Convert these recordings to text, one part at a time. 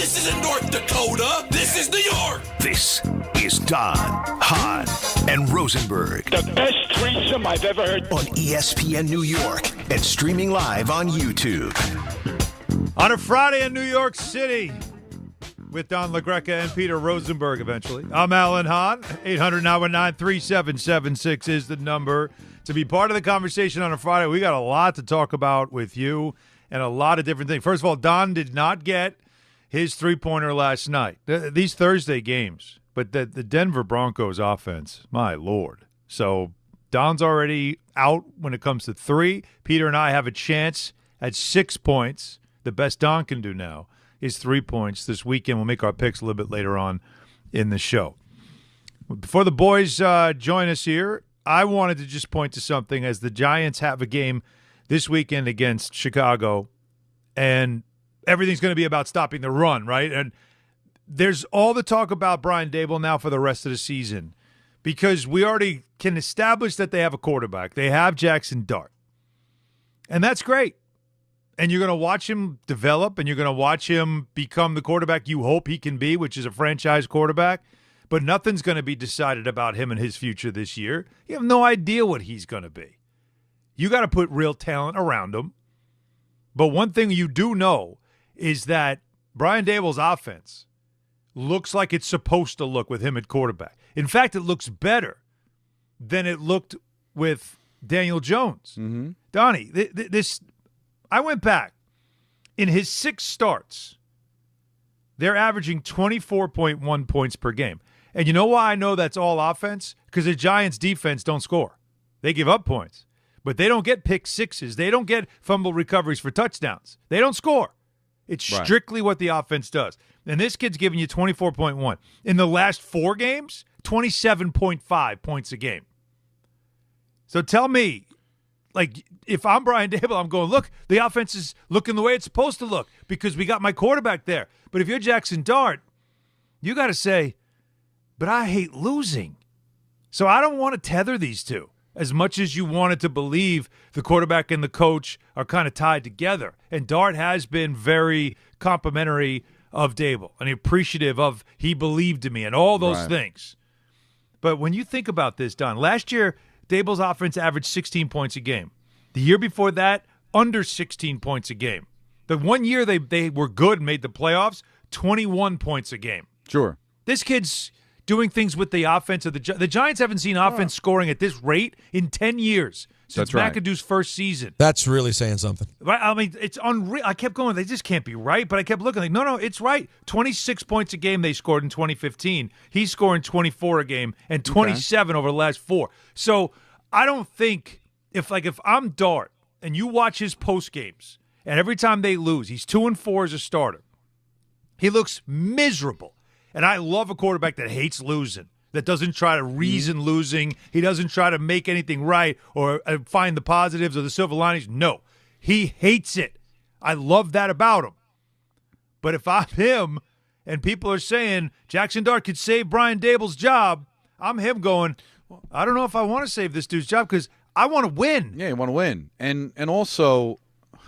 This isn't North Dakota. This is New York. This is Don, Hahn, and Rosenberg. The best threesome I've ever heard. On ESPN New York and streaming live on YouTube. On a Friday in New York City with Don LaGreca and Peter Rosenberg eventually. I'm Alan Hahn. 800-919-3776 is the number to be part of the conversation on a Friday. We got a lot to talk about with you and a lot of different things. First of all, Don did not get his three-pointer last night. These Thursday games, but the Denver Broncos offense, my Lord. So Don's already out when it comes to three. Peter and I have a chance at 6 points. The best Don can do now is 3 points this weekend. We'll make our picks a little bit later on in the show. Before the boys join us here, I wanted to just point to something as the Giants have a game this weekend against Chicago, and everything's going to be about stopping the run, right? And there's all the talk about Brian Daboll now for the rest of the season because we already can establish that they have a quarterback. They have Jackson Dart, and that's great. And you're going to watch him develop, and you're going to watch him become the quarterback you hope he can be, which is a franchise quarterback. But nothing's going to be decided about him and his future this year. You have no idea what he's going to be. You got to put real talent around him. But one thing you do know is that Brian Daboll's offense looks like it's supposed to look with him at quarterback. In fact, it looks better than it looked with Daniel Jones. Mm-hmm. Donnie, I went back. In his 6 starts, they're averaging 24.1 points per game. And you know why I know that's all offense? Because the Giants' defense don't score. They give up points. But they don't get pick sixes. They don't get fumble recoveries for touchdowns. They don't score. It's strictly what the offense does. And this kid's giving you 24.1. In the last 4 games, 27.5 points a game. So tell me, like, if I'm Brian Daboll, I'm going, look, the offense is looking the way it's supposed to look because we got my quarterback there. But if you're Jackson Dart, you got to say, but I hate losing. So I don't want to tether these two as much as you wanted to believe the quarterback and the coach are kind of tied together. And Dart has been very complimentary of Daboll and appreciative of he believed in me and all those things. But when you think about this, Don, last year Daboll's offense averaged 16 points a game. The year before that, under 16 points a game. The one year they were good and made the playoffs, 21 points a game. Sure. This kid's doing things with the offense of the Giants haven't seen offense scoring at this rate in 10 years since McAdoo's first season. That's really saying something. Right? I mean, it's unreal. I kept going, they just can't be right, but I kept looking like, no, it's right. 26 points a game they scored in 2015. He's scoring 24 a game and 27 over the last 4. So I don't think if I'm Dart and you watch his post games and every time they lose, he's 2-4 as a starter. He looks miserable. And I love a quarterback that hates losing, that doesn't try to reason losing. He doesn't try to make anything right or find the positives or the silver linings. No, he hates it. I love that about him. But if I'm him and people are saying Jackson Dart could save Brian Daboll's job, I'm him going, I don't know if I want to save this dude's job because I want to win. Yeah, you want to win. And also,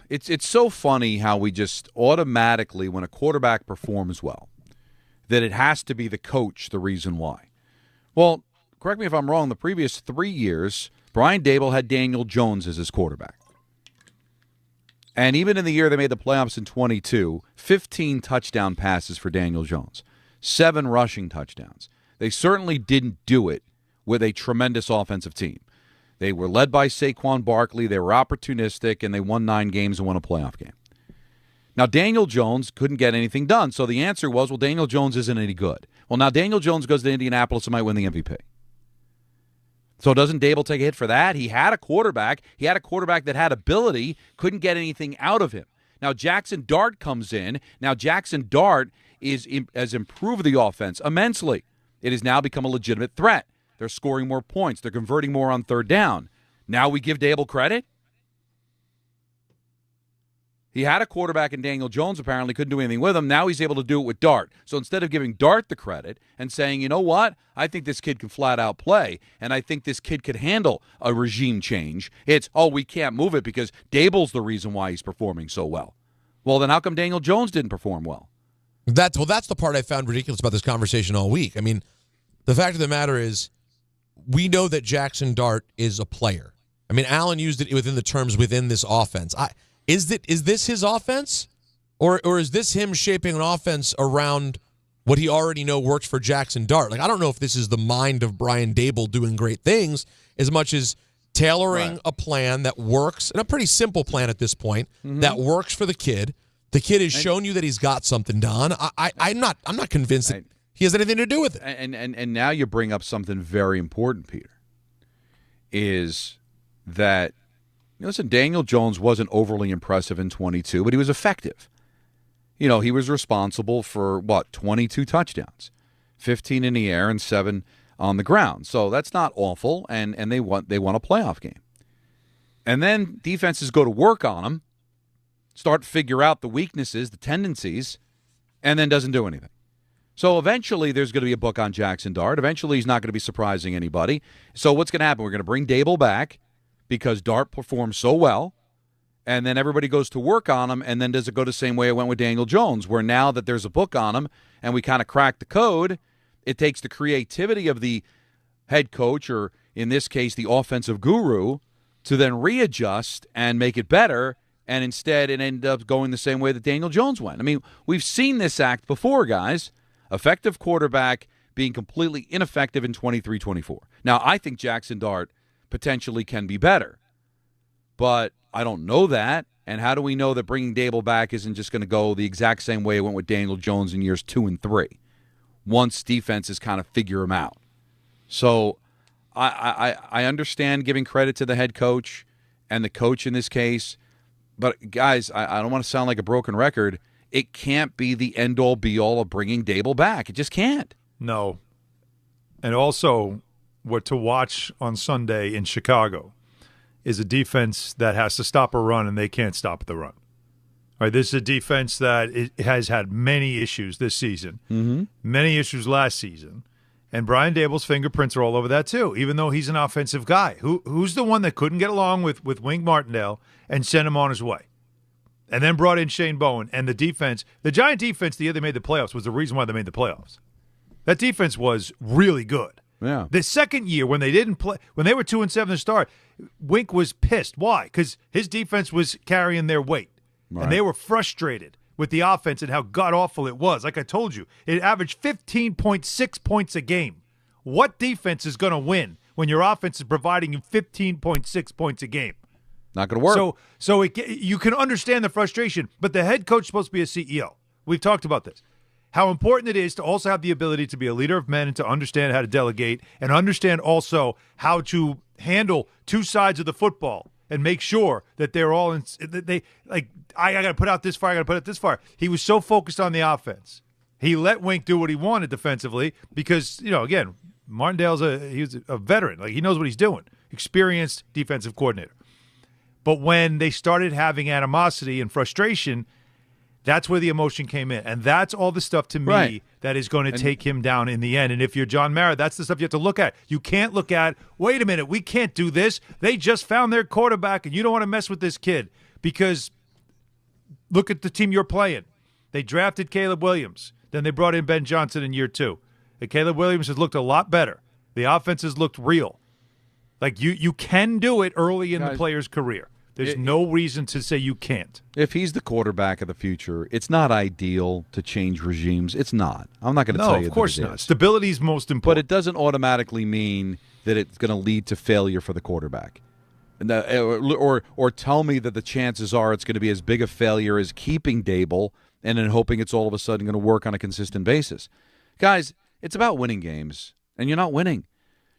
it's so funny how we just automatically, when a quarterback performs well, that it has to be the coach the reason why. Well, correct me if I'm wrong, the previous 3 years, Brian Daboll had Daniel Jones as his quarterback. And even in the year they made the playoffs in 22, 15 touchdown passes for Daniel Jones, 7 rushing touchdowns. They certainly didn't do it with a tremendous offensive team. They were led by Saquon Barkley, they were opportunistic, and they won 9 games and won a playoff game. Now, Daniel Jones couldn't get anything done, so the answer was, well, Daniel Jones isn't any good. Well, now Daniel Jones goes to Indianapolis and might win the MVP. So doesn't Daboll take a hit for that? He had a quarterback. He had a quarterback that had ability, couldn't get anything out of him. Now, Jackson Dart comes in. Now, Jackson Dart has improved the offense immensely. It has now become a legitimate threat. They're scoring more points. They're converting more on third down. Now we give Daboll credit? He had a quarterback in Daniel Jones, apparently couldn't do anything with him. Now he's able to do it with Dart. So instead of giving Dart the credit and saying, you know what, I think this kid can flat out play, and I think this kid could handle a regime change, it's, oh, we can't move it because Daboll's the reason why he's performing so well. Well, then how come Daniel Jones didn't perform well? That's the part I found ridiculous about this conversation all week. I mean, the fact of the matter is, we know that Jackson Dart is a player. I mean, Allen used it within the terms within this offense. Is this his offense? Or is this him shaping an offense around what he already know works for Jackson Dart? Like, I don't know if this is the mind of Brian Daboll doing great things as much as tailoring a plan that works, and a pretty simple plan at this point, that works for the kid. The kid has shown you that he's got something done. I'm not convinced that he has anything to do with it. And now you bring up something very important, Peter, is that, listen, Daniel Jones wasn't overly impressive in 22, but he was effective. He was responsible for, 22 touchdowns, 15 in the air and 7 on the ground. So that's not awful, and they won a playoff game. And then defenses go to work on him, start to figure out the weaknesses, the tendencies, and then doesn't do anything. So eventually there's going to be a book on Jackson Dart. Eventually he's not going to be surprising anybody. So what's going to happen? We're going to bring Daboll back because Dart performed so well, and then everybody goes to work on him, and then does it go the same way it went with Daniel Jones, where now that there's a book on him and we kind of crack the code, it takes the creativity of the head coach, or in this case the offensive guru, to then readjust and make it better, and instead it ended up going the same way that Daniel Jones went. I mean, we've seen this act before, guys. Effective quarterback being completely ineffective in 23-24. Now, I think Jackson Dart potentially can be better, but I don't know that. And how do we know that bringing Daboll back isn't just going to go the exact same way it went with Daniel Jones in years 2 and 3, once defenses kind of figure him out? So I understand giving credit to the head coach and the coach in this case, but guys, I don't want to sound like a broken record. It can't be the end-all, be-all of bringing Daboll back. It just can't. No. And also, what to watch on Sunday in Chicago is a defense that has to stop a run, and they can't stop the run. All right, this is a defense that has had many issues this season, many issues last season, and Brian Daboll's fingerprints are all over that too, even though he's an offensive guy. Who's the one that couldn't get along with Wink Martindale and sent him on his way? And then brought in Shane Bowen, and the defense, the Giant defense, the year they made the playoffs, was the reason why they made the playoffs. That defense was really good. Yeah. The second year, when they didn't play, when they were 2-7 to start, Wink was pissed. Why? Because his defense was carrying their weight, and they were frustrated with the offense and how god-awful it was. Like I told you, it averaged 15.6 points a game. What defense is going to win when your offense is providing you 15.6 points a game? Not going to work. So you can understand the frustration, but the head coach is supposed to be a CEO. We've talked about this. How important it is to also have the ability to be a leader of men and to understand how to delegate and understand also how to handle two sides of the football and make sure that they're all in. I got to put out this far, I got to put out this far. He was so focused on the offense. He let Wink do what he wanted defensively because, again, Martindale's he's a veteran. Like, he knows what he's doing. Experienced defensive coordinator. But when they started having animosity and frustration, that's where the emotion came in. And that's all the stuff to me that is going to take him down in the end. And if you're John Mara, that's the stuff you have to look at. You can't look at, wait a minute, we can't do this. They just found their quarterback, and you don't want to mess with this kid because look at the team you're playing. They drafted Caleb Williams. Then they brought in Ben Johnson in year 2. And Caleb Williams has looked a lot better. The offense has looked real. Like, you can do it early in the player's career. There's no reason to say you can't. If he's the quarterback of the future, it's not ideal to change regimes. It's not. I'm not going to tell you that. No, of course not. Stability is most important. But it doesn't automatically mean that it's going to lead to failure for the quarterback. Or tell me that the chances are it's going to be as big a failure as keeping Daboll and then hoping it's all of a sudden going to work on a consistent basis. Guys, it's about winning games, and you're not winning.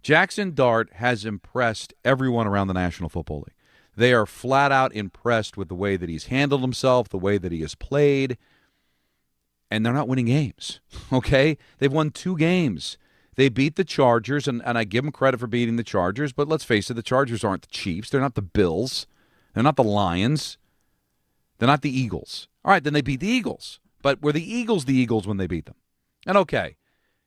Jackson Dart has impressed everyone around the National Football League. They are flat out impressed with the way that he's handled himself, the way that he has played, and they're not winning games, okay? They've won 2 games. They beat the Chargers, and I give them credit for beating the Chargers, but let's face it, the Chargers aren't the Chiefs. They're not the Bills. They're not the Lions. They're not the Eagles. All right, then they beat the Eagles. But were the Eagles when they beat them? And okay,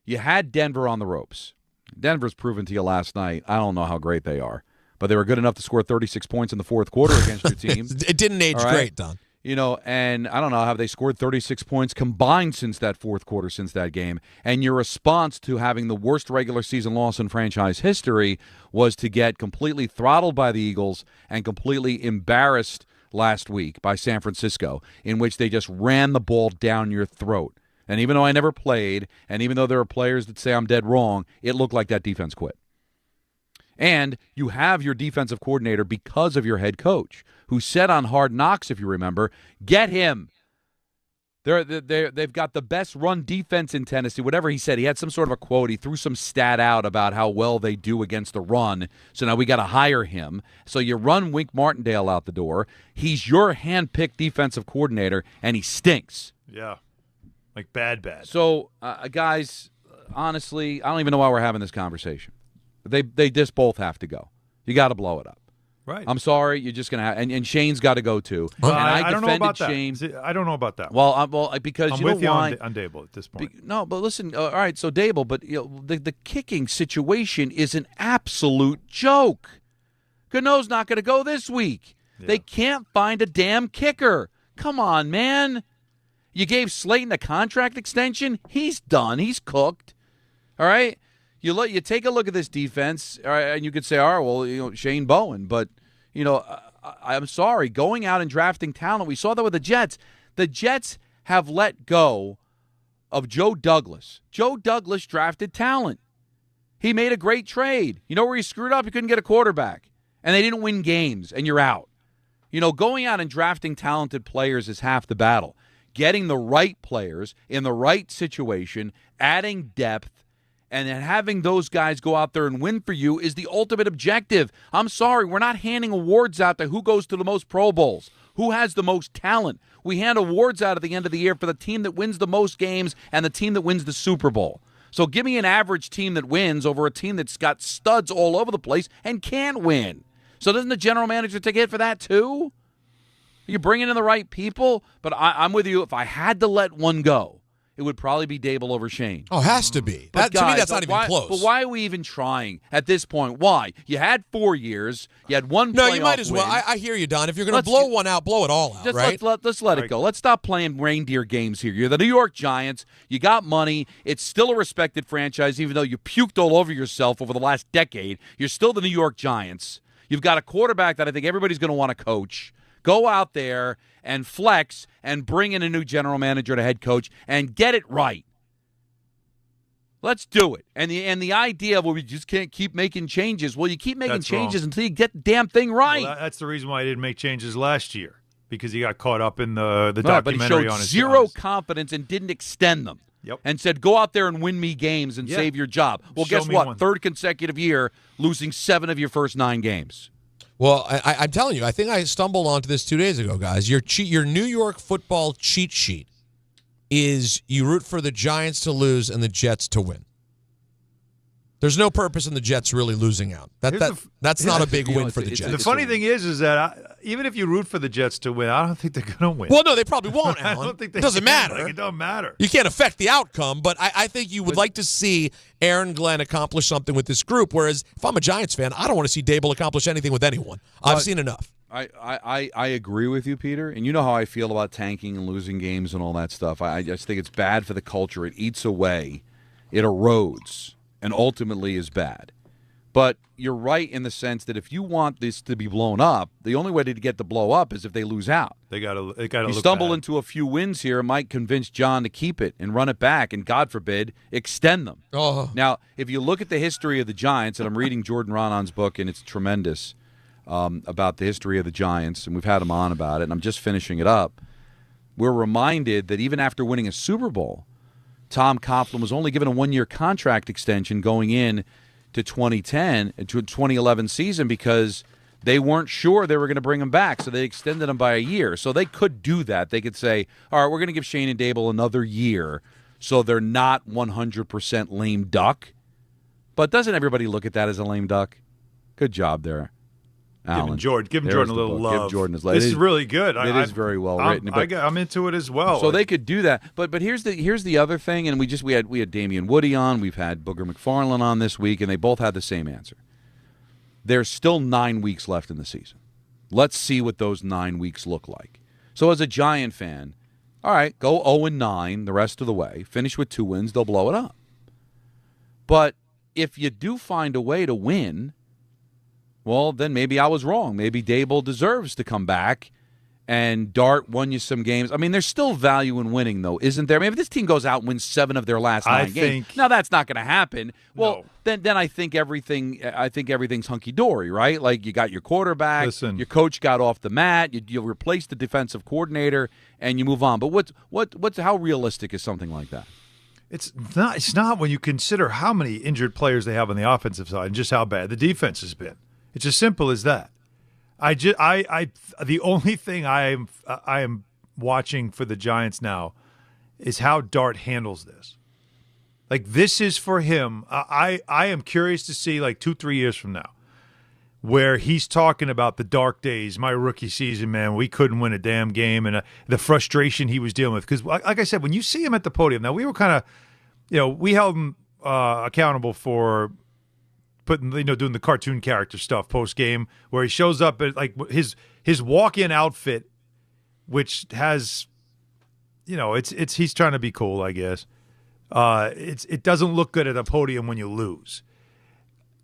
you had Denver on the ropes. Denver's proven to you last night, I don't know how great they are. But they were good enough to score 36 points in the fourth quarter against your team. It didn't age great, Don. And I don't know, have they scored 36 points combined since that fourth quarter, since that game? And your response to having the worst regular season loss in franchise history was to get completely throttled by the Eagles and completely embarrassed last week by San Francisco, in which they just ran the ball down your throat. And even though I never played, and even though there are players that say I'm dead wrong, it looked like that defense quit. And you have your defensive coordinator because of your head coach, who said on Hard Knocks, if you remember, get him. They've got the best run defense in Tennessee. Whatever he said, he had some sort of a quote. He threw some stat out about how well they do against the run. So now we got to hire him. So you run Wink Martindale out the door. He's your hand-picked defensive coordinator, and he stinks. Yeah, like bad. So, guys, honestly, I don't even know why we're having this conversation. They just both have to go. You got to blow it up. Right. I'm sorry. You're just going to have – and Shane's got to go too. Well, and I don't know about Shane. that. I don't know about that. Well, because I'm you know with you why? on Daboll at this point. No, but listen. All right, so Daboll, but the kicking situation is an absolute joke. Gano's not going to go this week. Yeah. They can't find a damn kicker. Come on, man. You gave Slayton a contract extension. He's done. He's cooked. All right. You take a look at this defense, all right, and you could say, all right, well, Shane Bowen. But, I'm sorry. Going out and drafting talent, we saw that with the Jets. The Jets have let go of Joe Douglas. Joe Douglas drafted talent. He made a great trade. You know where he screwed up? He couldn't get a quarterback. And they didn't win games, and you're out. Going out and drafting talented players is half the battle. Getting the right players in the right situation, adding depth, and then having those guys go out there and win for you is the ultimate objective. I'm sorry, we're not handing awards out to who goes to the most Pro Bowls, who has the most talent. We hand awards out at the end of the year for the team that wins the most games and the team that wins the Super Bowl. So give me an average team that wins over a team that's got studs all over the place and can't win. So doesn't the general manager take a hit for that too? You're bringing in the right people, but I'm with you. If I had to let one go, it would probably be Daboll over Shane. Oh, has to be. To me, that's not even close. But why are we even trying at this point? Why? You had 4 years. You had one playoff No, you might as well. I hear you, Don. If you're going to blow one out, blow it all out, right? Let's let it go. Let's stop playing reindeer games here. You're the New York Giants. You got money. It's still a respected franchise, even though you puked all over yourself over the last decade. You're still the New York Giants. You've got a quarterback that I think everybody's going to want to coach. Go out there and flex and bring in a new general manager to head coach and get it right. Let's do it. And the idea of, well, we just can't keep making changes. Well, you keep making changes until you get the damn thing right. Well, that's the reason why I didn't make changes last year, because he got caught up in the documentary but on his zero confidence and didn't extend them. Yep. And said, go out there and win me games and save your job. Well, guess what? One. Third consecutive year, losing 7 of your first 9 games. Well, I'm telling you, I think I stumbled onto this 2 days ago, guys. Your New York football cheat sheet is you root for the Giants to lose and the Jets to win. There's no purpose in the Jets really losing out. That's not a big win for the Jets. The funny thing is that even if you root for the Jets to win, I don't think they're going to win. Well, no, they probably won't, Alan. I don't think it doesn't matter. Like, it doesn't matter. You can't affect the outcome, but I think you would like to see Aaron Glenn accomplish something with this group, whereas if I'm a Giants fan, I don't want to see Daboll accomplish anything with anyone. I've seen enough. I agree with you, Peter, and you know how I feel about tanking and losing games and all that stuff. I just think it's bad for the culture. It eats away. It erodes. And ultimately is bad. But you're right in the sense that if you want this to be blown up, the only way to get the blow up is if they lose out. They got to You stumble into a few wins here, might convince John to keep it and run it back, and God forbid, extend them. Oh. Now, if you look at the history of the Giants, and I'm reading Jordan Ronon's book, and it's tremendous about the history of the Giants, and we've had him on about it, and I'm just finishing it up. We're reminded that even after winning a Super Bowl, Tom Coughlin was only given a 1-year contract extension going in to 2011 season because they weren't sure they were going to bring him back, so they extended him by a year. So they could do that. They could say, all right, we're going to give Shane and Daboll another year so they're not 100% lame duck. But doesn't everybody look at that as a lame duck? Good job there, Alan. Give him Jordan a little love. Give Jordan his love. This is really good. It is very well written. I'm into it as well. So they could do that. But here's the other thing, and we had Damian Woody on, we've had Booger McFarland on this week, and they both had the same answer. There's still 9 weeks left in the season. Let's see what those 9 weeks look like. So as a Giant fan, all right, go 0-9 the rest of the way. Finish with 2 wins, they'll blow it up. But if you do find a way to win, well, then maybe I was wrong. Maybe Daboll deserves to come back, and Dart won you some games. I mean, there's still value in winning, though, isn't there? I mean, if this team goes out and wins 7 of their last 9 games, now that's not going to happen. Well, then I think everything's hunky dory, right? Like you got your quarterback, your coach got off the mat, you replace the defensive coordinator, and you move on. But how realistic is something like that? It's not when you consider how many injured players they have on the offensive side and just how bad the defense has been. It's as simple as that. The only thing I am watching for the Giants now is how Dart handles this. Like, this is for him. I am curious to see, like, 2-3 years from now, where he's talking about the dark days, my rookie season, man, we couldn't win a damn game, and the frustration he was dealing with. Because, like I said, when you see him at the podium, now we were kind of, we held him accountable for doing the cartoon character stuff post game, where he shows up at like his walk-in outfit, which has, it's he's trying to be cool, I guess. It doesn't look good at a podium when you lose.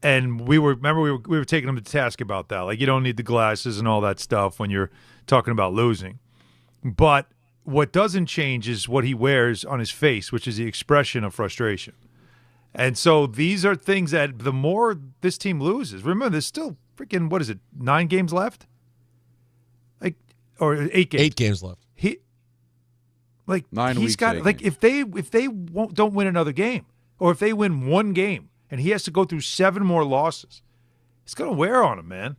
And we were taking him to task about that. Like, you don't need the glasses and all that stuff when you're talking about losing. But what doesn't change is what he wears on his face, which is the expression of frustration. And so these are things that the more this team loses, remember, there's still freaking, 9 games left? Or 8 games. 8 games left. 9 weeks. If they don't win another game, or if they win 1 game, and he has to go through 7 more losses, it's going to wear on him, man.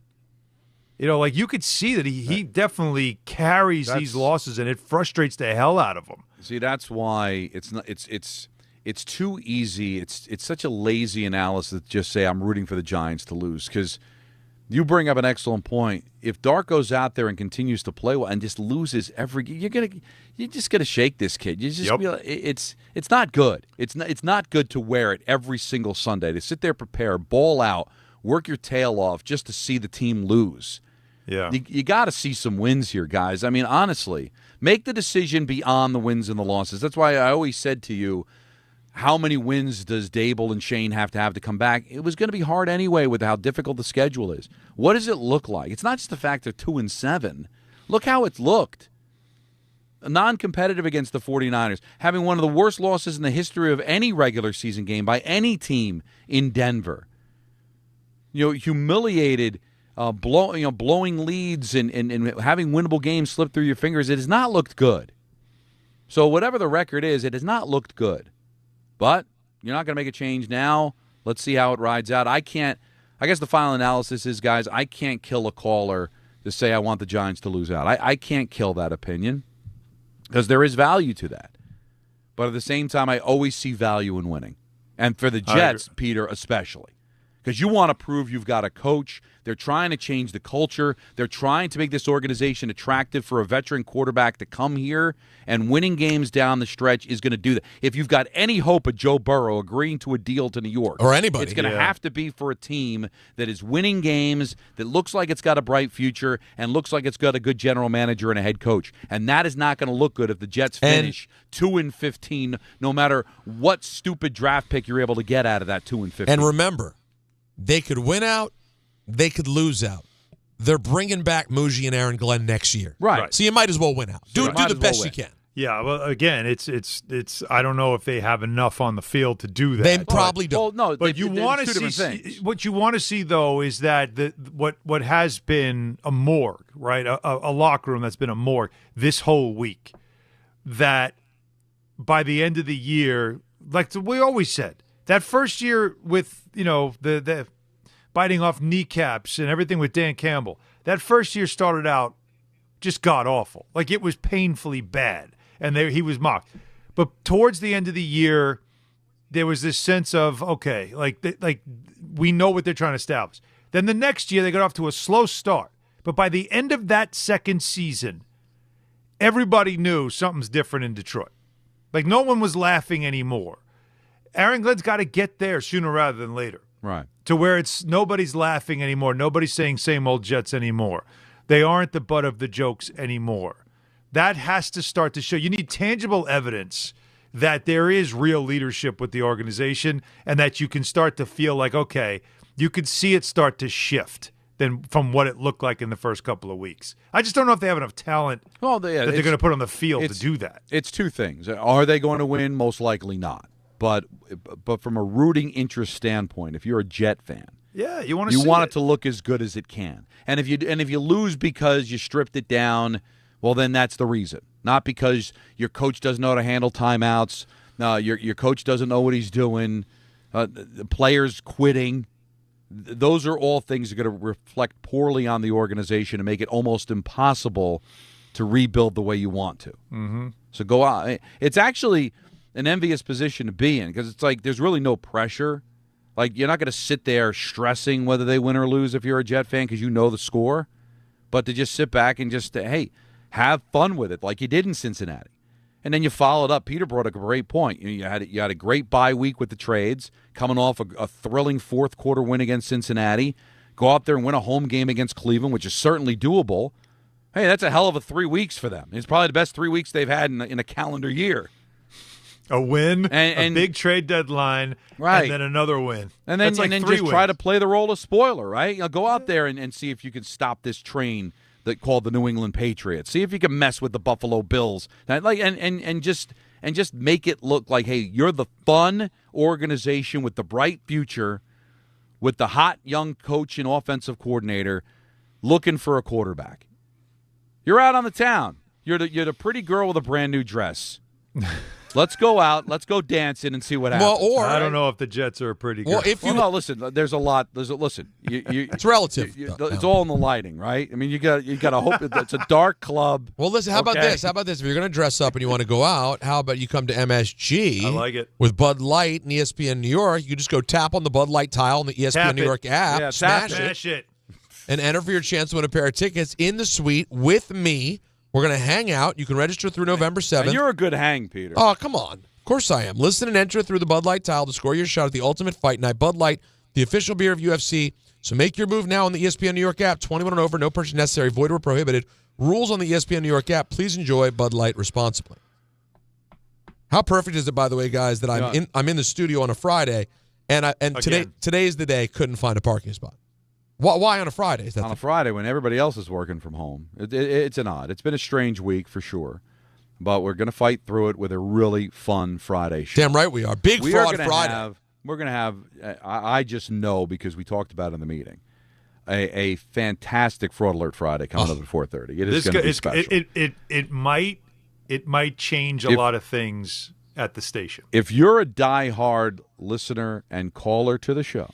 You could see that he definitely carries these losses, and it frustrates the hell out of him. See, that's why it's too easy. It's such a lazy analysis to just say I'm rooting for the Giants to lose, because you bring up an excellent point. If Dart goes out there and continues to play well and just loses every game, you're just gonna shake this kid. You just be like, it's not good. It's not good to wear it every single Sunday, to sit there, prepare, ball out, work your tail off just to see the team lose. Yeah, you got to see some wins here, guys. I mean, honestly, make the decision beyond the wins and the losses. That's why I always said to you, how many wins does Daboll and Shane have to come back? It was going to be hard anyway with how difficult the schedule is. What does it look like? It's not just the fact they're 2-7. Look how it's looked. Non-competitive against the 49ers, having one of the worst losses in the history of any regular season game by any team in Denver. Humiliated, blowing leads and having winnable games slip through your fingers. It has not looked good. So whatever the record is, it has not looked good. But you're not going to make a change now. Let's see how it rides out. I guess the final analysis is, guys, I can't kill a caller to say I want the Giants to lose out. I can't kill that opinion, because there is value to that. But at the same time, I always see value in winning. And for the Jets, Peter, especially. Because you want to prove you've got a coach. They're trying to change the culture. They're trying to make this organization attractive for a veteran quarterback to come here, and winning games down the stretch is going to do that. If you've got any hope of Joe Burrow agreeing to a deal to New York, or anybody, it's going to have to be for a team that is winning games, that looks like it's got a bright future, and looks like it's got a good general manager and a head coach. And that is not going to look good if the Jets finish 2-15, no matter what stupid draft pick you're able to get out of that 2-15. And remember, they could win out, they could lose out. They're bringing back Muji and Aaron Glenn next year. Right. So you might as well win out. Do the best you can. Yeah, well, again, it's. I don't know if they have enough on the field to do that. They probably don't. Well, no, but you want to see what you want to see, though, is that what has been a morgue, right? A locker room that's been a morgue this whole week. That by the end of the year, like we always said, that first year with the biting off kneecaps and everything with Dan Campbell, that first year started out just god-awful. Like, it was painfully bad, and he was mocked. But towards the end of the year, there was this sense of, okay, like we know what they're trying to establish. Then the next year, they got off to a slow start. But by the end of that second season, everybody knew something's different in Detroit. Like, no one was laughing anymore. Aaron Glenn's got to get there sooner rather than later. Right. To where nobody's laughing anymore. Nobody's saying same old Jets anymore. They aren't the butt of the jokes anymore. that has to start to show. You need tangible evidence that there is real leadership with the organization and that you can start to feel like, okay, you could see it start to shift than from what it looked like in the first couple of weeks. I just don't know if they have enough talent that they're going to put on the field to do that. It's two things. Are they going to win? Most likely not. But from a rooting interest standpoint, if you're a Jet fan, yeah, you want it to look as good as it can. And if you lose because you stripped it down, well, then that's the reason. Not because your coach doesn't know how to handle timeouts. Your coach doesn't know what he's doing. The players quitting. Those are all things that are going to reflect poorly on the organization and make it almost impossible to rebuild the way you want to. Mm-hmm. So go out. It's actually an envious position to be in because it's like there's really no pressure. Like you're not going to sit there stressing whether they win or lose if you're a Jet fan because you know the score. But to just sit back and just, hey, have fun with it like you did in Cincinnati. And then you followed up. Peter brought up a great point. You had a great bye week with the trades, coming off a thrilling fourth quarter win against Cincinnati. Go out there and win a home game against Cleveland, which is certainly doable. Hey, that's a hell of a 3 weeks for them. It's probably the best 3 weeks they've had in a calendar year. A win, a big trade deadline, right, and then another win. And then, like just wins. Try to play the role of spoiler, right? Go out there and see if you can stop this train that called the New England Patriots. See if you can mess with the Buffalo Bills. And just make it look like, hey, you're the fun organization with the bright future, with the hot young coach and offensive coordinator looking for a quarterback. You're out on the town. You're the pretty girl with a brand new dress. Let's go out. Let's go dancing and see what happens. Well, I don't know if the Jets are a pretty good. No, listen. There's a lot. Listen. It's relative. It's all in the lighting, right? I mean, you got to hope it's a dark club. Well, listen. How about this? If you're going to dress up and you want to go out, how about you come to MSG? I like it. With Bud Light and ESPN New York. You just go tap on the Bud Light tile in the ESPN New York app. Yeah, smash it. And enter for your chance to win a pair of tickets in the suite with me. We're going to hang out. You can register through November 7th. And you're a good hang, Peter. Oh, come on. Of course I am. Listen and enter through the Bud Light tile to score your shot at the Ultimate Fight Night. Bud Light, the official beer of UFC. So make your move now on the ESPN New York app. 21 and over, no purchase necessary, void or prohibited. Rules on the ESPN New York app. Please enjoy Bud Light responsibly. How perfect is it, by the way, guys, that I'm in the studio on a Friday, and today's the day couldn't find a parking spot. Why on a Friday? On a Friday when everybody else is working from home. It's an odd. It's been a strange week for sure. But we're going to fight through it with a really fun Friday show. Damn right we are. Big Fraud Friday. We're going to have, I just know because we talked about it in the meeting, a fantastic Fraud Alert Friday coming up at 4:30. It is going to be special. It might change a lot of things at the station. If you're a diehard listener and caller to the show,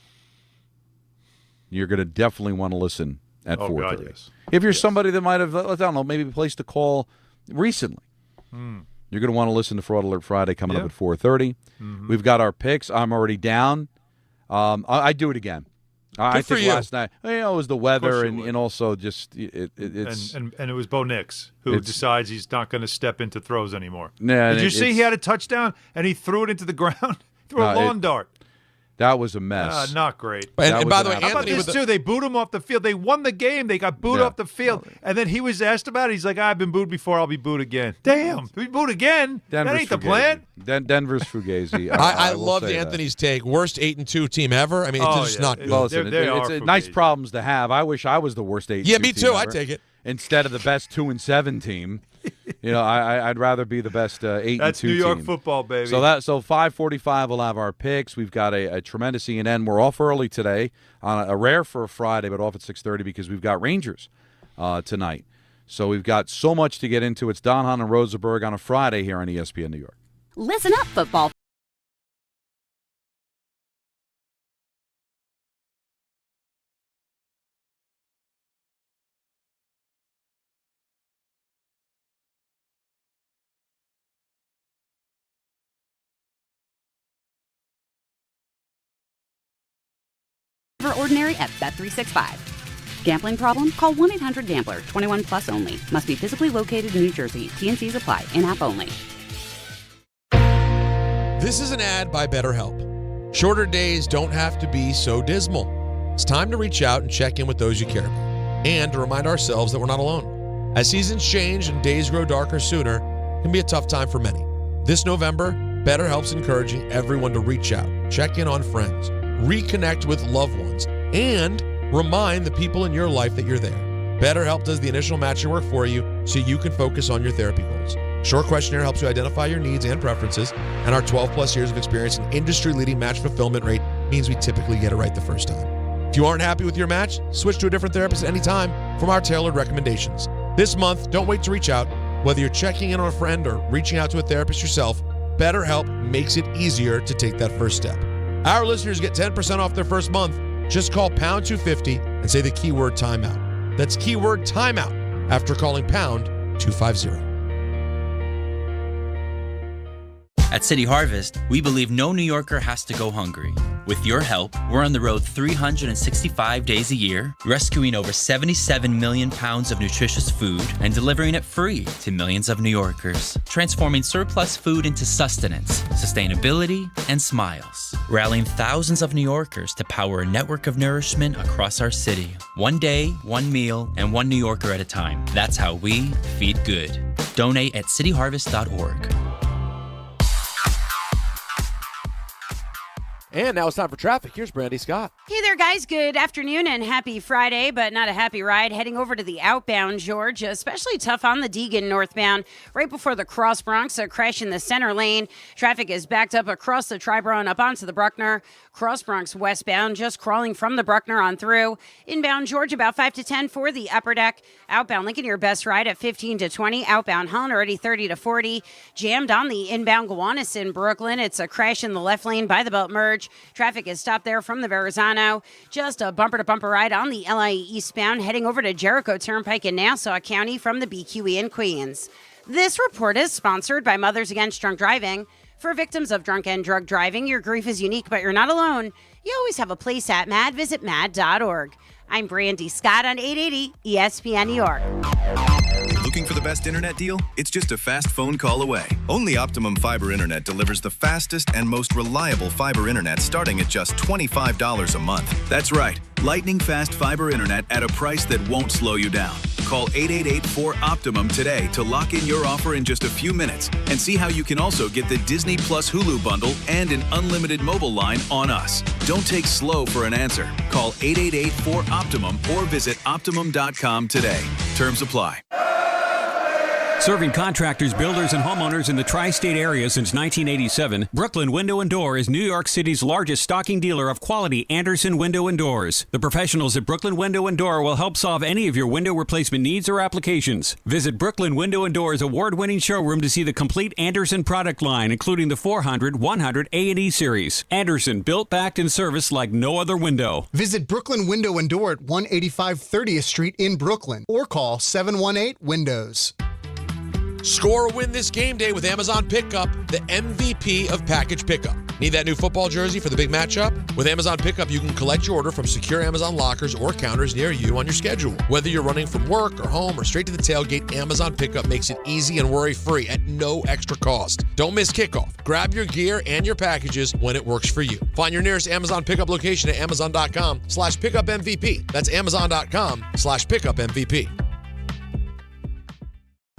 you're going to definitely want to listen at 4:30. God, yes. If you're somebody that might have, I don't know, maybe placed a call recently, you're going to want to listen to Fraud Alert Friday coming up at 4:30. Mm-hmm. We've got our picks. I'm already down. I do it again. I think last night, it was the weather and also just it's and it was Bo Nix who decides he's not going to step into throws anymore. Nah, Did you see he had a touchdown and he threw it into the ground? Threw a lawn dart. That was a mess. Not great. And by the way, how about this too? They booed him off the field. They won the game. They got booed off the field. And then he was asked about it. He's like, I've been booed before. I'll be booed again. Damn. We booed again? That ain't the plan. Denver's Fugazi. I loved Anthony's take. Worst 8-2 team ever. I mean, it's just not good. Well, listen, it's nice problems to have. I wish I was the worst 8-2 team. Yeah, me too. Ever. I'd take it. Instead of the best 2-7 team. I'd rather be the best 8-2 team. That's New York football, baby. So 5:45 we'll have our picks. We've got a tremendous ENN. We're off early today on a rare for a Friday, but off at 6:30 because we've got Rangers tonight. So we've got so much to get into. It's Don, Hahn, and Rosenberg on a Friday here on ESPN New York. Listen up, football. Ordinary at Bet365. Gambling problem? Call 1-800-GAMBLER. 21 plus only. Must be physically located in New Jersey. T&Cs apply. In-app only. This is an ad by BetterHelp. Shorter days don't have to be so dismal. It's time to reach out and check in with those you care about. And to remind ourselves that we're not alone. As seasons change and days grow darker sooner, it can be a tough time for many. This November, BetterHelp's encouraging everyone to reach out, check in on friends, reconnect with loved ones, and remind the people in your life that you're there. BetterHelp does the initial matching work for you so you can focus on your therapy goals. Short questionnaire helps you identify your needs and preferences, and our 12-plus years of experience and industry-leading match fulfillment rate means we typically get it right the first time. If you aren't happy with your match, switch to a different therapist at any time from our tailored recommendations. This month, don't wait to reach out. Whether you're checking in on a friend or reaching out to a therapist yourself, BetterHelp makes it easier to take that first step. Our listeners get 10% off their first month. Just call pound 250 and say the keyword timeout. That's keyword timeout after calling pound 250. At City Harvest, we believe no New Yorker has to go hungry. With your help, we're on the road 365 days a year, rescuing over 77 million pounds of nutritious food and delivering it free to millions of New Yorkers, transforming surplus food into sustenance, sustainability, and smiles, rallying thousands of New Yorkers to power a network of nourishment across our city. One day, one meal, and one New Yorker at a time. That's how we feed good. Donate at cityharvest.org. And now it's time for traffic. Here's Brandy Scott. Hey there, guys. Good afternoon and happy Friday, but not a happy ride. Heading over to the outbound, Georgia, especially tough on the Deegan northbound. Right before the Cross Bronx, a crash in the center lane. Traffic is backed up across the Triborough and up onto the Bruckner. Cross Bronx westbound, just crawling from the Bruckner on through. Inbound, Georgia, about 5 to 10 for the upper deck. Outbound, Lincoln, your best ride at 15 to 20. Outbound, Hahn, already 30 to 40. Jammed on the inbound Gowanus in Brooklyn. It's a crash in the left lane by the Belt Merge. Traffic is stopped there from the Verrazano. Just a bumper-to-bumper ride on the LIE eastbound, heading over to Jericho Turnpike in Nassau County from the BQE in Queens. This report is sponsored by Mothers Against Drunk Driving. For victims of drunk and drug driving, your grief is unique, but you're not alone. You always have a place at MAD. Visit MAD.org. I'm Brandy Scott on 880 ESPN New York. Looking for the best internet deal? It's just a fast phone call away. Only Optimum Fiber Internet delivers the fastest and most reliable fiber internet starting at just $25 a month. That's right, lightning fast fiber internet at a price that won't slow you down. Call 888-4-OPTIMUM today to lock in your offer in just a few minutes and see how you can also get the Disney Plus Hulu bundle and an unlimited mobile line on us. Don't take slow for an answer. Call 888-4-OPTIMUM or visit Optimum.com today. Terms apply. Serving contractors, builders, and homeowners in the tri-state area since 1987, Brooklyn Window & Door is New York City's largest stocking dealer of quality Andersen window and doors. The professionals at Brooklyn Window & Door will help solve any of your window replacement needs or applications. Visit Brooklyn Window & Door's award-winning showroom to see the complete Andersen product line, including the 400, 100, A&E series. Andersen, built, backed, and serviced like no other window. Visit Brooklyn Window & Door at 185 30th Street in Brooklyn or call 718-WINDOWS. Score a win this game day with Amazon Pickup, the MVP of package pickup. Need that new football jersey for the big matchup? With Amazon Pickup, you can collect your order from secure Amazon lockers or counters near you on your schedule. Whether you're running from work or home or straight to the tailgate, Amazon Pickup makes it easy and worry-free at no extra cost. Don't miss kickoff. Grab your gear and your packages when it works for you. Find your nearest Amazon Pickup location at amazon.com/pickupmvp. That's amazon.com/pickupmvp.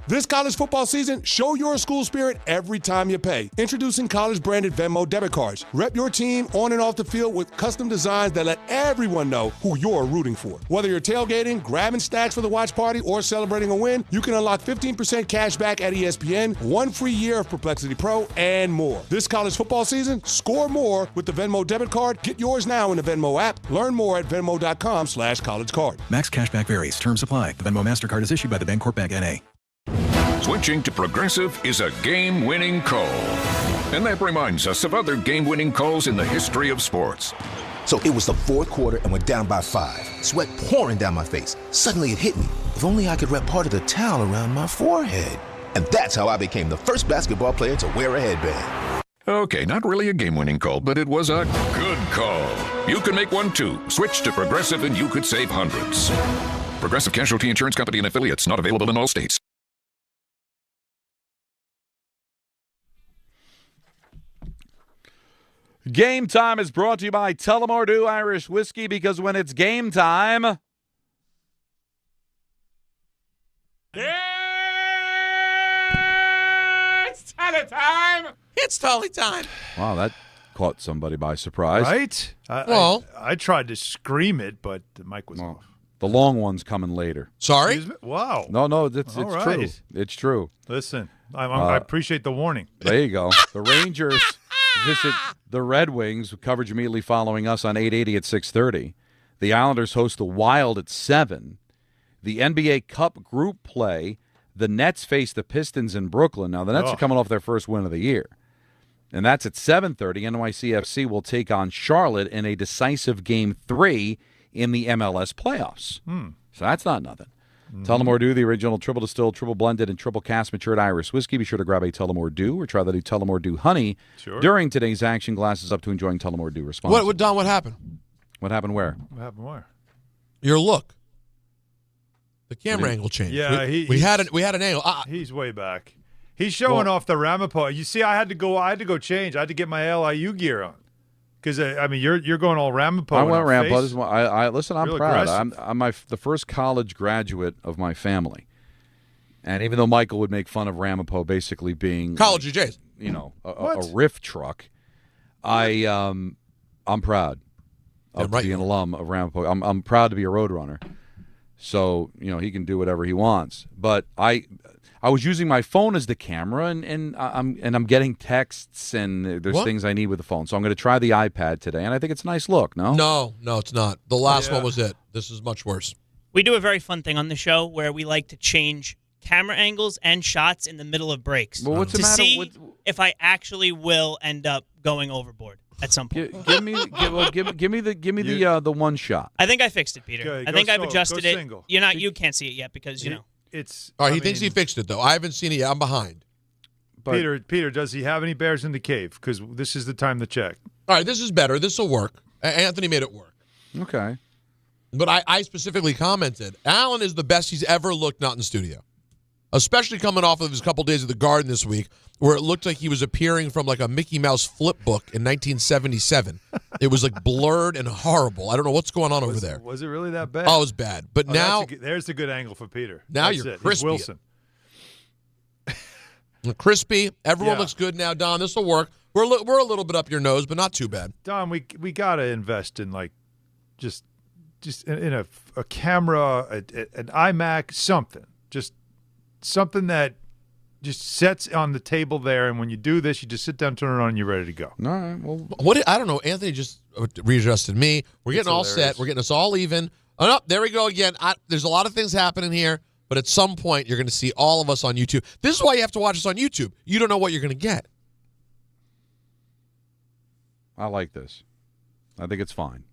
This college football season, show your school spirit every time you pay. Introducing college-branded Venmo debit cards. Rep your team on and off the field with custom designs that let everyone know who you're rooting for. Whether you're tailgating, grabbing stacks for the watch party, or celebrating a win, you can unlock 15% cash back at ESPN, 1 free year of Perplexity Pro, and more. This college football season, score more with the Venmo debit card. Get yours now in the Venmo app. Learn more at venmo.com/collegecard. Max cashback varies. Terms apply. The Venmo MasterCard is issued by the Bancorp Bank N.A. Switching to Progressive is a game-winning call. And that reminds us of other game-winning calls in the history of sports. So it was the fourth quarter and we're down by 5. Sweat pouring down my face. Suddenly it hit me. If only I could wrap part of the towel around my forehead. And that's how I became the first basketball player to wear a headband. Okay, not really a game-winning call, but it was a good call. You can make one too. Switch to Progressive and you could save hundreds. Progressive Casualty Insurance Company and affiliates, not available in all states. Game Time is brought to you by Tullamore Dew Irish Whiskey, because when it's game time... There Tully time! It's Tully time. Wow, that caught somebody by surprise. Right? I tried to scream it, but the mic was off. The long one's coming later. Sorry? Wow. No, it's All true. right. It's true. Listen, I appreciate the warning. There you go. The Rangers visit the Red Wings, with coverage immediately following us on 880 at 6:30. The Islanders host the Wild at 7. The NBA Cup group play, the Nets face the Pistons in Brooklyn. Now, the Nets are coming off their first win of the year. And that's at 7:30. NYCFC will take on Charlotte in a decisive Game 3 in the MLS playoffs. So that's not nothing. Tullamore Dew, the original triple distilled, triple blended, and triple cast matured Irish whiskey. Be sure to grab a Tullamore Dew or try the new Tullamore Dew Honey during today's action. Glasses up to enjoying Tullamore Dew responsibly. Don, what happened? What happened where? What happened where? Your look. The camera angle changed. Yeah, we had an angle. He's way back. He's showing off the Ramapo. You see, I had to go change. I had to get my LIU gear on. Because you're going all Ramapo. I went Ramapo. Listen, I'm Real proud. aggressive. I'm the first college graduate of my family, and even though Michael would make fun of Ramapo basically being college UJs, a riff truck, I'm proud of being an alum of Ramapo. I'm proud to be a Roadrunner. So he can do whatever he wants. But I was using my phone as the camera, and I'm getting texts, and there's things I need with the phone. So I'm going to try the iPad today, and I think it's a nice look. No, it's not. The last one was it. This is much worse. We do a very fun thing on the show where we like to change camera angles and shots in the middle of breaks what's to the matter see if I actually will end up going overboard at some point. Give me the one shot. I think I fixed it, Peter. Okay, I think I've go adjusted it. single. You can't see it yet because it's. All right, he thinks he fixed it though. I haven't seen it yet. I'm behind. But Peter, does he have any bears in the cave? Because this is the time to check. All right, this is better. This will work. Anthony made it work. Okay. But I specifically commented, Allen is the best he's ever looked not in the studio. Especially coming off of his couple days at the Garden this week, where it looked like he was appearing from like a Mickey Mouse flip book in 1977. It was like blurred and horrible. I don't know what's going on over there. Was it really that bad? Oh, it was bad. But now there's a good angle for Peter. Now That's you're it. crispy. He's Wilson. Crispy. Everyone looks good now, Don. This will work. We're a little bit up your nose, but not too bad. Don, we got to invest in just in a camera, an iMac, something. Just something that just sets on the table there, and when you do this, you just sit down, turn it on, and you're ready to go. All right. Well, I don't know. Anthony just readjusted me. We're getting all set. We're getting us all even. Oh, no, there we go again. There's a lot of things happening here, but at some point, you're going to see all of us on YouTube. This is why you have to watch us on YouTube. You don't know what you're going to get. I like this. I think it's fine.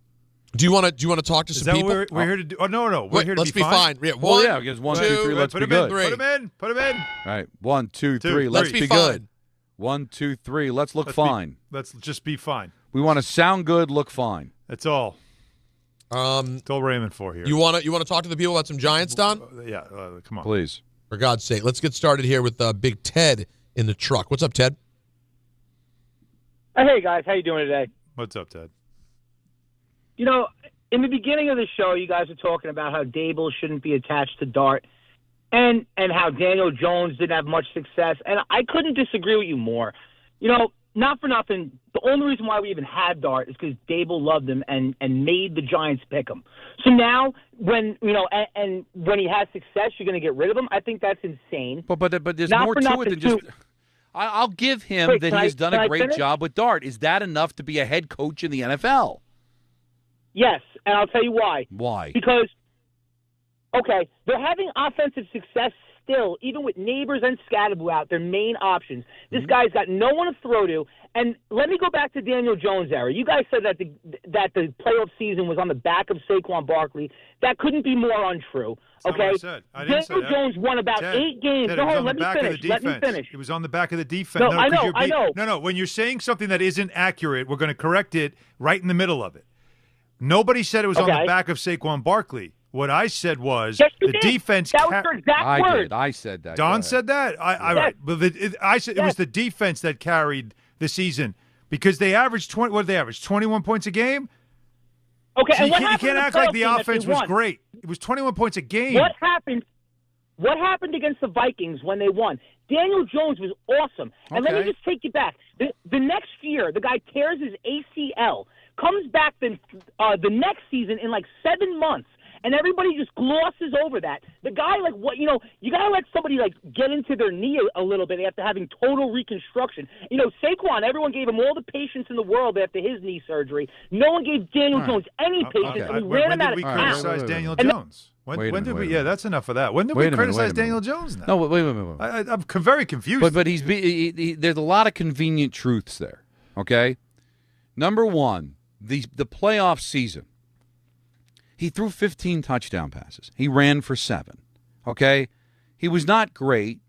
Do you want to talk to some people? We're here to do? Oh no, we're here to let's be fine. Yeah, because 1, 2, 3, let's put be him good. Put him in. All right, 1, 2, 3, let's be good. 1, 2, 3, let's look fine. Let's just be fine. We want to sound good, look fine. That's all. That's all we're aiming for here. You want to talk to the people about some Giants, Don? Yeah, come on, please. For God's sake, let's get started here with Big Ted in the truck. What's up, Ted? Hey guys, how you doing today? What's up, Ted? In the beginning of the show, you guys were talking about how Daboll shouldn't be attached to Dart and how Daniel Jones didn't have much success. And I couldn't disagree with you more. Not for nothing, the only reason why we even had Dart is because Daboll loved him and made the Giants pick him. So now when, and when he has success, you're going to get rid of him? I think that's insane. But there's more to it than just – I'll give him that he's done a great job with Dart. Is that enough to be a head coach in the NFL? Yes, and I'll tell you why. Why? Because, they're having offensive success still, even with Neighbors and Scatterblue out, their main options. This guy's got no one to throw to. And let me go back to Daniel Jones' era. You guys said that the playoff season was on the back of Saquon Barkley. That couldn't be more untrue. Okay? I didn't say that. Daniel Jones won about 8 games. No, let me finish. It was on the back of the defense. No, I know. No, when you're saying something that isn't accurate, we're going to correct it right in the middle of it. Nobody said it was on the back of Saquon Barkley. What I said was the defense. That was your exact word. I said that. Don said that. Right. But I said it was the defense that carried the season because they averaged 20. What did they average? 21 points a game. Okay, so and you can't act like the offense was great. It was 21 points a game. What happened against the Vikings when they won? Daniel Jones was awesome. And let Okay. me just take you back. The next year, the guy tears his ACL, comes back the next season in like 7 months. And everybody just glosses over that. The guy, like, what, you know, you got to let somebody, like, get into their knee a little bit after having total reconstruction. You know, Saquon, everyone gave him all the patience in the world after his knee surgery. No one gave Daniel Jones any patience. And we ran him out of When did we town. criticize Daniel Jones? When did we? Yeah, that's enough of that. When did we criticize Daniel Jones now? No, wait. I'm very confused. But there's a lot of convenient truths there, okay? Number one, the playoff season. He threw 15 touchdown passes. He ran for 7. Okay? He was not great.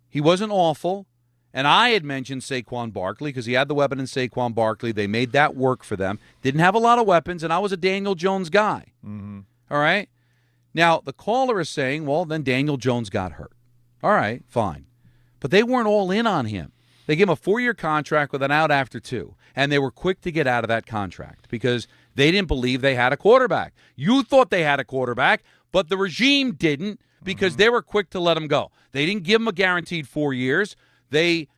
He wasn't awful. And I had mentioned Saquon Barkley because he had the weapon in Saquon Barkley. They made that work for them. Didn't have a lot of weapons, and I was a Daniel Jones guy. Mm-hmm. All right? Now, the caller is saying, well, then Daniel Jones got hurt. All right, fine. But they weren't all in on him. They gave him a 4-year contract with an out after 2, and they were quick to get out of that contract because they didn't believe they had a quarterback. You thought they had a quarterback, but the regime didn't because they were quick to let him go. They didn't give him a guaranteed 4 years. They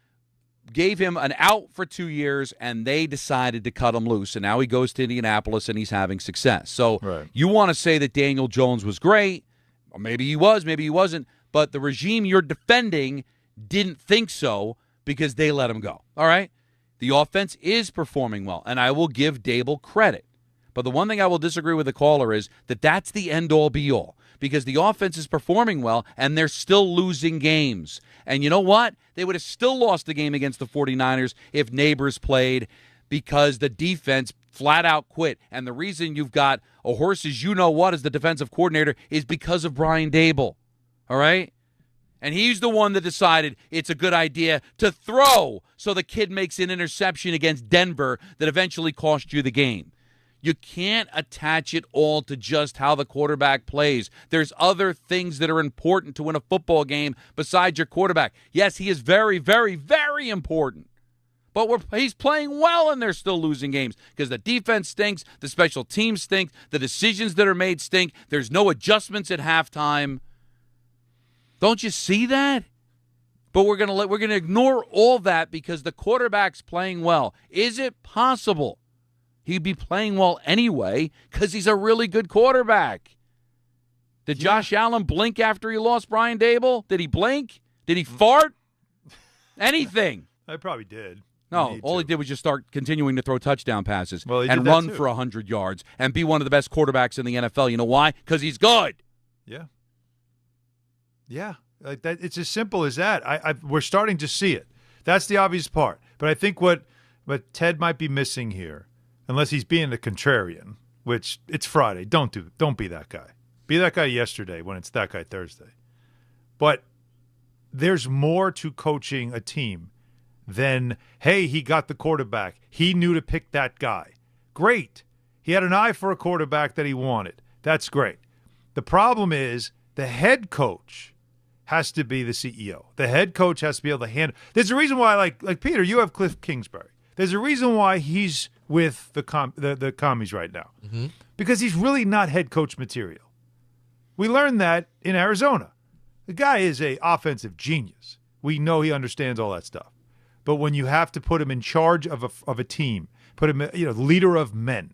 gave him an out for 2 years, and they decided to cut him loose. And now he goes to Indianapolis, and he's having success. So you want to say that Daniel Jones was great. Or maybe he was, maybe he wasn't. But the regime you're defending didn't think so because they let him go. All right? The offense is performing well, and I will give Daboll credit. But the one thing I will disagree with the caller is that that's the end-all, be-all. Because the offense is performing well, and they're still losing games. And you know what? They would have still lost the game against the 49ers if Neighbors played because the defense flat out quit. And the reason you've got a horse's you-know-what as the defensive coordinator is because of Brian Daboll. All right? And he's the one that decided it's a good idea to throw so the kid makes an interception against Denver that eventually cost you the game. You can't attach it all to just how the quarterback plays. There's other things that are important to win a football game besides your quarterback. Yes, he is very, very, very important. But he's playing well, and they're still losing games because the defense stinks, the special teams stink, the decisions that are made stink. There's no adjustments at halftime. Don't you see that? But we're gonna ignore all that because the quarterback's playing well. Is it possible he'd be playing well anyway because he's a really good quarterback? Did Josh Allen blink after he lost Brian Daboll? Did he blink? Did he fart? Anything? I probably did. No, all he did was just start continuing to throw touchdown passes did and that run too. for 100 yards and be one of the best quarterbacks in the NFL. You know why? Because he's good. Yeah. Yeah. Like that, it's as simple as that. We're starting to see it. That's the obvious part. But I think what Ted might be missing here, unless he's being a contrarian, which it's Friday. Don't be that guy. Be that guy yesterday when it's that guy Thursday. But there's more to coaching a team than, hey, he got the quarterback. He knew to pick that guy. Great. He had an eye for a quarterback that he wanted. That's great. The problem is the head coach has to be the CEO. The head coach has to be able to handle. There's a reason why, like Peter, you have Cliff Kingsbury. There's a reason why he's with the commies right now. Mm-hmm. Because he's really not head coach material. We learned that in Arizona. The guy is a offensive genius. We know he understands all that stuff. But when you have to put him in charge of a team, put him, leader of men,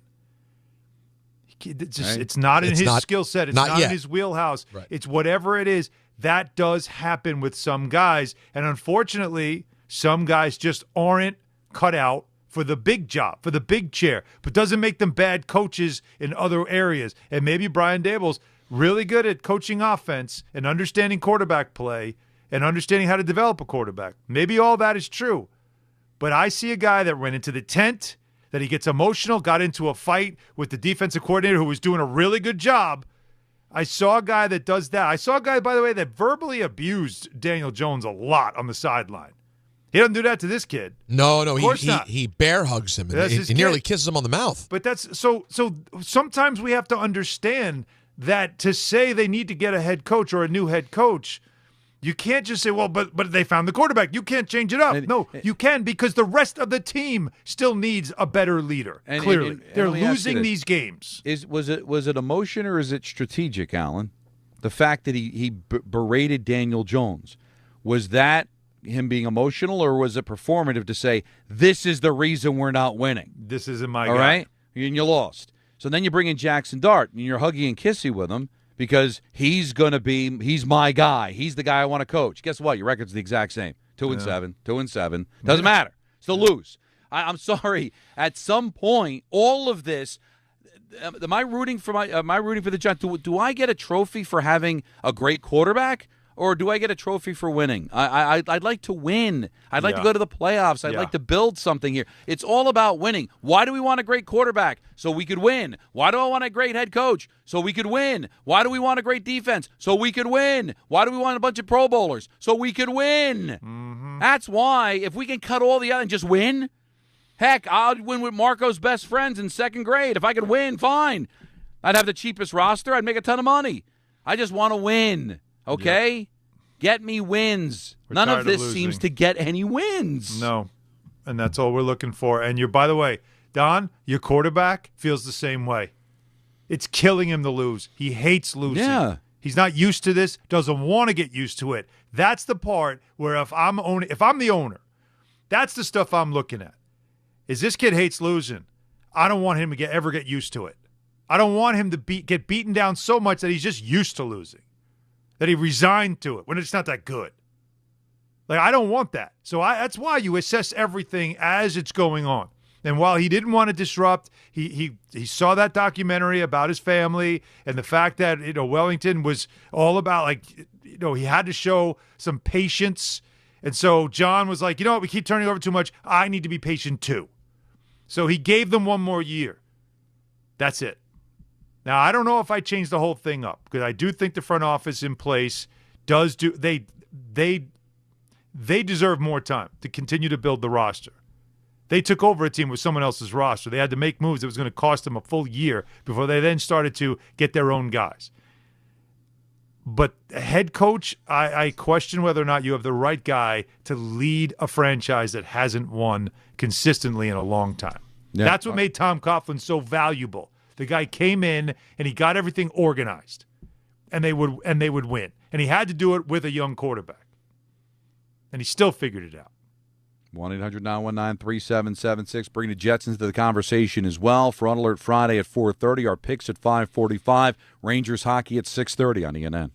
it's not in his skill set. It's not in his wheelhouse. Right. It's whatever it is. That does happen with some guys. And unfortunately, some guys just aren't cut out for the big job, for the big chair, but doesn't make them bad coaches in other areas. And maybe Brian Daboll's really good at coaching offense and understanding quarterback play and understanding how to develop a quarterback. Maybe all that is true. But I see a guy that went into the tent, that he gets emotional, got into a fight with the defensive coordinator who was doing a really good job. I saw a guy that does that. I saw a guy, by the way, that verbally abused Daniel Jones a lot on the sideline. He doesn't do that to this kid. No, Of course not. he bear hugs him. That's And his he nearly kid. kisses him on the mouth. But that's so sometimes we have to understand that to say they need to get a head coach or a new head coach, you can't just say, well, but they found the quarterback. You can't change it up. No, you can, because the rest of the team still needs a better leader. Clearly. They're losing these games. Was it emotion or is it strategic, Alan? The fact that he berated Daniel Jones, was that him being emotional, or was it performative to say, this is the reason we're not winning? This isn't my All guy. right? And you lost. So then you bring in Jackson Dart, and you're huggy and kissy with him because he's my guy. He's the guy I want to coach. Guess what? Your record's the exact same. 2-7, 2-7. Doesn't matter. Still lose. I'm sorry. At some point, all of this, am I rooting for the Giants? Do I get a trophy for having a great quarterback? Or do I get a trophy for winning? I'd like to win. I'd like to go to the playoffs. I'd like to build something here. It's all about winning. Why do we want a great quarterback? So we could win. Why do I want a great head coach? So we could win. Why do we want a great defense? So we could win. Why do we want a bunch of Pro Bowlers? So we could win. Mm-hmm. That's why. If we can cut all the other and just win, heck, I'd win with Marco's best friends in second grade. If I could win, fine. I'd have the cheapest roster. I'd make a ton of money. I just want to win. Okay? Yep. Get me wins. None of this seems to get any wins. No. And that's all we're looking for. And by the way, Don, your quarterback feels the same way. It's killing him to lose. He hates losing. Yeah. He's not used to this, doesn't want to get used to it. That's the part where if I'm the owner, that's the stuff I'm looking at. Is this kid hates losing. I don't want him to ever get used to it. I don't want him to get beaten down so much that he's just used to losing, that he resigned to it when it's not that good. Like, I don't want that. So that's why you assess everything as it's going on. And while he didn't want to disrupt, he saw that documentary about his family and the fact that, Wellington was all about, he had to show some patience. And so John was like, you know what, we keep turning over too much. I need to be patient too. So he gave them one more year. That's it. Now, I don't know if I change the whole thing up because I do think the front office in place they deserve more time to continue to build the roster. They took over a team with someone else's roster. They had to make moves that was going to cost them a full year before they then started to get their own guys. But head coach, I question whether or not you have the right guy to lead a franchise that hasn't won consistently in a long time. Yeah. That's what made Tom Coughlin so valuable. The guy came in and he got everything organized, and they would win. And he had to do it with a young quarterback, and he still figured it out. 1-800-919-3776. Bring the Jets into the conversation as well. For On Alert Friday at 4:30. Our picks at 5:45. Rangers hockey at 6:30 on ENN.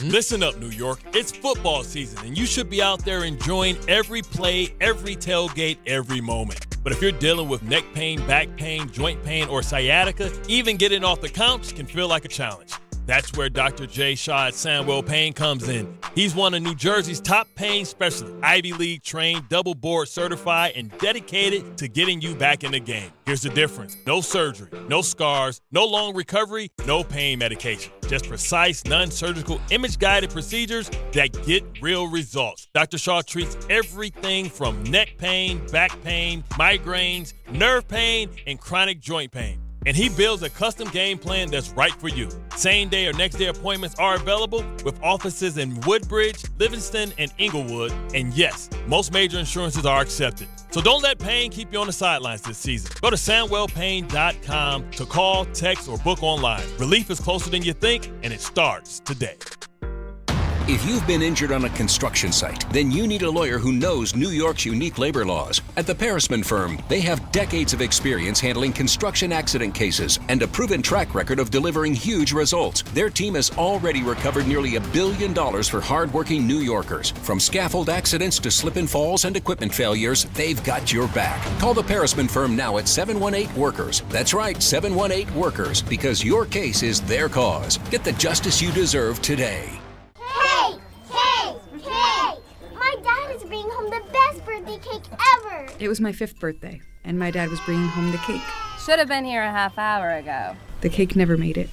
Listen up, New York. It's football season, and you should be out there enjoying every play, every tailgate, every moment. But if you're dealing with neck pain, back pain, joint pain, or sciatica, even getting off the couch can feel like a challenge. That's where Dr. Jay Shaw at Sandwell Pain comes in. He's one of New Jersey's top pain specialists, Ivy League trained, double board certified, and dedicated to getting you back in the game. Here's the difference. No surgery, no scars, no long recovery, no pain medication. Just precise, non-surgical, image-guided procedures that get real results. Dr. Shaw treats everything from neck pain, back pain, migraines, nerve pain, and chronic joint pain. And he builds a custom game plan that's right for you. Same day or next day appointments are available with offices in Woodbridge, Livingston, and Inglewood. And yes, most major insurances are accepted. So don't let pain keep you on the sidelines this season. Go to SandwellPain.com to call, text, or book online. Relief is closer than you think, and it starts today. If you've been injured on a construction site, then you need a lawyer who knows New York's unique labor laws. At the Parisman Firm, they have decades of experience handling construction accident cases and a proven track record of delivering huge results. Their team has already recovered nearly $1 billion for hardworking New Yorkers. From scaffold accidents to slip and falls and equipment failures, they've got your back. Call the Parisman Firm now at 718-WORKERS. That's right, 718-WORKERS, because your case is their cause. Get the justice you deserve today. My dad is bringing home the best birthday cake ever. It was my 5th birthday, and my dad was bringing home the cake. Should have been here a half hour ago. The cake never made it,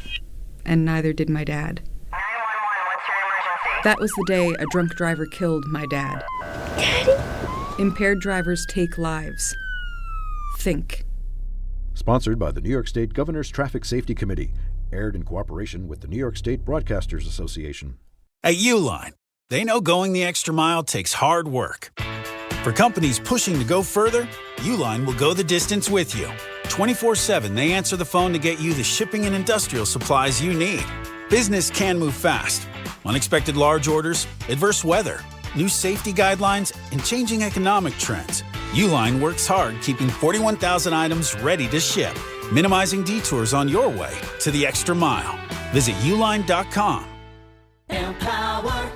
and neither did my dad. 911, what's your emergency? That was the day a drunk driver killed my dad. Daddy? Impaired drivers take lives. Think. Sponsored by the New York State Governor's Traffic Safety Committee. Aired in cooperation with the New York State Broadcasters Association. At Uline, they know going the extra mile takes hard work. For companies pushing to go further, Uline will go the distance with you. 24/7, they answer the phone to get you the shipping and industrial supplies you need. Business can move fast. Unexpected large orders, adverse weather. new safety guidelines, and changing economic trends, Uline works hard keeping 41,000 items ready to ship, minimizing detours on your way to the extra mile. Visit uline.com. Empower.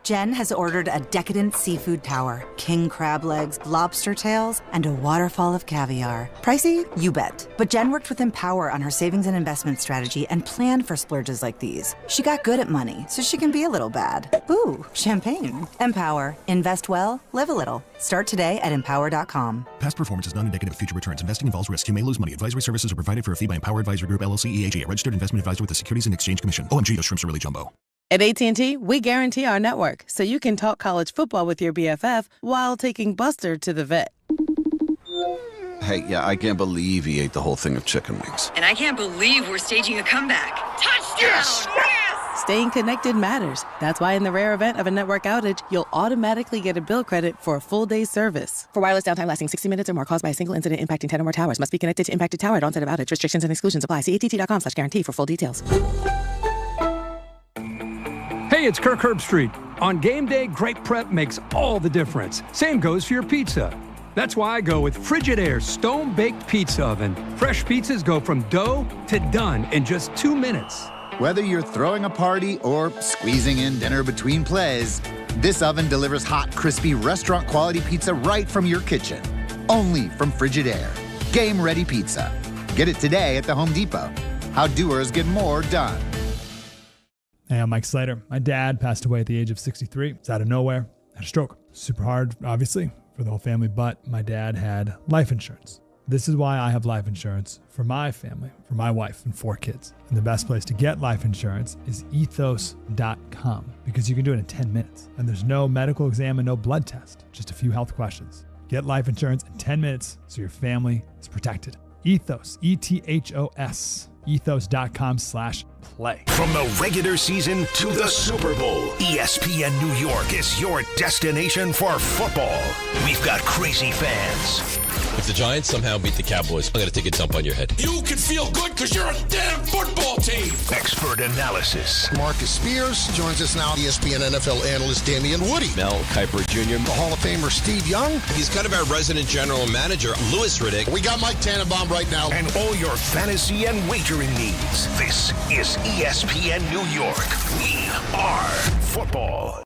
Jen has ordered a decadent seafood tower, king crab legs, lobster tails, and a waterfall of caviar. Pricey? You bet. But Jen worked with Empower on her savings and investment strategy and planned for splurges like these. She got good at money, so she can be a little bad. Ooh, champagne. Empower. Invest well, live a little. Start today at empower.com. Past performance is not indicative of future returns. Investing involves risk. You may lose money. Advisory services are provided for a fee by Empower Advisory Group, LLC, EAG, a registered investment advisor with the Securities and Exchange Commission. OMG, those shrimps are really jumbo. At AT&T, we guarantee our network so you can talk college football with your BFF while taking Buster to the vet. Hey, yeah, I can't believe he ate the whole thing of chicken wings. And I can't believe we're staging a comeback. Touchdown! Yes! Yes! Staying connected matters. That's why in the rare event of a network outage, you'll automatically get a bill credit for a full day's service. For wireless downtime lasting 60 minutes or more caused by a single incident impacting 10 or more towers, must be connected to impacted tower at onset of outage. Restrictions and exclusions apply. See att.com/guarantee for full details. Hey, it's Kirk Herbstreit. On game day, great prep makes all the difference. Same goes for your pizza. That's why I go with Frigidaire Stone-Baked Pizza Oven. Fresh pizzas go from dough to done in just 2 minutes. Whether you're throwing a party or squeezing in dinner between plays, this oven delivers hot, crispy, restaurant-quality pizza right from your kitchen. Only from Frigidaire. Game-ready pizza. Get it today at the Home Depot. How doers get more done. Hey, I'm Mike Slater. My dad passed away at the age of 63. It's out of nowhere. Had a stroke. Super hard, obviously, for the whole family, but my dad had life insurance. This is why I have life insurance for my family, for my wife and 4 kids. And the best place to get life insurance is ethos.com because you can do it in 10 minutes. And there's no medical exam and no blood test, just a few health questions. Get life insurance in 10 minutes so your family is protected. Ethos, ETHOS. ethos.com/play. From the regular season to the Super Bowl, ESPN New York is your destination for football. We've got crazy fans. If the Giants somehow beat the Cowboys, I'm going to take a dump on your head. You can feel good because you're a damn football team. Expert analysis. Marcus Spears joins us now. ESPN NFL analyst Damian Woody. Mel Kiper Jr. The Hall of Famer Steve Young. He's kind of our resident general manager, Louis Riddick. We got Mike Tannenbaum right now. And all your fantasy and wagering needs. This is ESPN New York. We are football.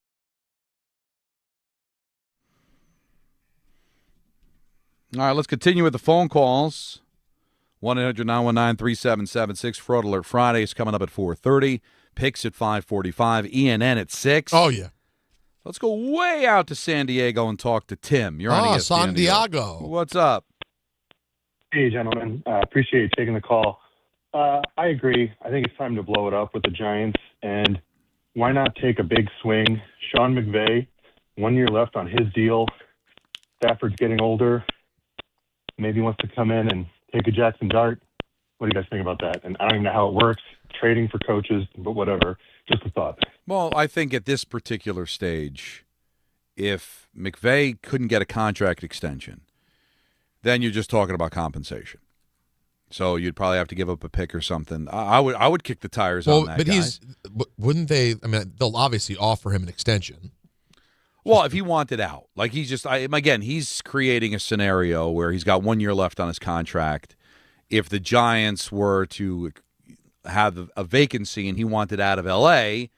All right, let's continue with the phone calls. 1-800-919-3776. Fraud Alert Friday is coming up at 4:30. Picks at 5:45. ENN at 6. Oh, yeah. Let's go way out to San Diego and talk to Tim. You're on ESPN San Diego. What's up? Hey, gentlemen. Appreciate you taking the call. I agree. I think it's time to blow it up with the Giants. And why not take a big swing? Sean McVay, 1 year left on his deal. Stafford's getting older. Maybe he wants to come in and take a Jackson Dart. What do you guys think about that? And I don't even know how it works, trading for coaches, but whatever. Just a thought. Well, I think at this particular stage, if McVay couldn't get a contract extension, then you're just talking about compensation. So you'd probably have to give up a pick or something. I would kick the tires on that guy. Wouldn't they? I mean, they'll obviously offer him an extension. Well, if he wanted out, like he's creating a scenario where he's got 1 year left on his contract. If the Giants were to have a vacancy and he wanted out of L.A.,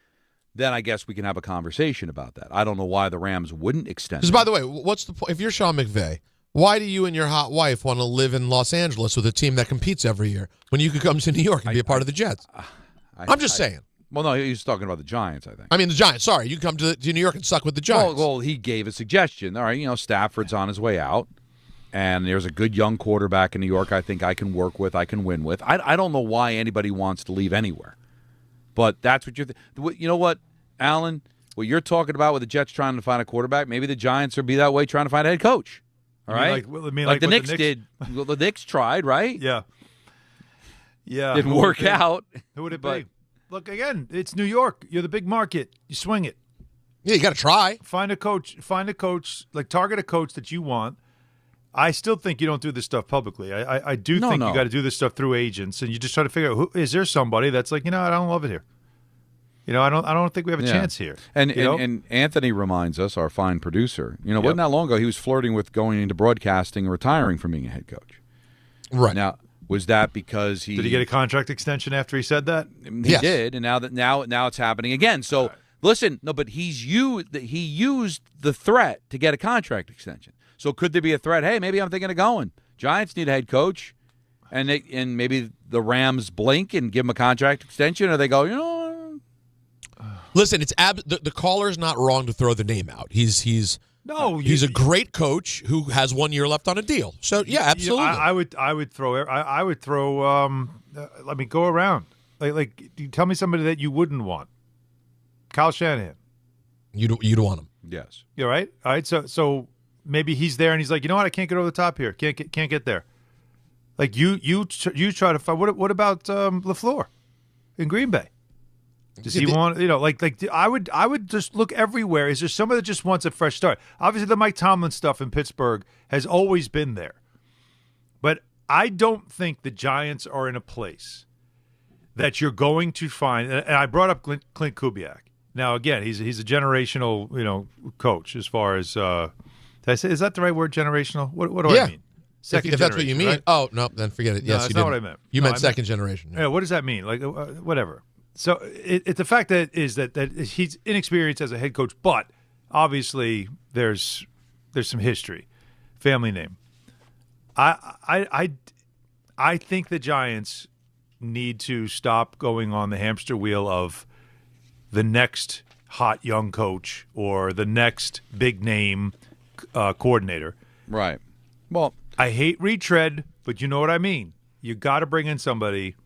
then I guess we can have a conversation about that. I don't know why the Rams wouldn't extend. Because, by the way, what's the point? If you're Sean McVay, why do you and your hot wife want to live in Los Angeles with a team that competes every year when you could come to New York and be a part of the Jets? I'm just saying. Well, no, he's talking about the Giants, I think. I mean, the Giants. Sorry, you come to New York and suck with the Giants. Well, he gave a suggestion. All right, Stafford's on his way out, and there's a good young quarterback in New York I think I can work with, I can win with. I don't know why anybody wants to leave anywhere, but that's what you're you know what, Alan? What you're talking about with the Jets trying to find a quarterback, maybe the Giants will be that way trying to find a head coach. All right? Like the Knicks did. Well, the Knicks tried, right? Yeah. Yeah. Didn't work out. Who would it be? Look, again, it's New York. You're the big market. You swing it. Yeah, you got to try. Find a coach, like target a coach that you want. I still think you don't do this stuff publicly. I do think you got to do this stuff through agents, and you just try to figure out, is there somebody that's like, I don't love it here. I don't think we have a chance here. And Anthony reminds us, our fine producer, wasn't that long ago he was flirting with going into broadcasting and retiring from being a head coach. Right. Now, was that because did he get a contract extension after he said that? He did, and now it's happening again. So listen, no, but he used the threat to get a contract extension. So could there be a threat? Hey, maybe I'm thinking of going. Giants need a head coach, and maybe the Rams blink and give him a contract extension, or they go, Listen, it's the caller's not wrong to throw the name out. He's a great coach who has 1 year left on a deal. So yeah, absolutely. I would throw. Let me go around. Like, you tell me somebody that you wouldn't want. Kyle Shanahan. You'd want him. Yes. You're right. All right. So maybe he's there and he's like, you know what? I can't get over the top here. Can't get there. Like you try to find. What about LaFleur in Green Bay? Does he want, I would just look everywhere. Is there somebody that just wants a fresh start? Obviously, the Mike Tomlin stuff in Pittsburgh has always been there. But I don't think the Giants are in a place that you're going to find, and I brought up Clint Kubiak. Now, again, he's a generational, coach as far as, did I say, is that the right word, generational? What do I mean? If that's what you mean. Right? Oh, no, then forget it. No, yes, that's you not didn't. what I meant. You meant second generation. Yeah, what does that mean? Like, whatever. So it's the fact that he's inexperienced as a head coach, but obviously there's some history, family name. I think the Giants need to stop going on the hamster wheel of the next hot young coach or the next big name coordinator. Right. Well, I hate retread, but you know what I mean. You got to bring in somebody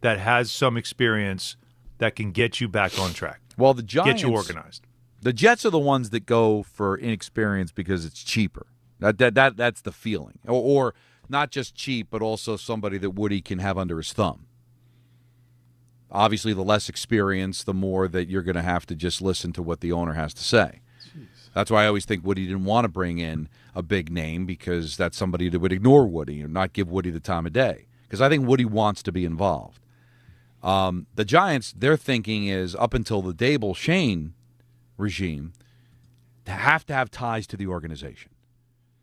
that has some experience that can get you back on track. Well, the Giants get you organized. The Jets are the ones that go for inexperience because it's cheaper. That's the feeling, or not just cheap, but also somebody that Woody can have under his thumb. Obviously, the less experience, the more that you're going to have to just listen to what the owner has to say. Jeez. That's why I always think Woody didn't want to bring in a big name, because that's somebody that would ignore Woody and not give Woody the time of day. Because I think Woody wants to be involved. The Giants, their thinking is, up until the Daboll Shane regime, they have to have ties to the organization.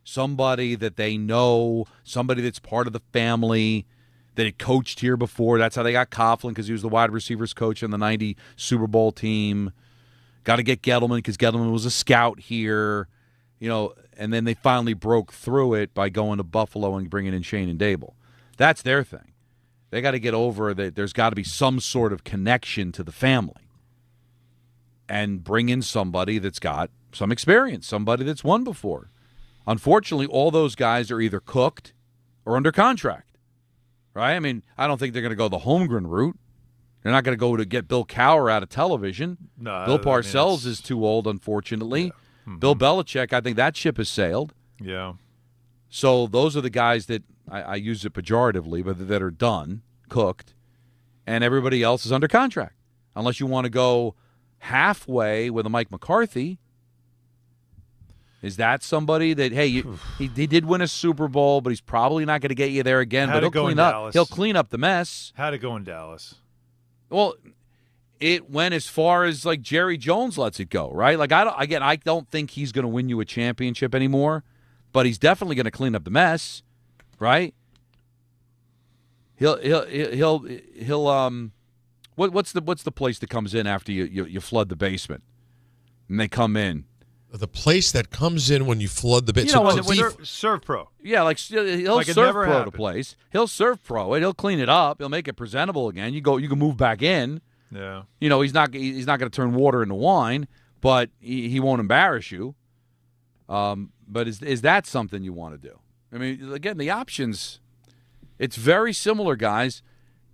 Somebody that they know, somebody that's part of the family, that had coached here before. That's how they got Coughlin, because he was the wide receivers coach on the 90 Super Bowl team. Got to get Gettleman because Gettleman was a scout here. And then they finally broke through it by going to Buffalo and bringing in Shane and Daboll. That's their thing. They got to get over that. There's got to be some sort of connection to the family and bring in somebody that's got some experience, somebody that's won before. Unfortunately, all those guys are either cooked or under contract, right? I mean, I don't think they're going to go the Holmgren route. They're not going to go to get Bill Cowher out of television. No, Bill Parcells is too old, unfortunately. Yeah. Mm-hmm. Bill Belichick, I think that ship has sailed. Yeah. So those are the guys that I use it pejoratively, but that are done, cooked, and everybody else is under contract. Unless you want to go halfway with a Mike McCarthy. Is that somebody that, hey, he did win a Super Bowl, but he's probably not going to get you there again, but he'll clean up the mess. How'd it go in Dallas? Well, it went as far as like Jerry Jones lets it go, right? Like I don't think he's going to win you a championship anymore, but he's definitely going to clean up the mess, right? He'll what's the place that comes in after you flood the basement, and they come in. The place that comes in when you flood the basement. Serve Pro. Yeah, he'll serve Pro the place. He'll serve Pro it. He'll clean it up. He'll make it presentable again. You can move back in. Yeah. He's not going to turn water into wine, but he won't embarrass you. But is that something you want to do? I mean, again, the options, it's very similar, guys.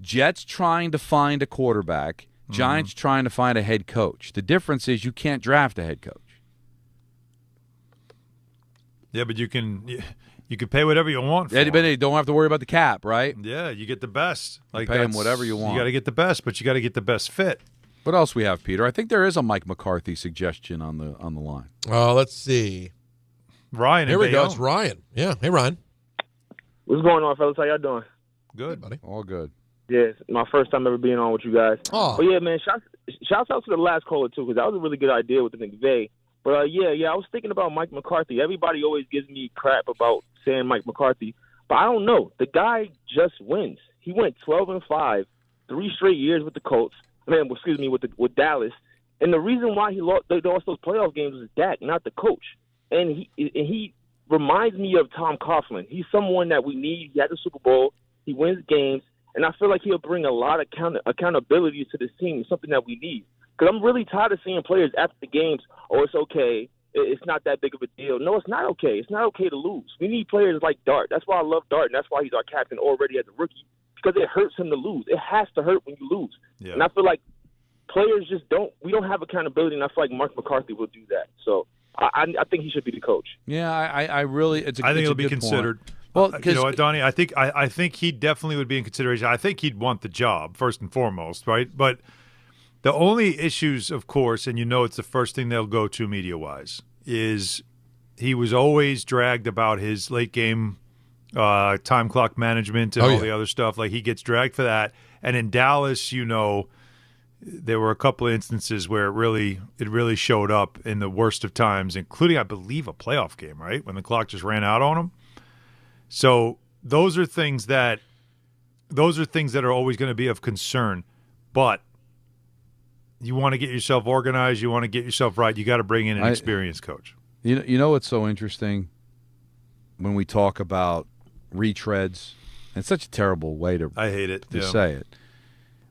Jets trying to find a quarterback, Giants trying to find a head coach. The difference is you can't draft a head coach. Yeah, but you can pay whatever you want for him. You don't have to worry about the cap, right? Yeah, you get the best. Like, pay him whatever you want. You got to get the best, but you got to get the best fit. What else we have, Peter? I think there is a Mike McCarthy suggestion on the line. Let's see. Ryan. Here we go. It's Ryan. Yeah. Hey, Ryan. What's going on, fellas? How y'all doing? Good, buddy. All good. Yeah, it's my first time ever being on with you guys. Oh. But yeah, man, shouts out to the last caller too, because that was a really good idea with the McVay. But yeah, I was thinking about Mike McCarthy. Everybody always gives me crap about saying Mike McCarthy, but I don't know. The guy just wins. He went 12-5, 3 straight years with the Colts. With Dallas. And the reason why they lost those playoff games was Dak, not the coach. And he reminds me of Tom Coughlin. He's someone that we need. He had the Super Bowl. He wins games. And I feel like he'll bring a lot of accountability to this team, something that we need. Because I'm really tired of seeing players after the games, it's okay, it's not that big of a deal. No, it's not okay. It's not okay to lose. We need players like Dart. That's why I love Dart, and that's why he's our captain already as a rookie, because it hurts him to lose. It has to hurt when you lose. Yeah. And I feel like players we don't have accountability, and I feel like Mark McCarthy will do that. So I think he should be the coach. Yeah, I think it'll be considered. Point. Well, you know what, Donnie? I think he definitely would be in consideration. I think he'd want the job first and foremost, right? But the only issues, of course, and it's the first thing they'll go to media-wise, is he was always dragged about his late game time clock management and all the other stuff. Like, he gets dragged for that. And in Dallas, there were a couple of instances where it really showed up in the worst of times, including, I believe, a playoff game, right, when the clock just ran out on him. So those are things that are always going to be of concern. But you want to get yourself organized, you want to get yourself right, you got to bring in an experienced coach. You know what's so interesting when we talk about retreads? And it's such a terrible way to say it.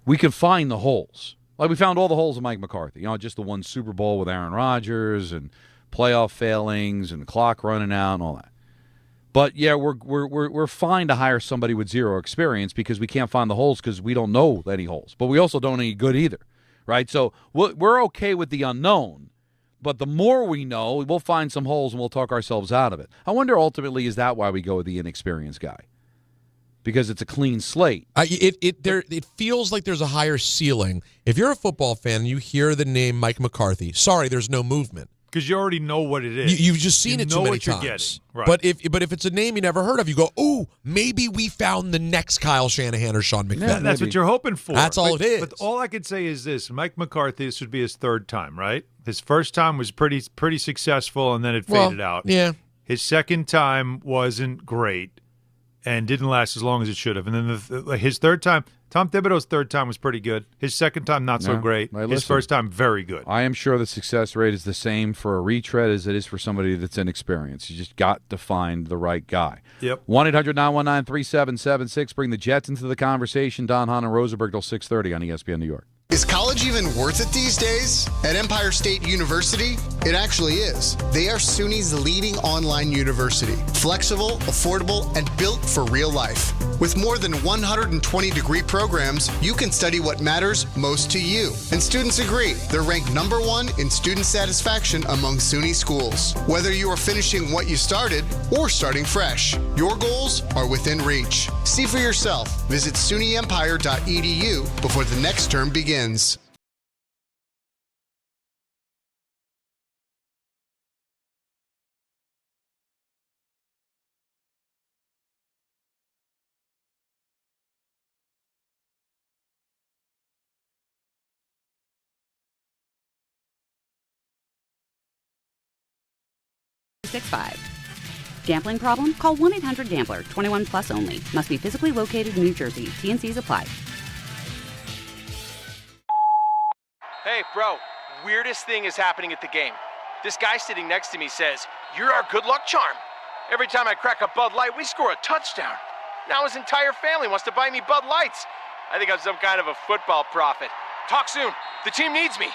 We can find the holes. Like, we found all the holes of Mike McCarthy. Just the one Super Bowl with Aaron Rodgers and playoff failings and the clock running out and all that. But yeah, we're fine to hire somebody with zero experience because we can't find the holes because we don't know any holes. But we also don't know any good either, right? So we're okay with the unknown. But the more we know, we'll find some holes and we'll talk ourselves out of it. I wonder ultimately, is that why we go with the inexperienced guy? Because it's a clean slate. It feels like there's a higher ceiling. If you're a football fan and you hear the name Mike McCarthy, sorry, there's no movement. Because you already know what it is. You've just seen it too many times. Getting. Right. But if it's a name you never heard of, you go, ooh, maybe we found the next Kyle Shanahan or Sean McVay. Yeah, that's what you're hoping for. That's all it is. But all I can say is this: Mike McCarthy, this would be his third time, right? His first time was pretty successful, and then it faded out. Yeah. His second time wasn't great and didn't last as long as it should have. And then his third time, Tom Thibodeau's third time was pretty good. His second time, not so great. His first time, very good. I am sure the success rate is the same for a retread as it is for somebody that's inexperienced. You just got to find the right guy. Yep. 1-800-919-3776. Bring the Jets into the conversation. Don, Hahn, and Rosenberg till 6:30 on ESPN New York. Is college even worth it these days? At Empire State University, it actually is. They are SUNY's leading online university. Flexible, affordable, and built for real life. With more than 120 degree programs, you can study what matters most to you. And students agree. They're ranked #1 in student satisfaction among SUNY schools. Whether you are finishing what you started or starting fresh, your goals are within reach. See for yourself. Visit SUNYEmpire.edu before the next term begins. Gambling problem? Call 1-800-GAMBLER. 21 plus only. Must be physically located in New Jersey. T&Cs apply. Hey, bro, weirdest thing is happening at the game. This guy sitting next to me says, "You're our good luck charm." Every time I crack a Bud Light, we score a touchdown. Now his entire family wants to buy me Bud Lights. I think I'm some kind of a football prophet. Talk soon. The team needs me.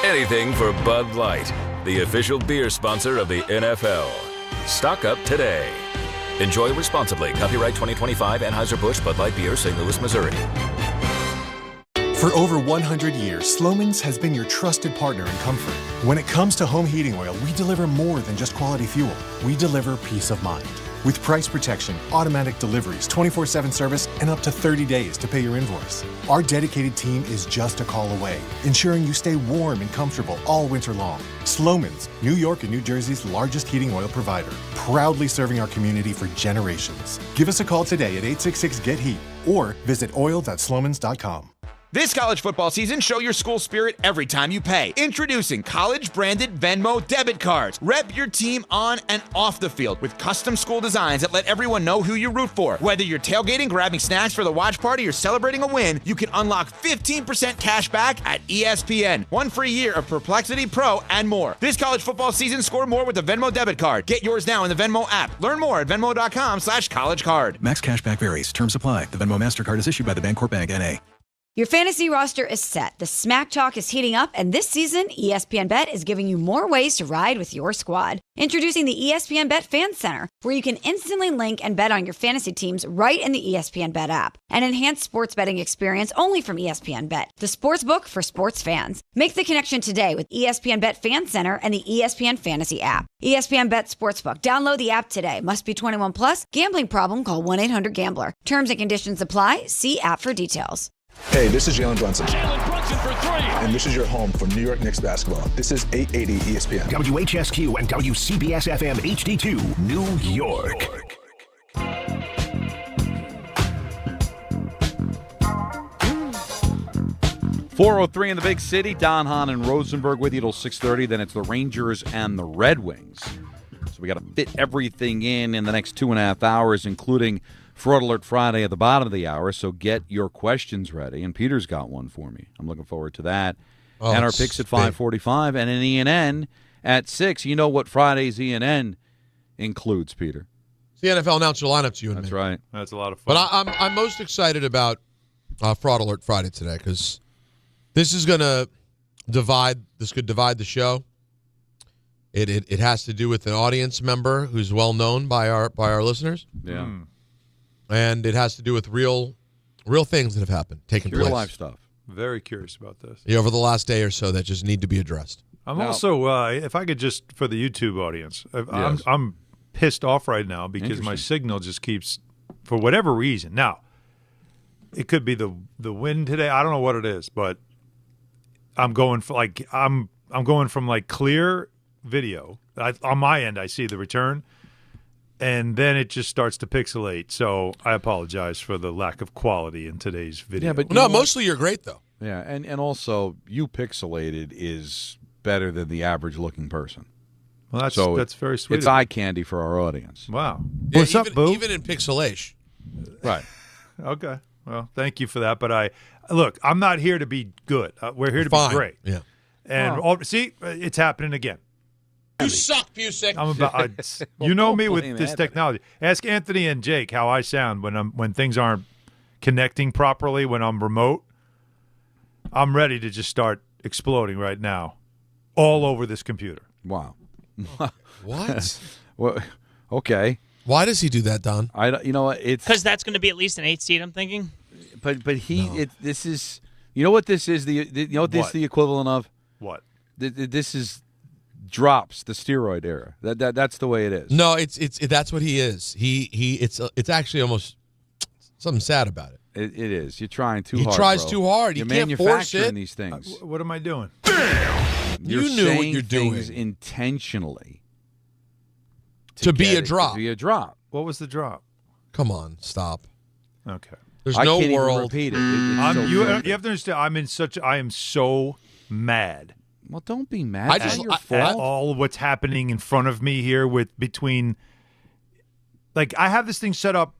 Anything for Bud Light, the official beer sponsor of the NFL. Stock up today. Enjoy responsibly. Copyright 2025 Anheuser-Busch Bud Light Beer, St. Louis, Missouri. For over 100 years, Slomin's has been your trusted partner in comfort. When it comes to home heating oil, we deliver more than just quality fuel. We deliver peace of mind. With price protection, automatic deliveries, 24/7 service, and up to 30 days to pay your invoice. Our dedicated team is just a call away, ensuring you stay warm and comfortable all winter long. Sloman's, New York and New Jersey's largest heating oil provider, proudly serving our community for generations. Give us a call today at 866-GET-HEAT or visit oil.slomans.com. This college football season, show your school spirit every time you pay. Introducing college-branded Venmo debit cards. Rep your team on and off the field with custom school designs that let everyone know who you root for. Whether you're tailgating, grabbing snacks for the watch party, or celebrating a win, you can unlock 15% cash back at ESPN. 1 free year of Perplexity Pro and more. This college football season, score more with the Venmo debit card. Get yours now in the Venmo app. Learn more at venmo.com/collegecard. Max cashback varies. Terms apply. The Venmo MasterCard is issued by the Bancorp Bank, N.A. Your fantasy roster is set. The Smack Talk is heating up, and this season, ESPN Bet is giving you more ways to ride with your squad. Introducing the ESPN Bet Fan Center, where you can instantly link and bet on your fantasy teams right in the ESPN Bet app. An enhanced sports betting experience only from ESPN Bet, the sports book for sports fans. Make the connection today with ESPN Bet Fan Center and the ESPN Fantasy app. ESPN Bet Sportsbook. Download the app today. Must be 21 plus. Gambling problem? Call 1-800-GAMBLER. Terms and conditions apply. See app for details. Hey, this is Jalen Brunson. Jalen Brunson for 3. And this is your home for New York Knicks basketball. This is 880 ESPN. WHSQ and WCBS-FM HD2, New York. .403 in the big city. Don, Hahn, and Rosenberg with you till 6:30. Then it's the Rangers and the Red Wings. So we got to fit everything in the next 2.5 hours, including Fraud Alert Friday at the bottom of the hour, so get your questions ready. And Peter's got one for me. I'm looking forward to that. Oh, and our picks at 5:45 and an ENN at 6. You know what Friday's ENN includes, Peter? The NFL announcer lineup to you and That's me. right. That's a lot of fun. But I'm most excited about Fraud Alert Friday today because this is going to divide. This could divide the show. It has to do with an audience member who's well known by our listeners. Yeah. And it has to do with real things that have happened, taken place. Real life stuff. Very curious about this. Yeah, over the last day or so that just need to be addressed. I'm also, if I could just, for the YouTube audience, I'm pissed off right now because my signal just keeps, for whatever reason. Now, it could be the wind today. I don't know what it is, but I'm going for I'm going from clear video. On my end, I see the return. And then it just starts to pixelate. So I apologize for the lack of quality in today's video. Yeah, but mostly you're great, though. Yeah, and also you pixelated is better than the average looking person. Well, that's very sweet. It's eye candy for our audience. Wow. Yeah, What's up, Boo? Even in pixelation. Right. Okay. Well, thank you for that. But look, I'm not here to be good. We're here to be great. Yeah. And see, it's happening again. You suck, Busick. I'm about. You know me with this technology. Ask Anthony and Jake how I sound when things aren't connecting properly. When I'm remote, I'm ready to just start exploding right now, all over this computer. Wow. What? Well, okay. Why does he do that, Don? You know what? It's because that's going to be at least an 8 seed. I'm thinking. But this is. You know what this is the this is the equivalent of what? This is. Drops the steroid era. That's the way it is. No, it's that's what he is. It's actually almost something sad about it. It is. You're trying too he hard. He tries bro. too hard. You're can't force it. these things. What am I doing? You're you knew saying what you're things doing intentionally to be a drop. To be a drop. What was the drop? Come on, stop. Okay. There's I no can't world. Even repeat it. You have to understand. I am so mad. Well, don't be mad. It's not your fault. At all what's happening in front of me here between I have this thing set up.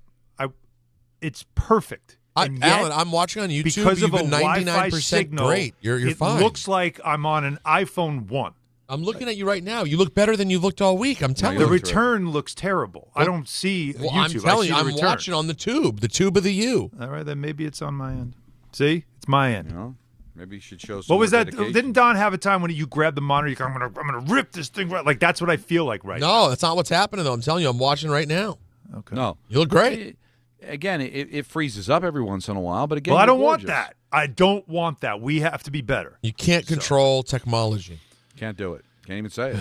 It's perfect. Alan, I'm watching on YouTube. Because of a 99% signal, great. You're fine. It looks like I'm on an iPhone 1. I'm looking at you right now. You look better than you've looked all week. I'm telling you. The return looks terrible. I don't see YouTube. I'm telling you, I'm watching on the tube of the U. All right, then maybe it's on my end. See? It's my end. You know? Maybe you should show some What was that? dedication. Didn't Don have a time when you grabbed the monitor? You go, I'm gonna rip this thing right. That's what I feel like right now. No, that's not what's happening though. I'm telling you, I'm watching right now. Okay. No, you look great. It freezes up every once in a while, but again, well, I don't gorgeous. want that. I don't want that. We have to be better. You can't control technology. Can't do it. Can't even say it.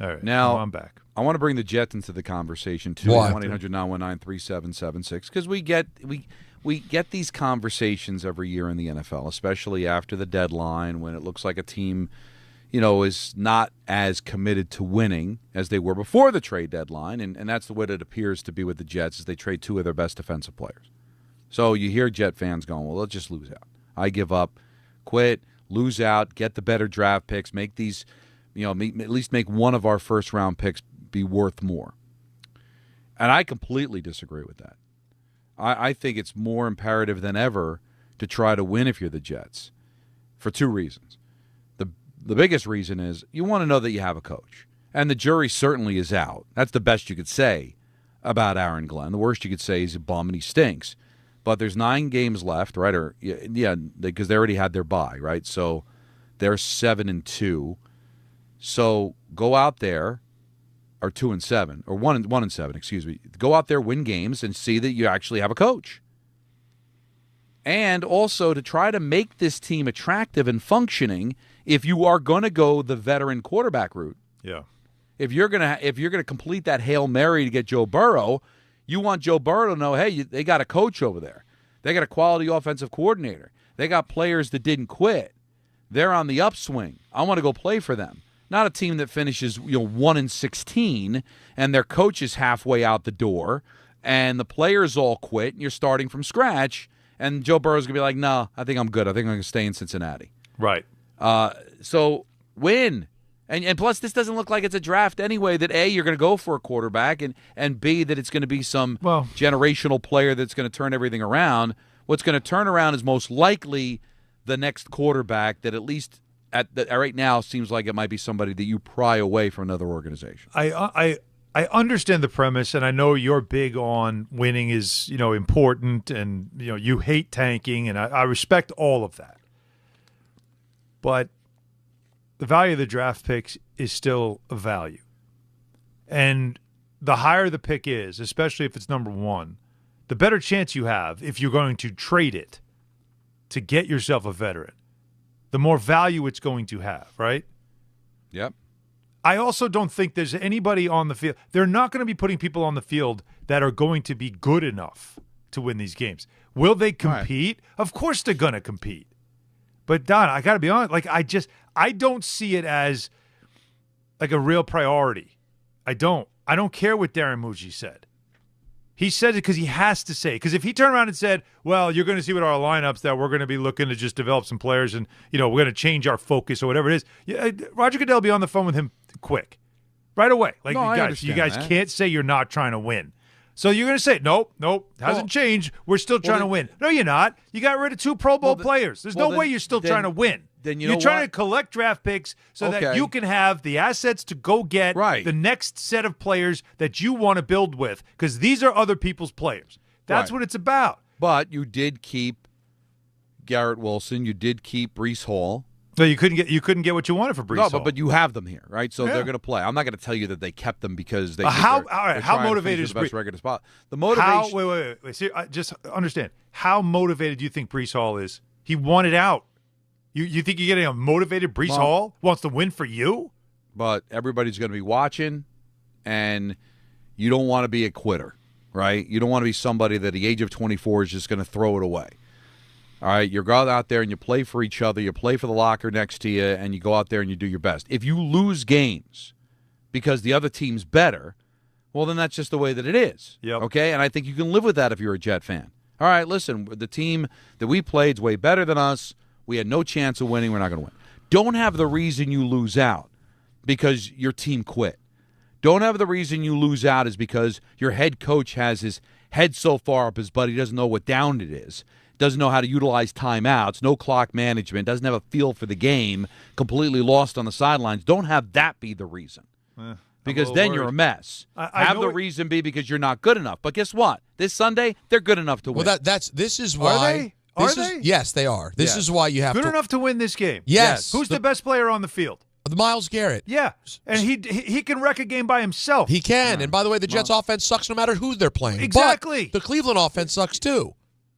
All right. Now I'm back. I want to bring the Jets into the conversation too. Why? 1-800-919-3776 because we get these conversations every year in the NFL, especially after the deadline when it looks like a team, is not as committed to winning as they were before the trade deadline, and that's the way it appears to be with the Jets as they trade two of their best defensive players. So you hear Jet fans going, well, let's just lose out. I give up, quit, lose out, get the better draft picks, make these, at least make one of our first-round picks be worth more. And I completely disagree with that. I think it's more imperative than ever to try to win if you're the Jets for two reasons. The biggest reason is you want to know that you have a coach. And the jury certainly is out. That's the best you could say about Aaron Glenn. The worst you could say is he's a bum and he stinks. But there's 9 games left, right? Because they already had their bye, right? So they're 7-2. So go out there, or 2-7, or 1-7, excuse me. Go out there, win games, and see that you actually have a coach. And also to try to make this team attractive and functioning if you are going to go the veteran quarterback route. Yeah. If you're gonna complete that Hail Mary to get Joe Burrow, you want Joe Burrow to know, hey, they got a coach over there. They got a quality offensive coordinator. They got players that didn't quit. They're on the upswing. I want to go play for them. Not a team that finishes 1-16 and their coach is halfway out the door and the players all quit and you're starting from scratch and Joe Burrow's going to be like, no, I think I'm good. I think I'm going to stay in Cincinnati. Right. So win. And plus, this doesn't look like it's a draft anyway that, A, you're going to go for a quarterback, and B, that it's going to be some generational player that's going to turn everything around. What's going to turn around is most likely the next quarterback that at least right now seems like it might be somebody that you pry away from another organization. I understand the premise, and I know you're big on winning is important, and you hate tanking, and I respect all of that. But the value of the draft picks is still a value. And the higher the pick is, especially if it's number 1, the better chance you have if you're going to trade it to get yourself a veteran, the more value it's going to have, right? Yep. I also don't think there's anybody on the field. They're not going to be putting people on the field that are going to be good enough to win these games. Will they compete? Right. Of course they're going to compete. But, Don, I got to be honest, I don't see it as like a real priority. I don't care what Darren Mucci said. He said it because he has to say it. Because if he turned around and said, well, you're going to see with our lineups that we're going to be looking to just develop some players and, we're going to change our focus or whatever it is, Roger Goodell will be on the phone with him quick. Right away. Like, no, you guys can't say you're not trying to win. So you're going to say, nope, hasn't changed. We're still trying to win. No, you're not. You got rid of 2 Pro Bowl players. There's no way you're still trying to win. Then you're trying to collect draft picks so that you can have the assets to go get the next set of players that you want to build with, because these are other people's players. That's what it's about. But you did keep Garrett Wilson. You did keep Breece Hall. No, you couldn't get what you wanted for Breece Hall. No, but you have them here, right? So they're going to play. I'm not going to tell you that they kept them because they. How motivated is the best record spot? The motivation. Wait. See, just understand how motivated do you think Breece Hall is? He wanted out. You think you're getting a motivated Breece Hall wants to win for you? But everybody's going to be watching, and you don't want to be a quitter, right? You don't want to be somebody that at the age of 24 is just going to throw it away. All right, you go out there and you play for each other, you play for the locker next to you, and you go out there and you do your best. If you lose games because the other team's better, well, then that's just the way that it is. Yep. Okay, and I think you can live with that if you're a Jet fan. All right, listen, the team that we played is way better than us. We had no chance of winning. We're not going to win. Don't have the reason you lose out because your team quit. Don't have the reason you lose out is because your head coach has his head so far up his butt he doesn't know what down it is. Doesn't know how to utilize timeouts, no clock management, doesn't have a feel for the game, completely lost on the sidelines. Don't have that be the reason. Because then you're a mess. Have the reason be because you're not good enough. But guess what? This Sunday, they're good enough to win. Well, this is why. Are they? Yes, they are. This is why you have good enough to win this game. Yes. Who's the best player on the field? Myles Garrett. Yeah, and he can wreck a game by himself. He can. And by the way, the Jets' offense sucks no matter who they're playing. Exactly. But the Cleveland offense sucks too.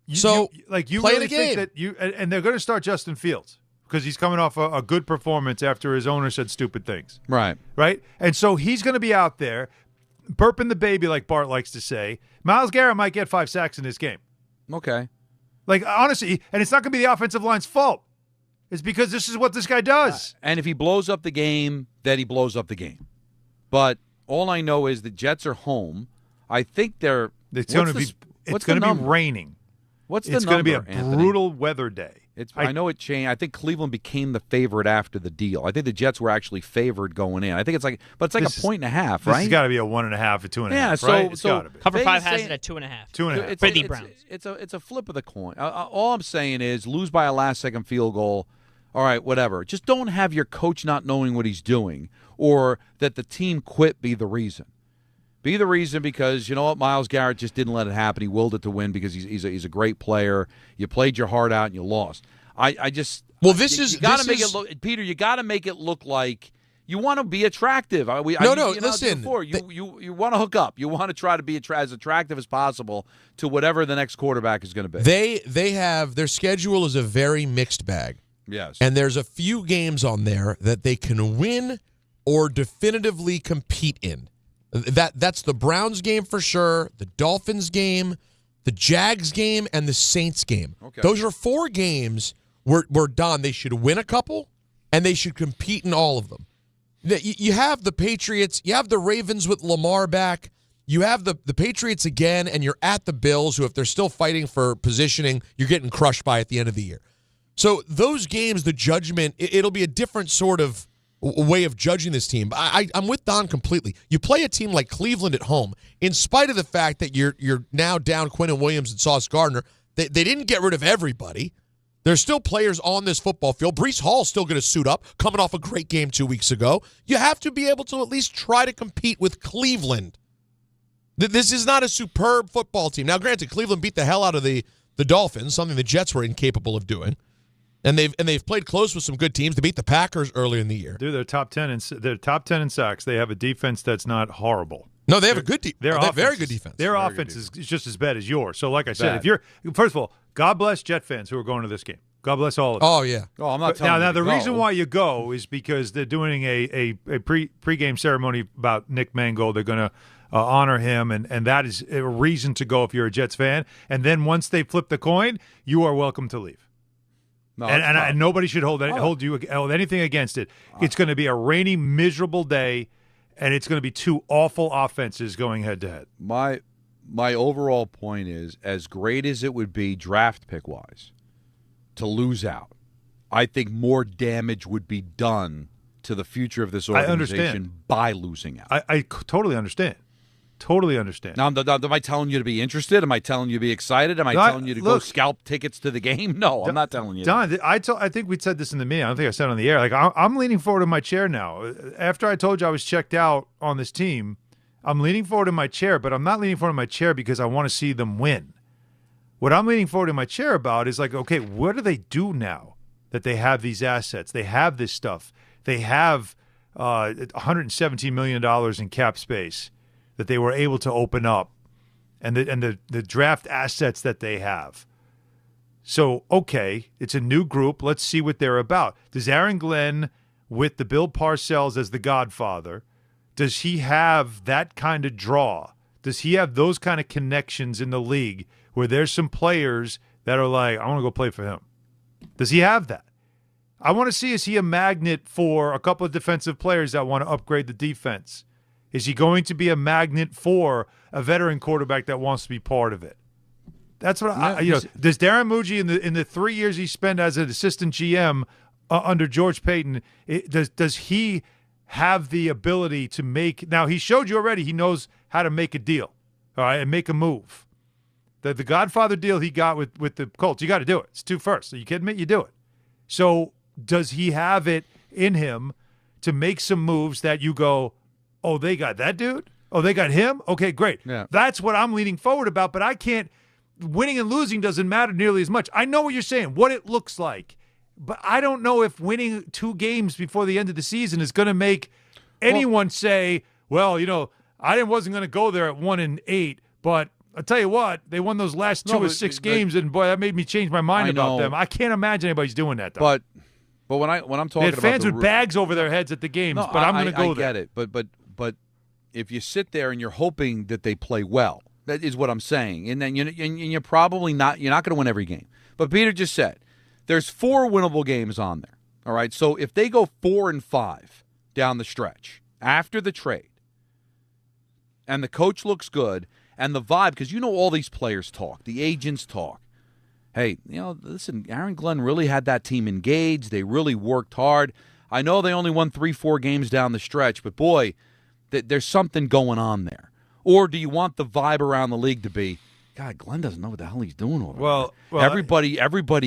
You play really the game. think that and they're going to start Justin Fields. because he's coming off a good performance after his owner said stupid things. Right. Right? And so he's going to be out there burping the baby, like Bart likes to say. Myles Garrett might get 5 sacks in this game. Okay. Like, honestly, and it's not going to be the offensive line's fault. It's because this is what this guy does. And if he blows up the game, then he blows up the game. But all I know is the Jets are home. I think they're – It's going to be raining. What's the number, It's going to be a Anthony? brutal weather day. I know it changed. I think Cleveland became the favorite after the deal. I think the Jets were actually favored going in. I think it's like – but it's like a point and a half, right? This has got to be a 1.5 or 2.5, yeah, right? It's got to be. Cover 5 has it at 2.5. 2.5. For the Browns. It's a flip of the coin. All I'm saying is lose by a last-second field goal. All right, whatever. Just don't have your coach not knowing what he's doing or that the team quit be the reason. Be the reason because, you know what, Myles Garrett just didn't let it happen. He willed it to win because he's a great player. You played your heart out and you lost. I just – Well, this is – you got to make it look – Peter, you got to make it look like you want to be attractive. Listen. You want to hook up. You want to try to be as attractive as possible to whatever the next quarterback is going to be. They have – their schedule is a very mixed bag. Yes. And there's a few games on there that they can win or definitively compete in. That's the Browns game for sure, the Dolphins game, the Jags game, and the Saints game. Okay. Those are 4 games where Don, they should win a couple, and they should compete in all of them. You have the Patriots, you have the Ravens with Lamar back, you have the Patriots again, and you're at the Bills, who if they're still fighting for positioning, you're getting crushed by at the end of the year. So those games, the judgment, it'll be a different sort of way of judging this team. I'm with Don completely. You play a team like Cleveland at home, in spite of the fact that you're now down Quinnen Williams and Sauce Gardner. They didn't get rid of everybody. There's still players on this football field. Breece Hall's still going to suit up, coming off a great game 2 weeks ago. You have to be able to at least try to compete with Cleveland. This is not a superb football team. Now, granted, Cleveland beat the hell out of the Dolphins, something the Jets were incapable of doing. And they've played close with some good teams. They beat the Packers earlier in the year. Dude, they're top 10 in sacks. They have a defense that's not horrible. No, they have a good They have very good defense. Their offense is just as bad as yours. So, like I said, if you're first of all, God bless Jet fans who are going to this game. God bless all of them. Oh yeah. Oh, I'm not telling you. Now the to reason go. why you go is because they're doing a pregame ceremony about Nick Mangold. They're going to honor him, and that is a reason to go if you're a Jets fan. And then once they flip the coin, you are welcome to leave. No, and nobody should hold anything against it. It's going to be a rainy, miserable day, and it's going to be 2 awful offenses going head to head. My overall point is, as great as it would be draft pick wise to lose out, I think more damage would be done to the future of this organization by losing out. I totally understand. Totally understand. Now, am I telling you to be interested? Am I telling you to be excited? Am I telling you to go scalp tickets to the game? No, I'm not telling you. Don, I think we said this in the meeting. I don't think I said it on the air. Like I'm leaning forward in my chair now. After I told you I was checked out on this team, I'm leaning forward in my chair, but I'm not leaning forward in my chair because I want to see them win. What I'm leaning forward in my chair about is like, okay, what do they do now that they have these assets? They have this stuff. They have $117 million in cap space that they were able to open up, and the draft assets that they have. So, okay, it's a new group. Let's see what they're about. Does Aaron Glenn, with the Bill Parcells as the godfather, does he have that kind of draw? Does he have those kind of connections in the league where there's some players that are like, I want to go play for him? Does he have that? I want to see, is he a magnet for a couple of defensive players that want to upgrade the defense? Is he going to be a magnet for a veteran quarterback that wants to be part of it? That's what does Darren Muji in the 3 years he spent as an assistant GM under George Payton, does he have the ability to make? Now he showed you already he knows how to make a deal, all right, and make a move. The Godfather deal he got with the Colts, you got to do it. It's 2 firsts. Are you kidding me? You do it. So does he have it in him to make some moves that you go, oh, they got that dude? Oh, they got him? Okay, great. Yeah. That's what I'm leaning forward about, but I can't. Winning and losing doesn't matter nearly as much. I know what you're saying, what it looks like, but I don't know if winning 2 games before the end of the season is going to make anyone say, well, I wasn't going to go there at 1-8, but I'll tell you what, they won those last 2 or 6 games, and boy, that made me change my mind about them. I can't imagine anybody's doing that, though. But when I'm They talking had about fans the with bags over their heads at the games, No, but I'm going to go I there. get it, but if you sit there and you're hoping that they play well, that is what I'm saying, and then you're probably not. You're not going to win every game. But Peter just said there's 4 winnable games on there. All right, so if they go 4-5 down the stretch after the trade, and the coach looks good, and the vibe, because all these players talk, the agents talk. Hey, listen, Aaron Glenn really had that team engaged. They really worked hard. I know they only won 3-4 games down the stretch, but boy, there's something going on there. Or do you want the vibe around the league to be, God, Glenn doesn't know what the hell he's doing over there. Everybody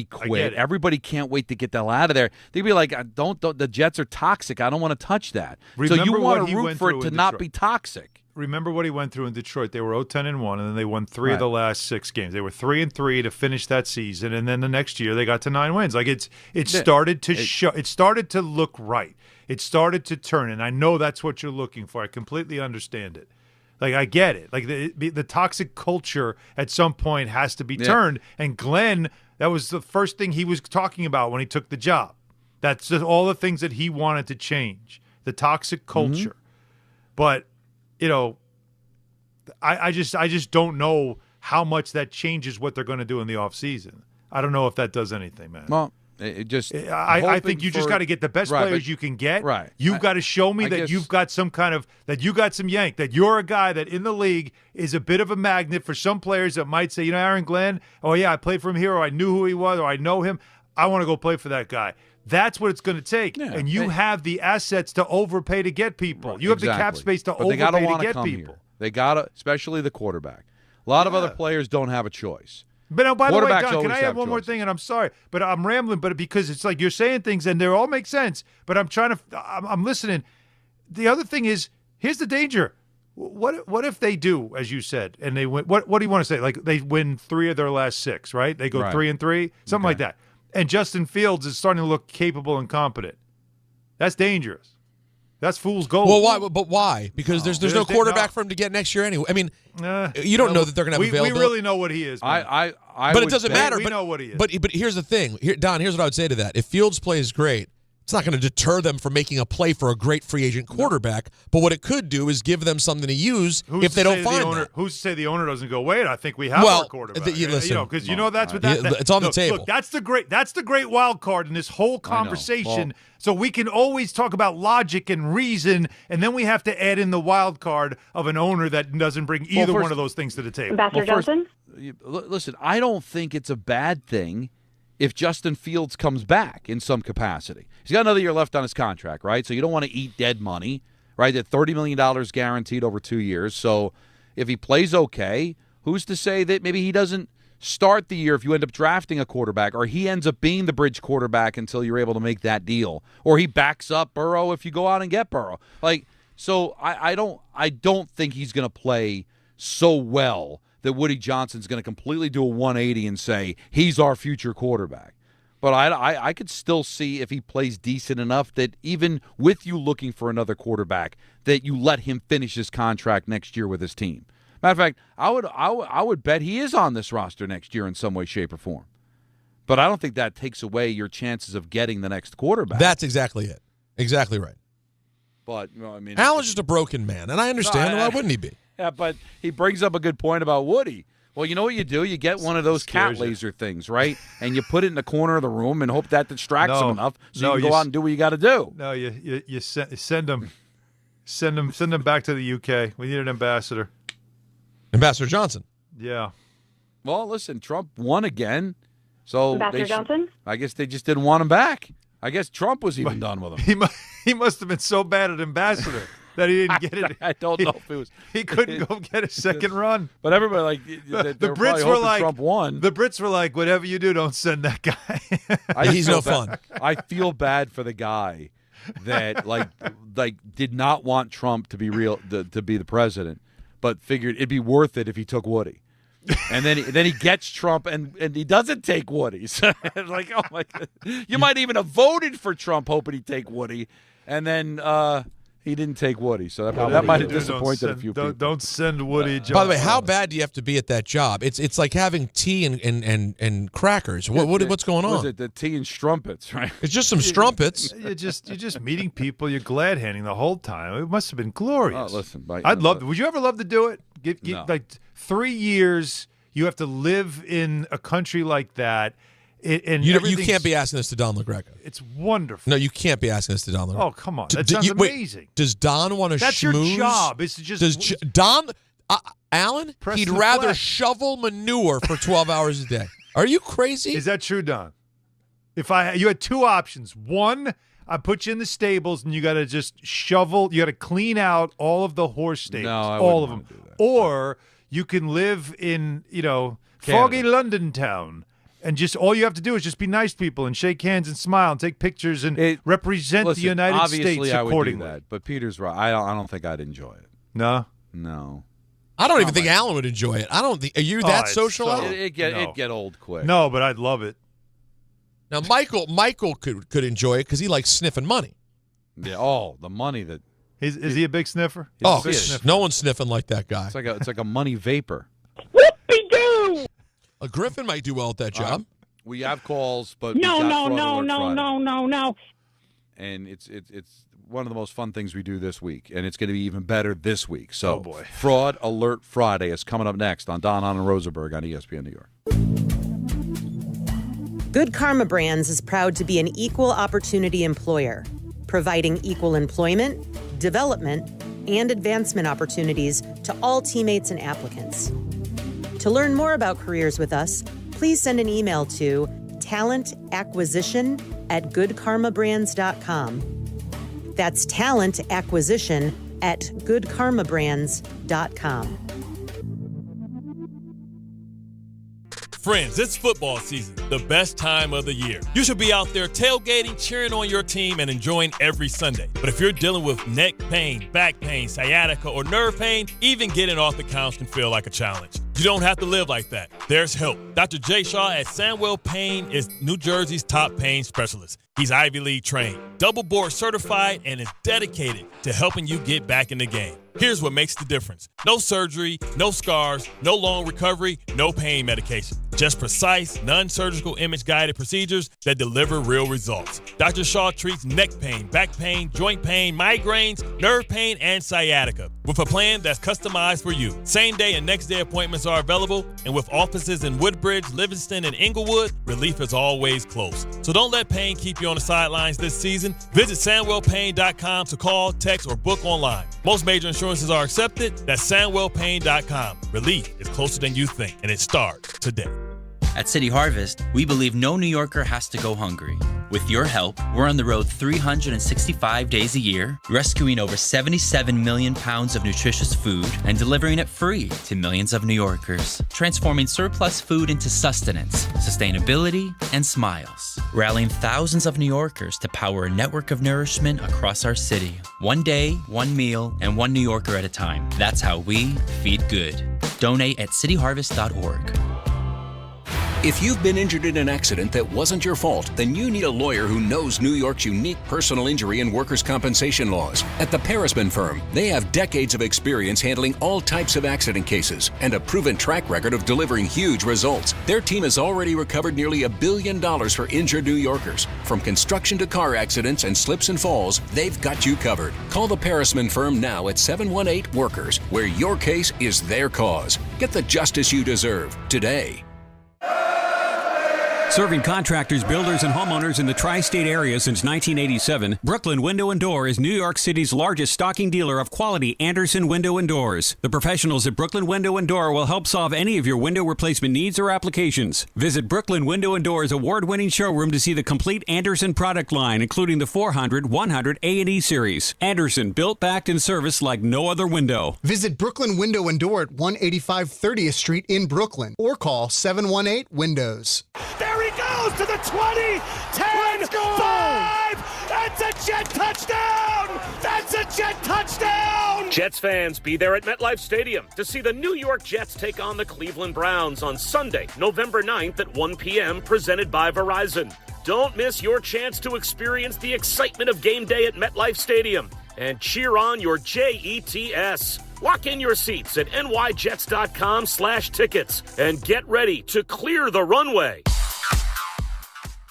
quit. Everybody can't wait to get the hell out of there. They'd be like, don't the Jets are toxic. I don't want to touch that. So you want to root for it to not be toxic. Remember what he went through in Detroit. They were 0-10-1, and then they won 3 of the last 6 games. They were 3-3 to finish that season, and then the next year they got to 9 wins. Like it started to show. It started to look right. It started to turn, and I know that's what you're looking for. I completely understand it. Like, I get it. Like, the toxic culture at some point has to be turned. And Glenn, that was the first thing he was talking about when he took the job. That's just all the things that he wanted to change, the toxic culture. But, I just don't know how much that changes what they're going to do in the offseason. I don't know if that does anything, man. Well, it just I think you just got to get the best players you can get. Right. You've got to show me that you've got some kind of – that you got some yank, that you're a guy that in the league is a bit of a magnet for some players that might say, Aaron Glenn, oh, yeah, I played for him here, or I knew who he was, or I know him. I want to go play for that guy. That's what it's going to take. Yeah. And you have the assets to overpay to get people. Right. You have the cap space to overpay to get people. Here. They got to – especially the quarterback. A lot of other players don't have a choice. But by the way, Don, can I add one more thing? And I'm sorry, but I'm rambling. But because it's like you're saying things and they all make sense. But I'm listening. The other thing is, here's the danger. What if they do, as you said, and they win? What do you want to say? Like they win 3 of their last 6, right? They go 3-3, something like that. And Justin Fields is starting to look capable and competent. That's dangerous. That's fool's gold. Well, why? But why? Because there's no quarterback for him to get next year anyway. I mean, you don't know that they're going to have availability. We really know what he is. Man. But it doesn't matter. We know what he is. But here's the thing, Don. Here's what I would say to that: if Fields plays great, it's not going to deter them from making a play for a great free agent quarterback. But what it could do is give them something to use if they don't find that. Who's to say the owner doesn't go? Wait, I think we have our quarterback. Because that's what it's on the table. Look, that's the great wild card in this whole conversation. So we can always talk about logic and reason, and then we have to add in the wild card of an owner that doesn't bring either one of those things to the table. Ambassador Johnson? Listen, I don't think it's a bad thing if Justin Fields comes back in some capacity. He's got another year left on his contract, right? So you don't want to eat dead money, right? That $30 million guaranteed over 2 years. So if he plays okay, who's to say that maybe he doesn't start the year if you end up drafting a quarterback, or he ends up being the bridge quarterback until you're able to make that deal, or he backs up Burrow if you go out and get Burrow. So I don't think he's going to play so well that Woody Johnson's going to completely do a 180 and say he's our future quarterback. But I could still see if he plays decent enough that even with you looking for another quarterback, that you let him finish his contract next year with his team. Matter of fact, I would bet he is on this roster next year in some way, shape, or form. But I don't think that takes away your chances of getting the next quarterback. That's exactly it. Exactly right. But Allen's just a broken man, and I understand. Why wouldn't he be? Yeah, but he brings up a good point about Woody. Well, you know what you do? You get one of those cat laser things, right? And you put it in the corner of the room and hope that distracts him enough so you can go out and do what you got to do. No, you send him back to the UK. We need an ambassador. Ambassador Johnson. Yeah. Well, listen, Trump won again. So Ambassador Johnson? I guess they just didn't want him back. I guess Trump was even done with him. He must have been so bad at ambassador that he didn't get it. I don't know if it was. He couldn't go get a second run. But everybody, the Brits were like, Trump won. The Brits were like, whatever you do, don't send that guy. He's no fun. I feel bad for the guy that did not want Trump to be to be the president, but figured it'd be worth it if he took Woody. And then he gets Trump and he doesn't take Woody. So like, oh my God. You might even have voted for Trump hoping he'd take Woody. And then He didn't take Woody, so that might have disappointed a few people. Don't send Woody. By the way, how bad do you have to be at that job? It's like having tea and crackers. What's going on? Was it the tea and strumpets, right? It's just some strumpets. You're just meeting people. You're glad handing the whole time. It must have been glorious. Oh, listen, I'd love. Would you ever love to do it? No. Like 3 years, you have to live in a country like that. You can't be asking this to Don LaGreca. It's wonderful. No, you can't be asking this to Don LaGreca. Oh, come on. That sounds amazing. Does Don want to schmooze? That's your job. It's just. Does Don, Alan, Press he'd the rather flesh. shovel manure for 12 hours a day. Are you crazy? Is that true, Don? You had two options. One, I put you in the stables and you got to just shovel. You got to clean out all of the horse stables, all of them. Or you can live in, foggy London town. And just all you have to do is just be nice to people and shake hands and smile and take pictures and represent the United States I accordingly. would do that, but Peter's right. I don't think I'd enjoy it. No? No. I don't even think Alan would enjoy it. I don't think. Are you that social? It'd get old quick. No, but I'd love it. Now Michael could enjoy it because he likes sniffing money. Yeah. Oh, the money that. Is he a big sniffer? No one's sniffing like that guy. It's like a money vapor. Whoopie-doo! A Griffin might do well at that job. We have calls, but No. And it's one of the most fun things we do this week, and it's going to be even better this week. So, Fraud Alert Friday is coming up next on Hahn Rosenberg on ESPN New York. Good Karma Brands is proud to be an equal opportunity employer, providing equal employment, development, and advancement opportunities to all teammates and applicants. To learn more about careers with us, please send an email to talentacquisition@goodkarmabrands.com. That's talentacquisition@goodkarmabrands.com. Friends, it's football season, the best time of the year. You should be out there tailgating, cheering on your team, and enjoying every Sunday. But if you're dealing with neck pain, back pain, sciatica, or nerve pain, even getting off the couch can feel like a challenge. You don't have to live like that. There's help. Dr. Jay Shaw at Sandwell Pain is New Jersey's top pain specialist. He's Ivy League trained, double board certified, and is dedicated to helping you get back in the game. Here's what makes the difference. No surgery, no scars, no long recovery, no pain medication. Just precise, non-surgical image-guided procedures that deliver real results. Dr. Shaw treats neck pain, back pain, joint pain, migraines, nerve pain, and sciatica with a plan that's customized for you. Same-day and next-day appointments are available, and with offices in Woodbridge, Livingston, and Inglewood, relief is always close. So don't let pain keep you on the sidelines this season. Visit SandwellPain.com to call, text, or book online. Most major insurances are accepted. That's SandwellPain.com. Relief is closer than you think, and it starts today. At City Harvest, we believe no New Yorker has to go hungry. With your help, we're on the road 365 days a year, rescuing over 77 million pounds of nutritious food and delivering it free to millions of New Yorkers, transforming surplus food into sustenance, sustainability, and smiles, rallying thousands of New Yorkers to power a network of nourishment across our city. One day, one meal, and one New Yorker at a time. That's how we feed good. Donate at cityharvest.org. If you've been injured in an accident that wasn't your fault, then you need a lawyer who knows New York's unique personal injury and workers' compensation laws. At the Parisman Firm, they have decades of experience handling all types of accident cases and a proven track record of delivering huge results. Their team has already recovered nearly $1 billion for injured New Yorkers. From construction to car accidents and slips and falls, they've got you covered. Call the Parisman Firm now at 718-WORKERS, where your case is their cause. Get the justice you deserve today. Serving contractors, builders, and homeowners in the tri-state area since 1987, Brooklyn Window & Door is New York City's largest stocking dealer of quality Andersen window and doors. The professionals at Brooklyn Window & Door will help solve any of your window replacement needs or applications. Visit Brooklyn Window & Door's award-winning showroom to see the complete Andersen product line, including the 400, 100, A&E series. Andersen, built, backed, and serviced like no other window. Visit Brooklyn Window & Door at 185 30th Street in Brooklyn or call 718-WINDOWS. There he goes to the 20, 10, 5. That's a Jet touchdown. That's a Jet touchdown. Jets fans, be there at MetLife Stadium to see the New York Jets take on the Cleveland Browns on Sunday, November 9th at 1 p.m., presented by Verizon. Don't miss your chance to experience the excitement of game day at MetLife Stadium. and cheer on your Jets. Lock in your seats at nyjets.com/tickets and get ready to clear the runway.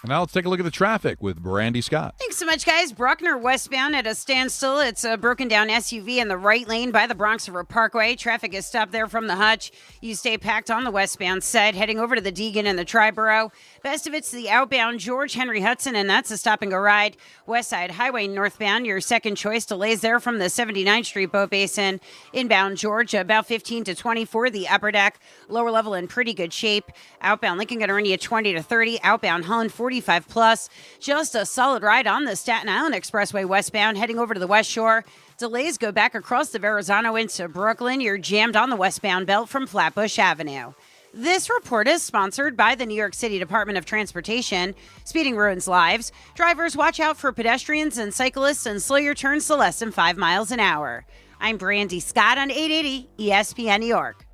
And now let's take a look at the traffic with Brandy Scott. Thanks so much, guys. Bruckner westbound at a standstill. It's a broken down SUV in the right lane by the Bronx River Parkway. Traffic is stopped there from the Hutch. You stay packed on the westbound side, heading over to the Deegan and the Triborough. Best of it's the outbound George Henry Hudson, and that's a stop and go ride. West Side Highway northbound, your second choice. Delays there from the 79th Street Boat Basin. Inbound Georgia, about 15 to 20 for the upper deck. Lower level in pretty good shape. Outbound Lincoln Gonnerini 20 to 30. Outbound Holland 45 plus. Just a solid ride on the Staten Island Expressway westbound, heading over to the West Shore. Delays go back across the Verrazano into Brooklyn. You're jammed on the westbound belt from Flatbush Avenue. This report is sponsored by the New York City Department of Transportation. Speeding ruins lives. Drivers, watch out for pedestrians and cyclists and slow your turns to less than 5 miles an hour. I'm Brandy Scott on 880 ESPN New York.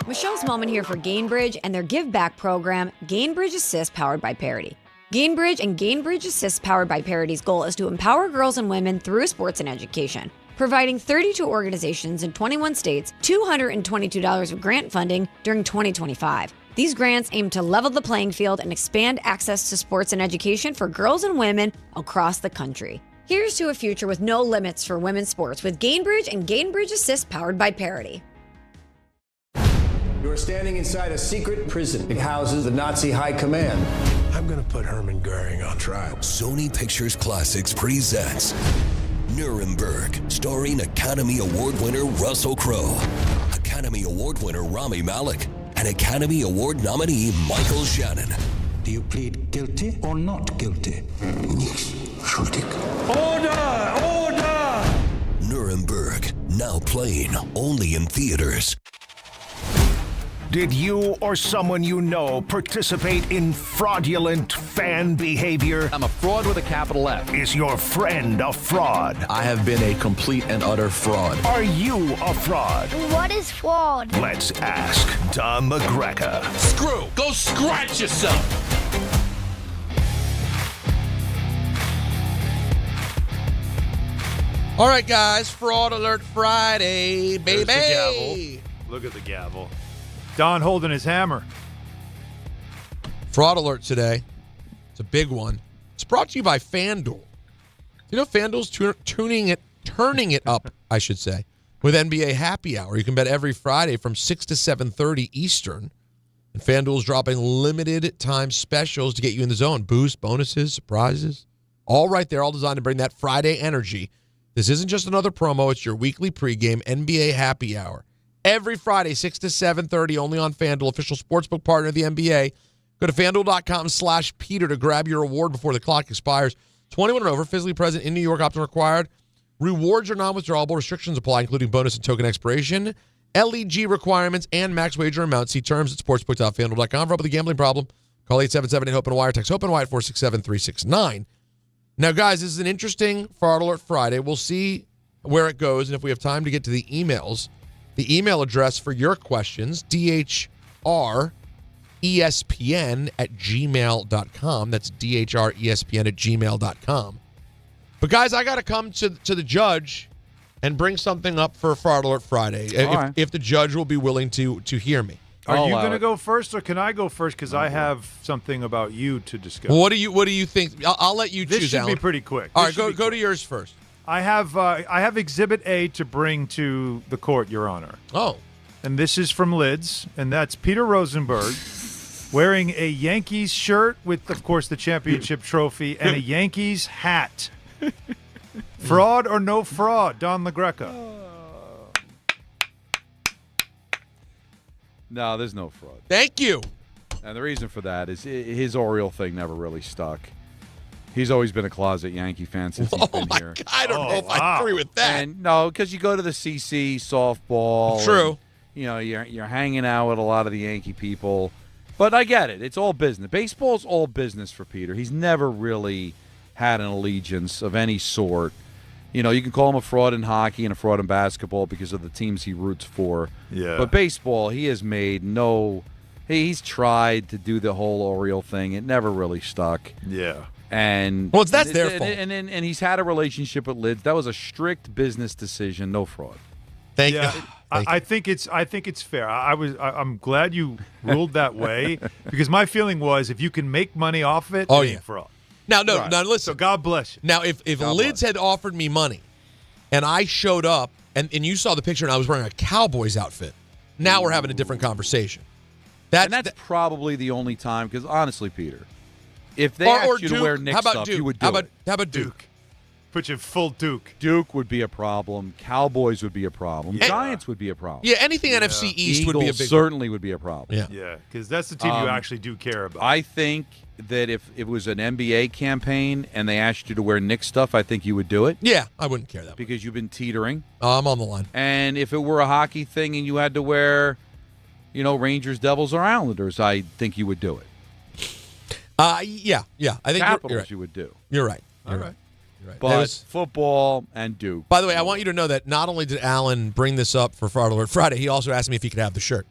Michelle's Moment here for Gainbridge and their Give Back program, Gainbridge Assist, powered by Parity. Gainbridge and Gainbridge Assist, powered by Parity's goal is to empower girls and women through sports and education, providing 32 organizations in 21 states $222 of grant funding during 2025. These grants aim to level the playing field and expand access to sports and education for girls and women across the country. Here's to a future with no limits for women's sports with Gainbridge and Gainbridge Assist, powered by Parity. You're standing inside a secret prison. It houses the Nazi high command. I'm going to put Hermann Goering on trial. Sony Pictures Classics presents Nuremberg, starring Academy Award winner Russell Crowe, Academy Award winner Rami Malek, and Academy Award nominee Michael Shannon. Do you plead guilty or not guilty? Schuldig. Order! Order! Nuremberg, now playing only in theaters. Did you or someone you know participate in fraudulent fan behavior? I'm a fraud with a capital F. Is your friend a fraud? I have been a complete and utter fraud. Are you a fraud? What is fraud? Let's ask Don McGregor. Screw! Go scratch yourself! All right, guys. Fraud Alert Friday, baby. There's the gavel. Look at the gavel. Don holding his hammer. Fraud alert today. It's a big one. It's brought to you by FanDuel. You know, FanDuel's turning it up, I should say, with NBA Happy Hour. You can bet every Friday from 6 to 7:30 Eastern. And FanDuel's dropping limited time specials to get you in the zone. Boost, bonuses, surprises. All right there, all designed to bring that Friday energy. This isn't just another promo. It's your weekly pregame NBA Happy Hour. Every Friday, 6 to 7:30, only on FanDuel, official sportsbook partner of the NBA. Go to FanDuel.com/Peter to grab your reward before the clock expires. 21 and over, physically present in New York, option required. Rewards are non-withdrawable. Restrictions apply, including bonus and token expiration, LEG requirements, and max wager amount. See terms at sportsbook.fanduel.com. For help with a gambling problem, call 877-8-HOPE-NY. Text HOPE-NY at 467-369. Now, guys, this is an interesting Fraud Alert Friday. We'll see where it goes, and if we have time to get to the emails. The email address for your questions, DHRESPN@gmail.com. That's DHRESPN@gmail.com. But, guys, I got to come to the judge and bring something up for Fraud Alert Friday, if the judge will be willing to hear me. Are you going to go first, or can I go first? Because I have something about you to discuss. Well, what do you think? I'll let you choose, This should Alan. be pretty quick. All right, go to yours first. I have Exhibit A to bring to the court, Your Honor. Oh. And this is from Lids, and that's Peter Rosenberg wearing a Yankees shirt with, of course, the championship trophy and a Yankees hat. Fraud or no fraud, Don LaGreca? No, there's no fraud. Thank you. And the reason for that is his Oriole thing never really stuck. He's always been a closet Yankee fan since he's been here. God, I don't know if I agree with that. And no, because you go to the CC softball. True. And, you're hanging out with a lot of the Yankee people. But I get it. It's all business. Baseball's all business for Peter. He's never really had an allegiance of any sort. You can call him a fraud in hockey and a fraud in basketball because of the teams he roots for. Yeah. But baseball, he has made no – he's tried to do the whole Oriole thing. It never really stuck. Yeah. And well, that's their fault. And he's had a relationship with Lids. That was a strict business decision, no fraud. Thank you. I think it's fair. I'm glad you ruled that way because my feeling was if you can make money off it, it ain't fraud. Now, now listen. So God bless you. Now, if Lids had offered me money, and I showed up, and you saw the picture, and I was wearing a Cowboys outfit, now we're having a different conversation. That's probably the only time, because honestly, Peter, if they asked you to wear Knicks stuff, you would do it. How about Duke? Put you full Duke. Duke would be a problem. Cowboys would be a problem. Giants would be a problem. Yeah, anything NFC East would be a big certainly would be a problem. Yeah, because that's the team you actually do care about. I think that if it was an NBA campaign and they asked you to wear Knicks stuff, I think you would do it. Yeah, I wouldn't care that much. Because you've been teetering. I'm on the line. And if it were a hockey thing and you had to wear, Rangers, Devils, or Islanders, I think you would do it. Yeah. I think Capitals you're right. you would do. You're right. All right. But football and Duke. By the way, I want you to know that not only did Alan bring this up for Fraud Alert Friday, he also asked me if he could have the shirt.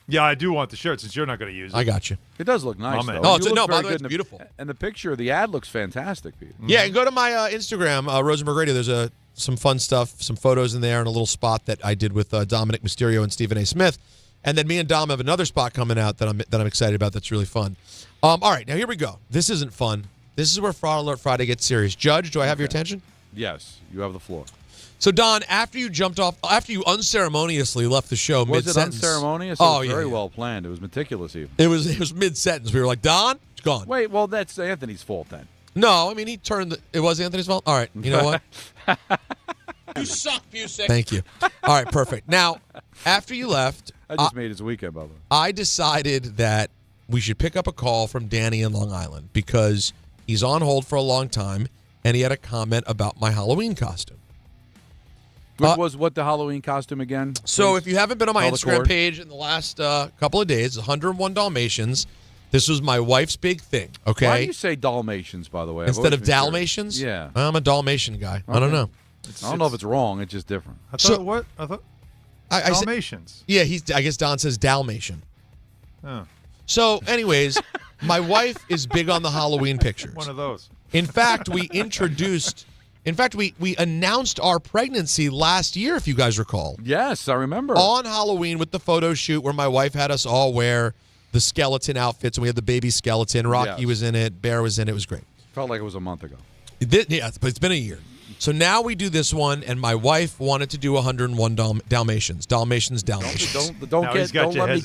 Yeah, I do want the shirt since you're not going to use it. I got you. It does look nice, though. Oh, by the way, it's beautiful. And the picture of the ad looks fantastic, Peter. Yeah, and go to my Instagram, Rosenberg Radio. There's some fun stuff, some photos in there, and a little spot that I did with Dominic Mysterio and Stephen A. Smith. And then me and Dom have another spot coming out that I'm excited about that's really fun. All right, now here we go. This isn't fun. This is where Fraud Alert Friday gets serious. Judge, do I have your attention? Yes, you have the floor. So, Don, after you unceremoniously left the show mid-sentence. Was it unceremonious? It was very well planned. It was meticulous even. It was mid-sentence. We were like, Don, it's gone. Wait, well, that's Anthony's fault then. No, I mean, he turned it was Anthony's fault? All right, you know what? You suck, Busek. Thank you. All right, perfect. Now, after you left. I just made his weekend, by the way. I decided that we should pick up a call from Danny in Long Island because he's on hold for a long time, and he had a comment about my Halloween costume. Which was what the Halloween costume again? So if you haven't been on my Instagram page in the last couple of days, 101 Dalmatians. This was my wife's big thing, okay? Why do you say Dalmatians, by the way? Instead of Dalmatians? Yeah. I'm a Dalmatian guy. Okay. I don't know. I don't know if it's wrong. It's just different. I thought Dalmatians. Yeah, I guess Don says Dalmatian. Oh. So, anyways, my wife is big on the Halloween pictures. One of those. In fact, we announced our pregnancy last year, if you guys recall. Yes, I remember. On Halloween with the photo shoot where my wife had us all wear the skeleton outfits, and we had the baby skeleton. Rocky was in it. Bear was in it. It was great. Felt like it was a month ago. Yeah, but it's been a year. So now we do this one, and my wife wanted to do 101 Dalmatians. Don't let me get.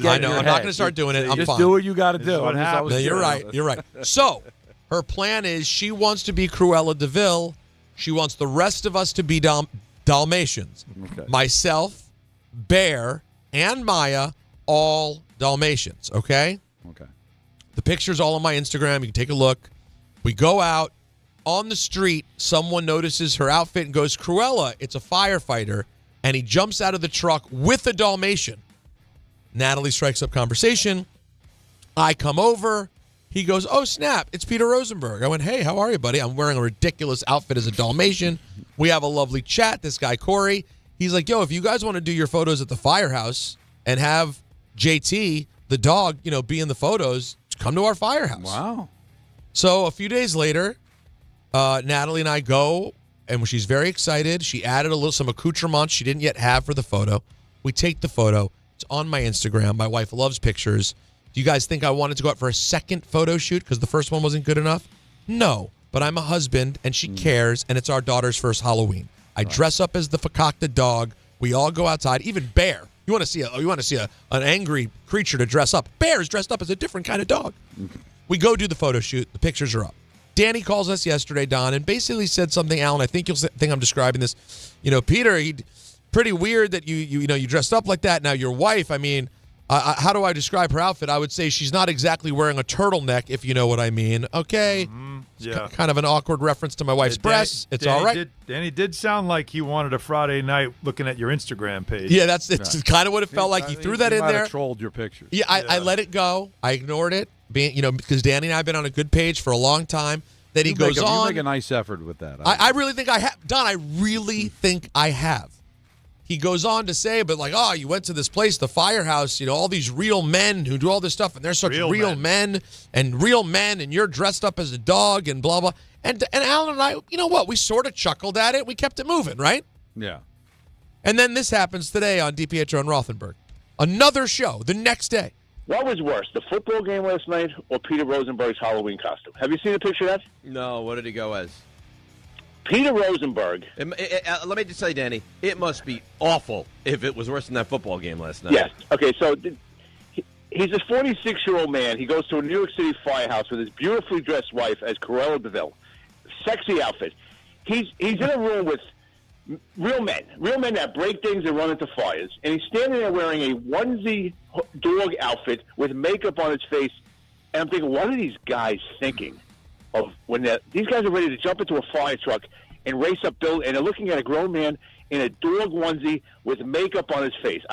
I know. I'm not going to start doing it. I'm just fine. do what you got to do. No, you're right. You're right. So her plan is she wants to be Cruella de Vil. She wants the rest of us to be Dalmatians. Okay. Myself, Bear, and Maya, all Dalmatians. Okay. Okay. The picture's all on my Instagram. You can take a look. We go out. On the street, someone notices her outfit and goes, Cruella, it's a firefighter. And he jumps out of the truck with a Dalmatian. Natalie strikes up conversation. I come over. He goes, oh, snap, it's Peter Rosenberg. I went, hey, how are you, buddy? I'm wearing a ridiculous outfit as a Dalmatian. We have a lovely chat. This guy, Corey, he's like, yo, if you guys want to do your photos at the firehouse and have JT, the dog, be in the photos, come to our firehouse. Wow. So a few days later, Natalie and I go, and she's very excited. She added some accoutrements she didn't yet have for the photo. We take the photo. It's on my Instagram. My wife loves pictures. Do you guys think I wanted to go out for a second photo shoot because the first one wasn't good enough? No, but I'm a husband, and she cares, and it's our daughter's first Halloween. I dress up as the fakakta dog. We all go outside. Even Bear. You want to see an angry creature to dress up. Bear's dressed up as a different kind of dog. We go do the photo shoot. The pictures are up. Danny calls us yesterday, Don, and basically said something, Alan, I think you'll think I'm describing this. Peter, pretty weird that you dressed up like that. Now, your wife, I mean, how do I describe her outfit? I would say she's not exactly wearing a turtleneck, if you know what I mean. Okay. Mm-hmm. Yeah. Kind of an awkward reference to my wife's breasts. It's all right. Danny did sound like he wanted a Friday night looking at your Instagram page. Yeah, it's kind of what it felt like. He threw that in there. Trolled your pictures. Yeah, I let it go. I ignored it. Because Danny and I have been on a good page for a long time. That he goes on. You make a nice effort with that. I really think I have. Don, I really think I have. he goes on to say, but like, oh, you went to this place, the Firehouse, all these real men who do all this stuff, and they're such real men, and you're dressed up as a dog, and blah, blah. And Alan and I, you know what? We sort of chuckled at it. We kept it moving, right? Yeah. And then this happens today on DiPietro and Rothenberg. Another show the next day. What was worse, the football game last night or Peter Rosenberg's Halloween costume? Have you seen a picture of that? No, what did he go as? Peter Rosenberg. Let me just say, Danny, it must be awful if it was worse than that football game last night. Yes. Okay, so he's a 46-year-old man. He goes to a New York City firehouse with his beautifully dressed wife as Cruella de Vil. Sexy outfit. He's in a room with real men that break things and run into fires. And he's standing there wearing a onesie dog outfit with makeup on his face. And I'm thinking, what are these guys thinking of when these guys are ready to jump into a fire truck and race up Bill, and they're looking at a grown man in a dog onesie with makeup on his face.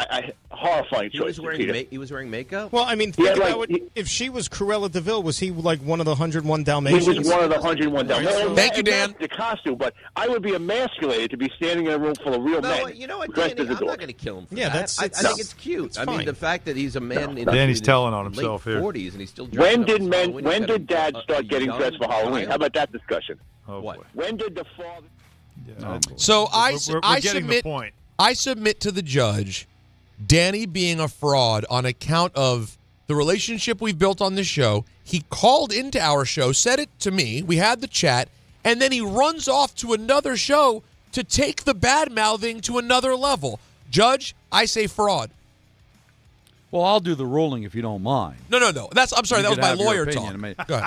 Horrifying choice. He was wearing makeup? Well, I mean, think about if she was Cruella de Vil, was he like one of the 101 Dalmatians? He was one of the 101 Dalmatians. Thank you, Dan. The costume, but I would be emasculated to be standing in a room full of real men. You know what, Danny, I'm not going to kill him for that. I think it's cute. I mean, the fact that he's a man in Danny's his telling on himself late here. 40s and he's still dressing when did Dad start getting dressed for Halloween? How about that discussion? What? When did the father... So I getting the point. I submit to the judge, Danny being a fraud on account of the relationship we've built on this show. He called into our show, said it to me, we had the chat, and then he runs off to another show to take the bad-mouthing to another level. Judge, I say fraud. Well, I'll do the ruling if you don't mind. No. I'm sorry, that was my lawyer talk.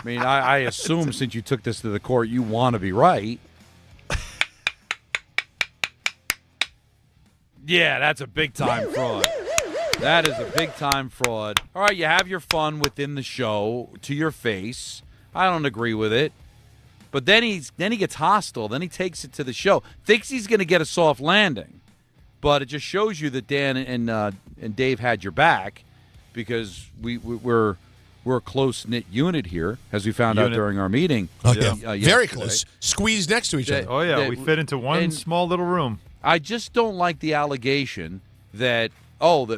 I assume since you took this to the court, you want to be right. Yeah, that's a big-time fraud. That is a big-time fraud. All right, you have your fun within the show to your face. I don't agree with it. But then he gets hostile. Then he takes it to the show. Thinks he's going to get a soft landing. But it just shows you that Dan and Dave had your back because we're a close-knit unit here, as we found out during our meeting. Very close. Squeezed next to each other. Oh, yeah, we fit into one small little room. I just don't like the allegation that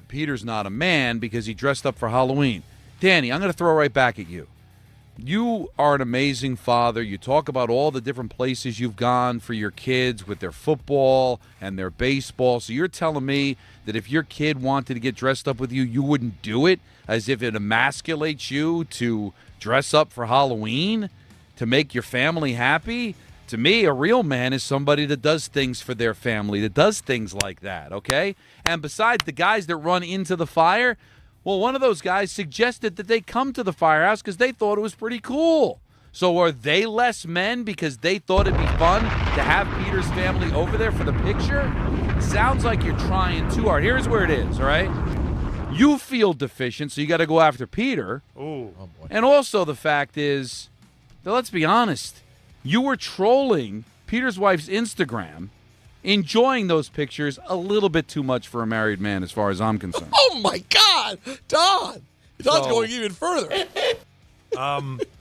Peter's not a man because he dressed up for Halloween. Danny, I'm going to throw right back at you. You are an amazing father. You talk about all the different places you've gone for your kids with their football and their baseball. So you're telling me that if your kid wanted to get dressed up with you, you wouldn't do it as if it emasculates you to dress up for Halloween to make your family happy? To me, a real man is somebody that does things for their family, that does things like that, okay? And besides the guys that run into the fire, well, one of those guys suggested that they come to the firehouse because they thought it was pretty cool. So are they less men because they thought it'd be fun to have Peter's family over there for the picture? Sounds like you're trying too hard. Here's where it is, all right? You feel deficient, so you got to go after Peter. Ooh. Oh, boy. And also the fact is, that let's be honest, you were trolling Peter's wife's Instagram, enjoying those pictures a little bit too much for a married man as far as I'm concerned. Oh, my God. Don's going even further.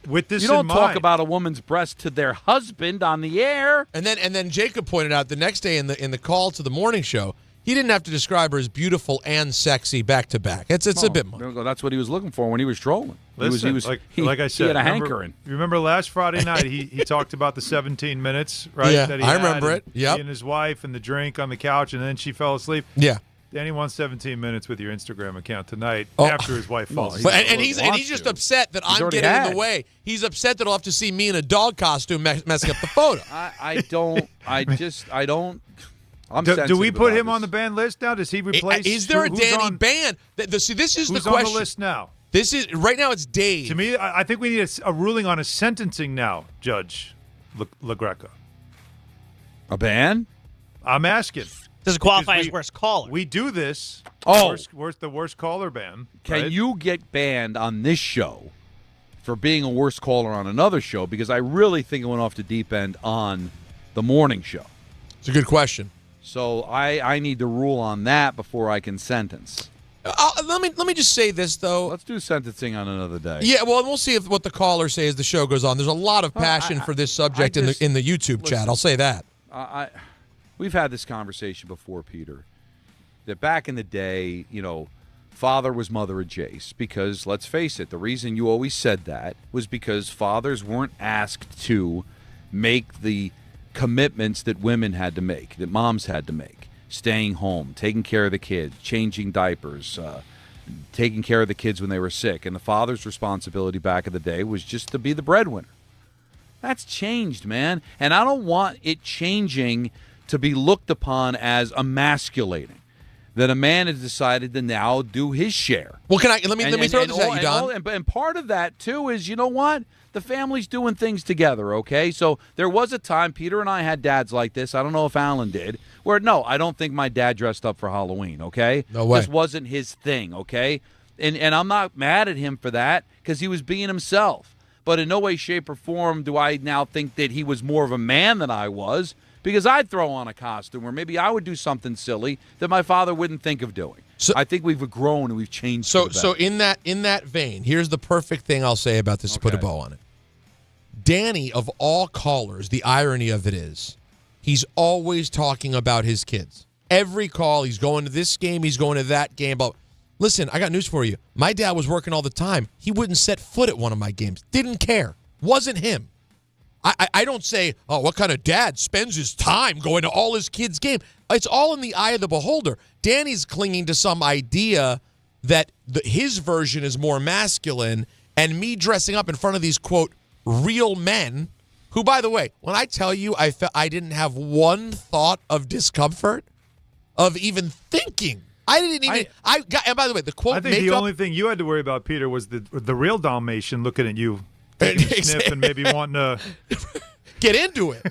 With this you don't in talk mind, about a woman's breast to their husband on the air. And then Jacob pointed out the next day in the call to the morning show, he didn't have to describe her as beautiful and sexy back to back. It's a bit much. That's what he was looking for when he was trolling. Listen, like I said, he had a hankering. You remember last Friday night he talked about the 17 minutes, right? Yeah, that he I had, remember it. He and his wife and the drink on the couch, and then she fell asleep. Yeah. Danny wants 17 minutes with your Instagram account tonight after his wife falls asleep. And he's just upset that I'm getting in the way. He's upset that he'll have to see me in a dog costume messing up the photo. Do we put him on the ban list now? Does he replace? Is there a Danny ban? See, this is the question. Who's on the list now? This is right now. It's Dave. To me, I think we need a ruling on his sentencing now, Judge LaGreca. A ban? I'm asking. Does it qualify as worst caller? We do this. The worst caller ban. Can you get banned on this show for being a worst caller on another show? Because I really think it went off the deep end on the morning show. It's a good question. So I need to rule on that before I can sentence. Let me just say this, though. Let's do sentencing on another day. Yeah, well, we'll see what the callers say as the show goes on. There's a lot of passion for this subject in the YouTube chat. I'll say that. We've had this conversation before, Peter. that back in the day, father was mother adjacent, because, let's face it, the reason you always said that was because fathers weren't asked to make the commitments that women had to make, that moms had to make. Staying home, taking care of the kids, changing diapers, taking care of the kids when they were sick. And the father's responsibility back in the day was just to be the breadwinner. That's changed, man. And I don't want it changing to be looked upon as emasculating. That a man has decided to now do his share. Well, let me throw this at you, Don. And part of that, too, is, you know what? The family's doing things together, okay? So there was a time, Peter and I had dads like this. I don't know if Alan did. Where, no, I don't think my dad dressed up for Halloween, okay? No way. This wasn't his thing, okay? And I'm not mad at him for that, because he was being himself. But in no way, shape, or form do I now think that he was more of a man than I was, because I'd throw on a costume, or maybe I would do something silly that my father wouldn't think of doing. So I think we've grown and we've changed. So in that vein, here's the perfect thing I'll say about this to put a bow on it. Danny, of all callers, the irony of it is, he's always talking about his kids. Every call, he's going to this game, he's going to that game. But listen, I got news for you. My dad was working all the time. He wouldn't set foot at one of my games. Didn't care. Wasn't him. I don't say, oh, what kind of dad spends his time going to all his kids' games? It's all in the eye of the beholder. Danny's clinging to some idea that his version is more masculine, and me dressing up in front of these, quote, real men, who, by the way, when I tell you I didn't have one thought of discomfort, of even thinking. I didn't even. And by the way, the quote. I think the only thing you had to worry about, Peter, was the real Dalmatian looking at you, taking a sniff, and maybe wanting to get into it.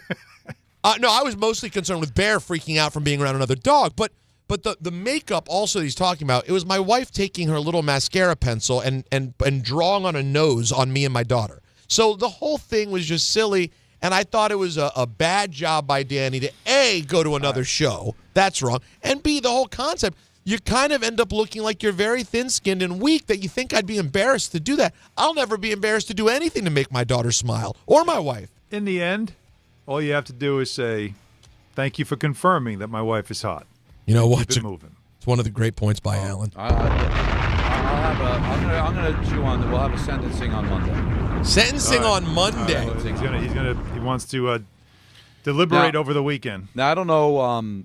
No, I was mostly concerned with Bear freaking out from being around another dog. But the makeup also he's talking about, it was my wife taking her little mascara pencil and drawing on a nose on me and my daughter. So the whole thing was just silly, and I thought it was a bad job by Danny to, A, go to another show. That's wrong. And B, the whole concept, you kind of end up looking like you're very thin-skinned and weak, that you think I'd be embarrassed to do that. I'll never be embarrassed to do anything to make my daughter smile, or my wife. In the end, all you have to do is say, thank you for confirming that my wife is hot. You know what? Keep it moving. It's one of the great points by Alan. I'm going to chew on that. We'll have a sentencing on Monday. Sentencing on Monday. He wants to deliberate over the weekend. Now, I don't know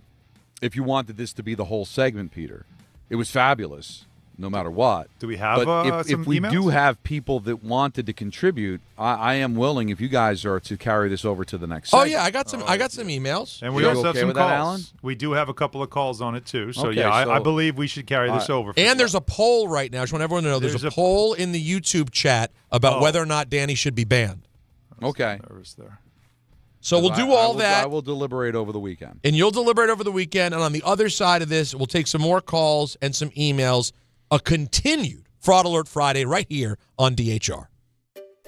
if you wanted this to be the whole segment, Peter. It was fabulous, no matter what. Do we have if we do have people that wanted to contribute, I am willing, if you guys are, to carry this over to the next segment. Oh yeah, I got some emails. And we also have some calls. Alan? We do have a couple of calls on it too. So I believe we should carry this over. And there's a poll right now. I just want everyone to know there's a poll in the YouTube chat about whether or not Danny should be banned. Okay. Nervous there. So we'll do all that. I will deliberate over the weekend. And you'll deliberate over the weekend. And on the other side of this, we'll take some more calls and some emails. A continued Fraud Alert Friday right here on DHR.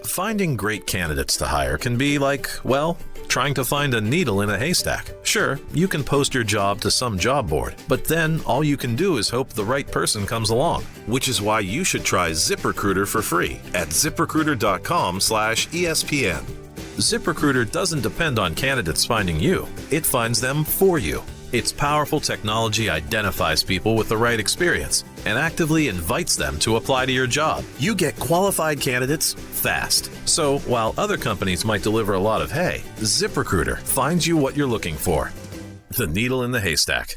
Finding great candidates to hire can be like, well, trying to find a needle in a haystack. Sure, you can post your job to some job board, but then all you can do is hope the right person comes along, which is why you should try ZipRecruiter for free at ZipRecruiter.com/ESPN. ZipRecruiter doesn't depend on candidates finding you. It finds them for you. Its powerful technology identifies people with the right experience and actively invites them to apply to your job. You get qualified candidates fast. So while other companies might deliver a lot of hay, ZipRecruiter finds you what you're looking for. The needle in the haystack.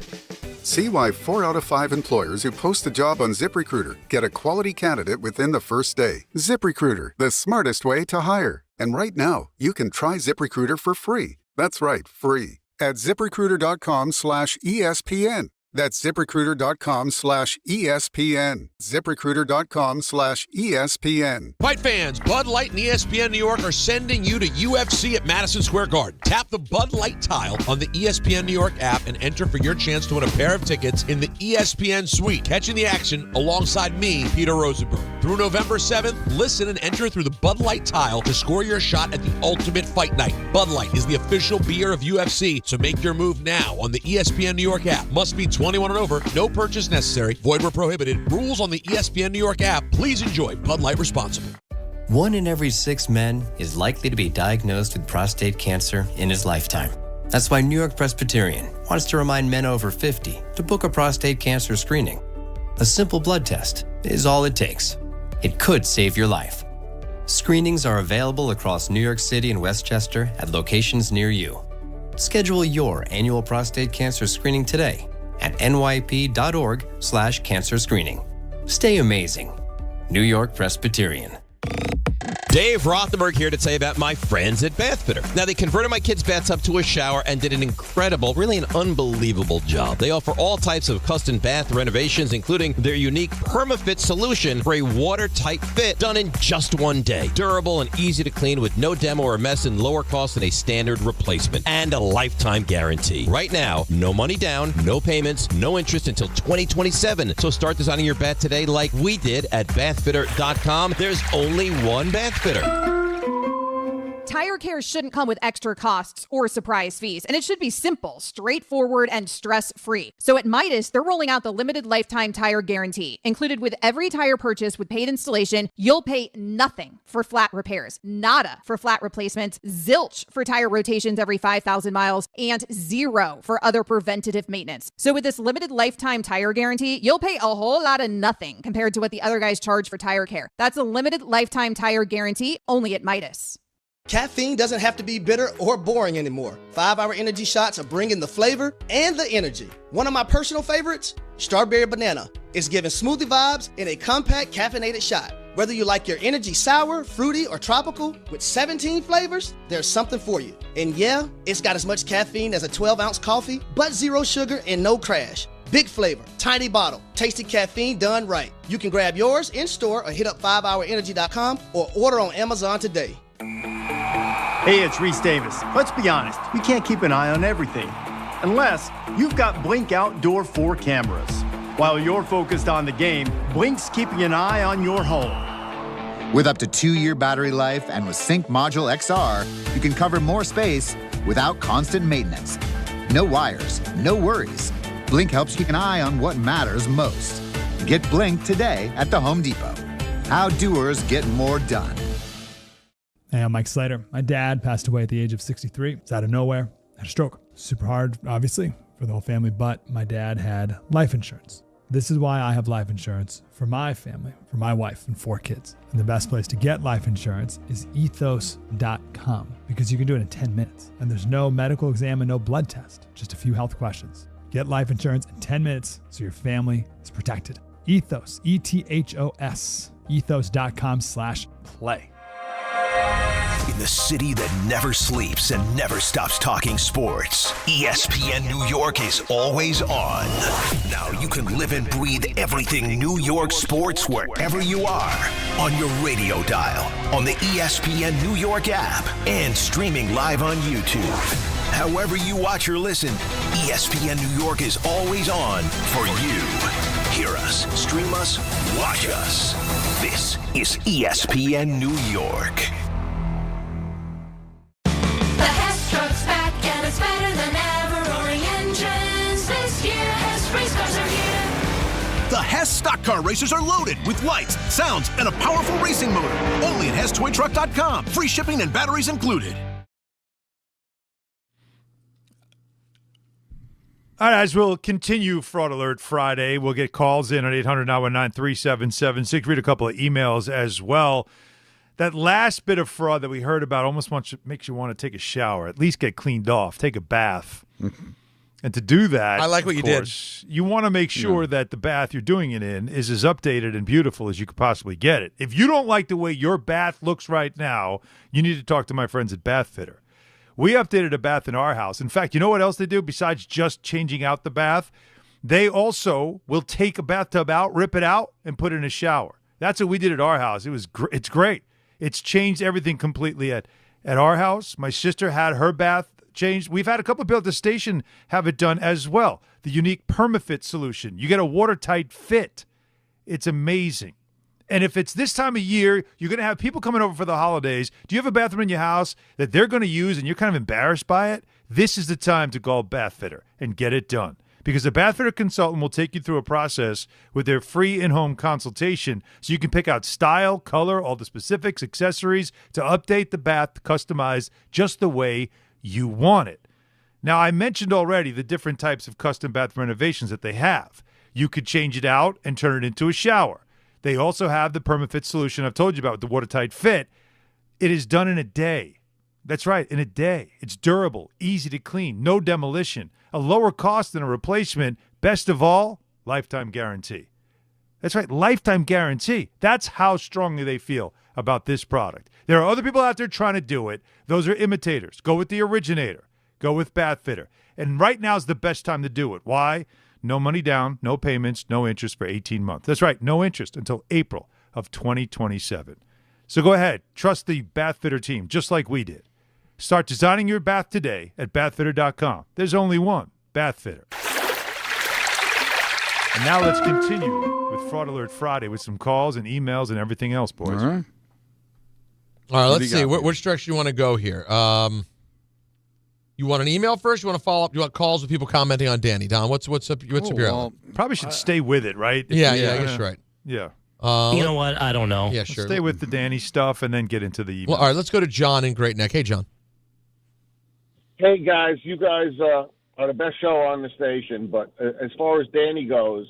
See why 4 out of 5 employers who post a job on ZipRecruiter get a quality candidate within the first day. ZipRecruiter, the smartest way to hire. And right now, you can try ZipRecruiter for free. That's right, free. At ZipRecruiter.com/ESPN. That's ZipRecruiter.com/ESPN. ZipRecruiter.com/ESPN. Fight fans, Bud Light and ESPN New York are sending you to UFC at Madison Square Garden. Tap the Bud Light tile on the ESPN New York app and enter for your chance to win a pair of tickets in the ESPN suite. Catching the action alongside me, Peter Rosenberg. Through November 7th, listen and enter through the Bud Light tile to score your shot at the ultimate fight night. Bud Light is the official beer of UFC, so make your move now on the ESPN New York app. Must be 21 and over. No purchase necessary. Void where prohibited. Rules on the ESPN New York app. Please enjoy Bud Light responsibly. 1 in every 6 men is likely to be diagnosed with prostate cancer in his lifetime. That's why New York Presbyterian wants to remind men over 50 to book a prostate cancer screening. A simple blood test is all it takes. It could save your life. Screenings are available across New York City and Westchester at locations near you. Schedule your annual prostate cancer screening today at nyp.org/cancer screening. Stay amazing. New York Presbyterian. Dave Rothenberg here to tell you about my friends at Bathfitter. Now, they converted my kids' bathtub to a shower and did an incredible, really an unbelievable job. They offer all types of custom bath renovations, including their unique PermaFit solution for a watertight fit done in just one day. Durable and easy to clean with no demo or mess and lower cost than a standard replacement. And a lifetime guarantee. Right now, no money down, no payments, no interest until 2027. So start designing your bath today like we did at bathfitter.com. There's only one Bathfitter. Tire care shouldn't come with extra costs or surprise fees, and it should be simple, straightforward, and stress-free. So at Midas, they're rolling out the limited lifetime tire guarantee. Included with every tire purchase with paid installation, you'll pay nothing for flat repairs, nada for flat replacements, zilch for tire rotations every 5,000 miles, and zero for other preventative maintenance. So with this limited lifetime tire guarantee, you'll pay a whole lot of nothing compared to what the other guys charge for tire care. That's a limited lifetime tire guarantee only at Midas. Caffeine doesn't have to be bitter or boring anymore. 5-Hour Energy shots are bringing the flavor and the energy. One of my personal favorites, Strawberry Banana, is giving smoothie vibes in a compact caffeinated shot. Whether you like your energy sour, fruity, or tropical, with 17 flavors, there's something for you. And yeah, it's got as much caffeine as a 12-ounce coffee, but zero sugar and no crash. Big flavor, tiny bottle, tasty caffeine done right. You can grab yours in store or hit up 5hourenergy.com or order on Amazon today. Hey, it's Reese Davis. Let's be honest, you can't keep an eye on everything unless you've got Blink Outdoor 4 cameras. While you're focused on the game, Blink's keeping an eye on your home. With up to 2-year battery life and with Sync Module XR, you can cover more space without constant maintenance. No wires, no worries. Blink helps keep an eye on what matters most. Get Blink today at the Home Depot. How doers get more done. Hey, I'm Mike Slater. My dad passed away at the age of 63. It's out of nowhere. Had a stroke. Super hard, obviously, for the whole family, but my dad had life insurance. This is why I have life insurance for my family, for my wife and 4 kids. And the best place to get life insurance is ethos.com because you can do it in 10 minutes. And there's no medical exam and no blood test, just a few health questions. Get life insurance in 10 minutes so your family is protected. Ethos, E-T-H-O-S, ethos.com/play. In the city that never sleeps and never stops talking sports, ESPN New York is always on. Now you can live and breathe everything New York sports wherever you are. On your radio dial, on the ESPN New York app, and streaming live on YouTube. However you watch or listen, ESPN New York is always on for you. Hear us, stream us, watch us. This is ESPN New York. The Hess stock car racers are loaded with lights, sounds, and a powerful racing motor. Only at HessToyTruck.com. Free shipping and batteries included. All right, guys, we'll continue Fraud Alert Friday. We'll get calls in at 800-919-3776. Read a couple of emails as well. That last bit of fraud that we heard about almost makes you want to take a shower, at least get cleaned off, take a bath. And to do that, I like what you did. You want to make sure that the bath you're doing it in is as updated and beautiful as you could possibly get it. If you don't like the way your bath looks right now, you need to talk to my friends at Bathfitter. We updated a bath in our house. In fact, you know what else they do besides just changing out the bath? They also will take a bathtub out, rip it out, and put it in a shower. That's what we did at our house. It's great. It's changed everything completely at our house. My sister had her bath changed. We've had a couple of people at the station have it done as well. The unique PermaFit solution. You get a watertight fit. It's amazing. And if it's this time of year, you're going to have people coming over for the holidays. Do you have a bathroom in your house that they're going to use and you're kind of embarrassed by it? This is the time to call Bathfitter and get it done. Because the Bathfitter consultant will take you through a process with their free in-home consultation so you can pick out style, color, all the specifics, accessories to update the bath, customized just the way you want it. Now, I mentioned already the different types of custom bath renovations that they have. You could change it out and turn it into a shower. They also have the PermaFit solution I've told you about with the watertight fit. It is done in a day. That's right, in a day. It's durable, easy to clean, no demolition, a lower cost than a replacement. Best of all, lifetime guarantee. That's right, lifetime guarantee. That's how strongly they feel about this product. There are other people out there trying to do it. Those are imitators. Go with the originator. Go with Bath Fitter. And right now is the best time to do it. Why? No money down, no payments, no interest for 18 months. That's right, no interest until April of 2027. So go ahead, trust the Bath Fitter team, just like we did. Start designing your bath today at bathfitter.com. There's only one, Bath Fitter. And now let's continue with Fraud Alert Friday with some calls and emails and everything else, boys. All right, let's see. Which direction you want to go here? You want an email first? You want to follow up? You want calls with people commenting on Danny? Don, what's up your alley? Probably should stay with it, right? Yeah, I guess you're right. Yeah. You know what? I don't know. Yeah, sure. Stay with the Danny stuff and then get into the email. Well, all right, let's go to John in Great Neck. Hey, John. Hey, guys. You guys are the best show on the station, but as far as Danny goes,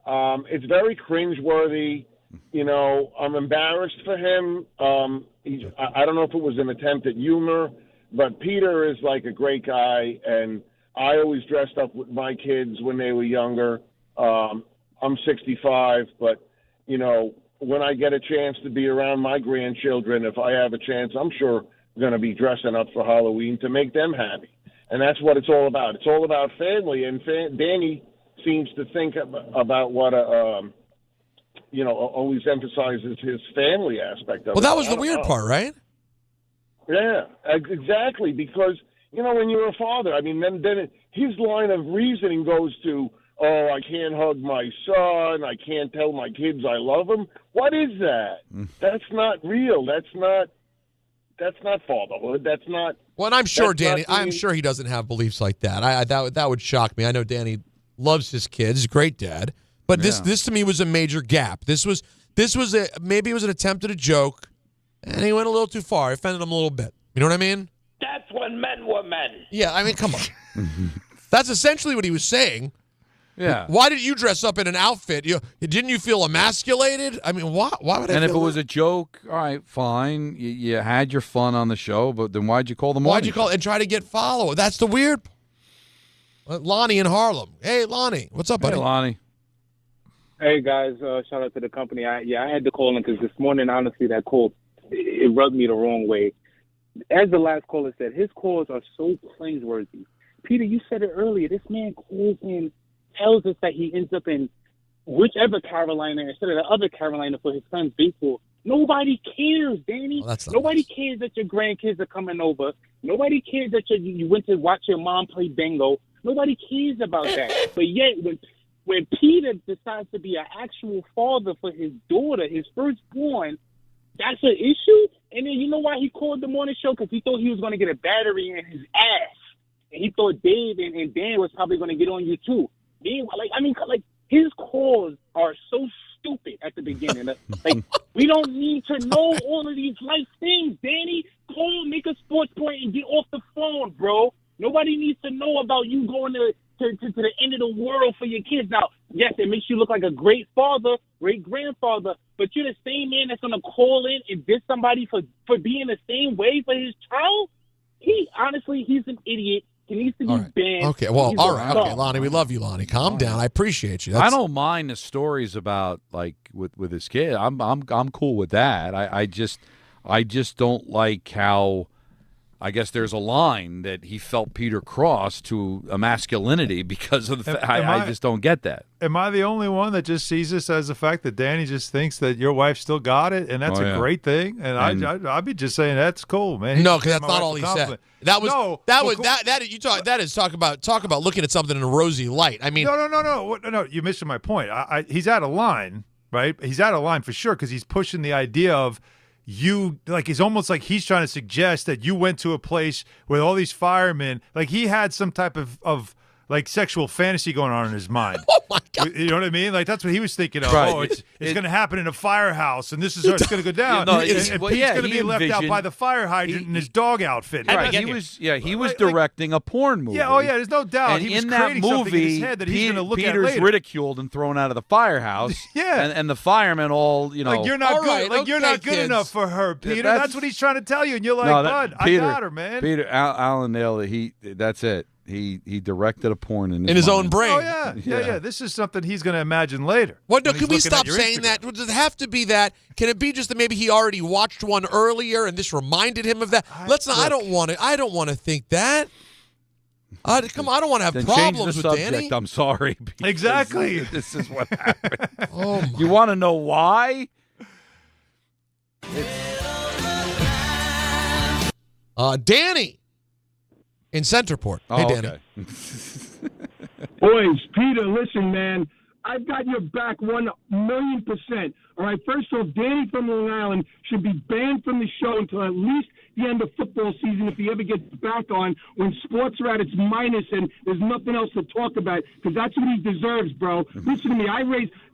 it's very cringeworthy. You know, I'm embarrassed for him. I don't know if it was an attempt at humor, but Peter is like a great guy, and I always dressed up with my kids when they were younger. I'm 65, but, you know, when I get a chance to be around my grandchildren, if I have a chance, I'm sure I'm going to be dressing up for Halloween to make them happy. And that's what it's all about. It's all about family, and Danny seems to think about what always emphasizes his family aspect of it. Well, that was the weird part, right? Yeah, exactly. Because, you know, when you're a father, I mean, then his line of reasoning goes to, oh, I can't hug my son. I can't tell my kids I love them. What is that? That's not real. That's not fatherhood. That's not. Well, and I'm sure Danny. I'm sure he doesn't have beliefs like that. That would shock me. I know Danny loves his kids. He's a great dad. But this to me was a major gap. Maybe it was an attempt at a joke, and he went a little too far. It offended him a little bit. You know what I mean? That's when men were men. Yeah, I mean, come on. That's essentially what he was saying. Yeah. Why did you dress up in an outfit? Didn't you feel emasculated? I mean, why would I? And if it was a joke, all right, fine. You had your fun on the show, but then why'd you call the morning? Why'd you call and try to get followers? That's the weird. Lonnie in Harlem. Hey, Lonnie, what's up, buddy? Hey, Lonnie. Hey guys, shout out to the company. I had to call in because this morning, honestly, that call it rubbed me the wrong way. As the last caller said, his calls are so cringeworthy. Peter, you said it earlier. This man calls in, tells us that he ends up in whichever Carolina instead of the other Carolina for his son's baseball. Nobody cares, Danny. Nobody cares that your grandkids are coming over. Nobody cares that you went to watch your mom play bingo. Nobody cares about that. But yet, when Peter decides to be an actual father for his daughter, his firstborn, that's an issue. And then you know why he called the morning show? Because he thought he was going to get a battery in his ass. And he thought Dave and Dan was probably going to get on you too. His calls are so stupid at the beginning. We don't need to know all of these life things, Danny. Call, make a sports point, and get off the phone, bro. Nobody needs to know about you going to the end of the world for your kids. Now, yes, it makes you look like a great father, great grandfather, but you're the same man that's going to call in and diss somebody for being the same way for his child? He's an idiot. He needs to be banned. Okay, well, all right. Okay, Lonnie, we love you, Lonnie. Calm down. I appreciate you. I don't mind the stories about, like, with his kid. I'm cool with that. I just don't like how, I guess there's a line that he felt Peter cross to a masculinity because of the I just don't get that. Am I the only one that just sees this as the fact that Danny just thinks that your wife still got it, and that's a great thing? And I'd be just saying that's cool, man. No, because that's not all he said. That is talk about looking at something in a rosy light. I mean, no. You're missing my point. He's out of line, right? He's out of line for sure because he's pushing the idea of. It's almost like he's trying to suggest that you went to a place with all these firemen. Like he had some type of like sexual fantasy going on in his mind. Oh my God! You know what I mean? Like that's what he was thinking of. Right. Oh, it's going to happen in a firehouse, and this is how it's going to go down. No, and Pete's going to be left out by the fire hydrant in his dog outfit. Right. He was directing a porn movie. Yeah. Oh yeah. There's no doubt. And he was in that creating something in his movie, head that he's going to look at Peter's later. ridiculed and thrown out of the firehouse. Yeah. And the firemen all, like you're not all good. right, Like you're okay, not good kids. enough for her, Peter. That's what he's trying to tell you, and you're like, bud, Peter, I got her, man. Peter, Alan nailed it. That's it. He directed a porn in his mind. own brain. Oh yeah. This is something he's going to imagine later. What? No, when can he's we looking at stop your saying Instagram. that? Does it have to be that? Can it be just that maybe he already watched one earlier and this reminded him of that? I don't want to. I don't want to think that. Come on, I don't want to have Then problems change the with subject. Danny. I'm sorry. Exactly. This is what happened. Oh my. You want to know why? Danny in Centerport. Hey, Danny. Okay. Boys, Peter, listen, man. I've got your back 1,000,000%. All right, first off, Danny from Long Island should be banned from the show until at least the end of football season if he ever gets back on when sports are at its minus and there's nothing else to talk about, because that's what he deserves, bro. Listen to me.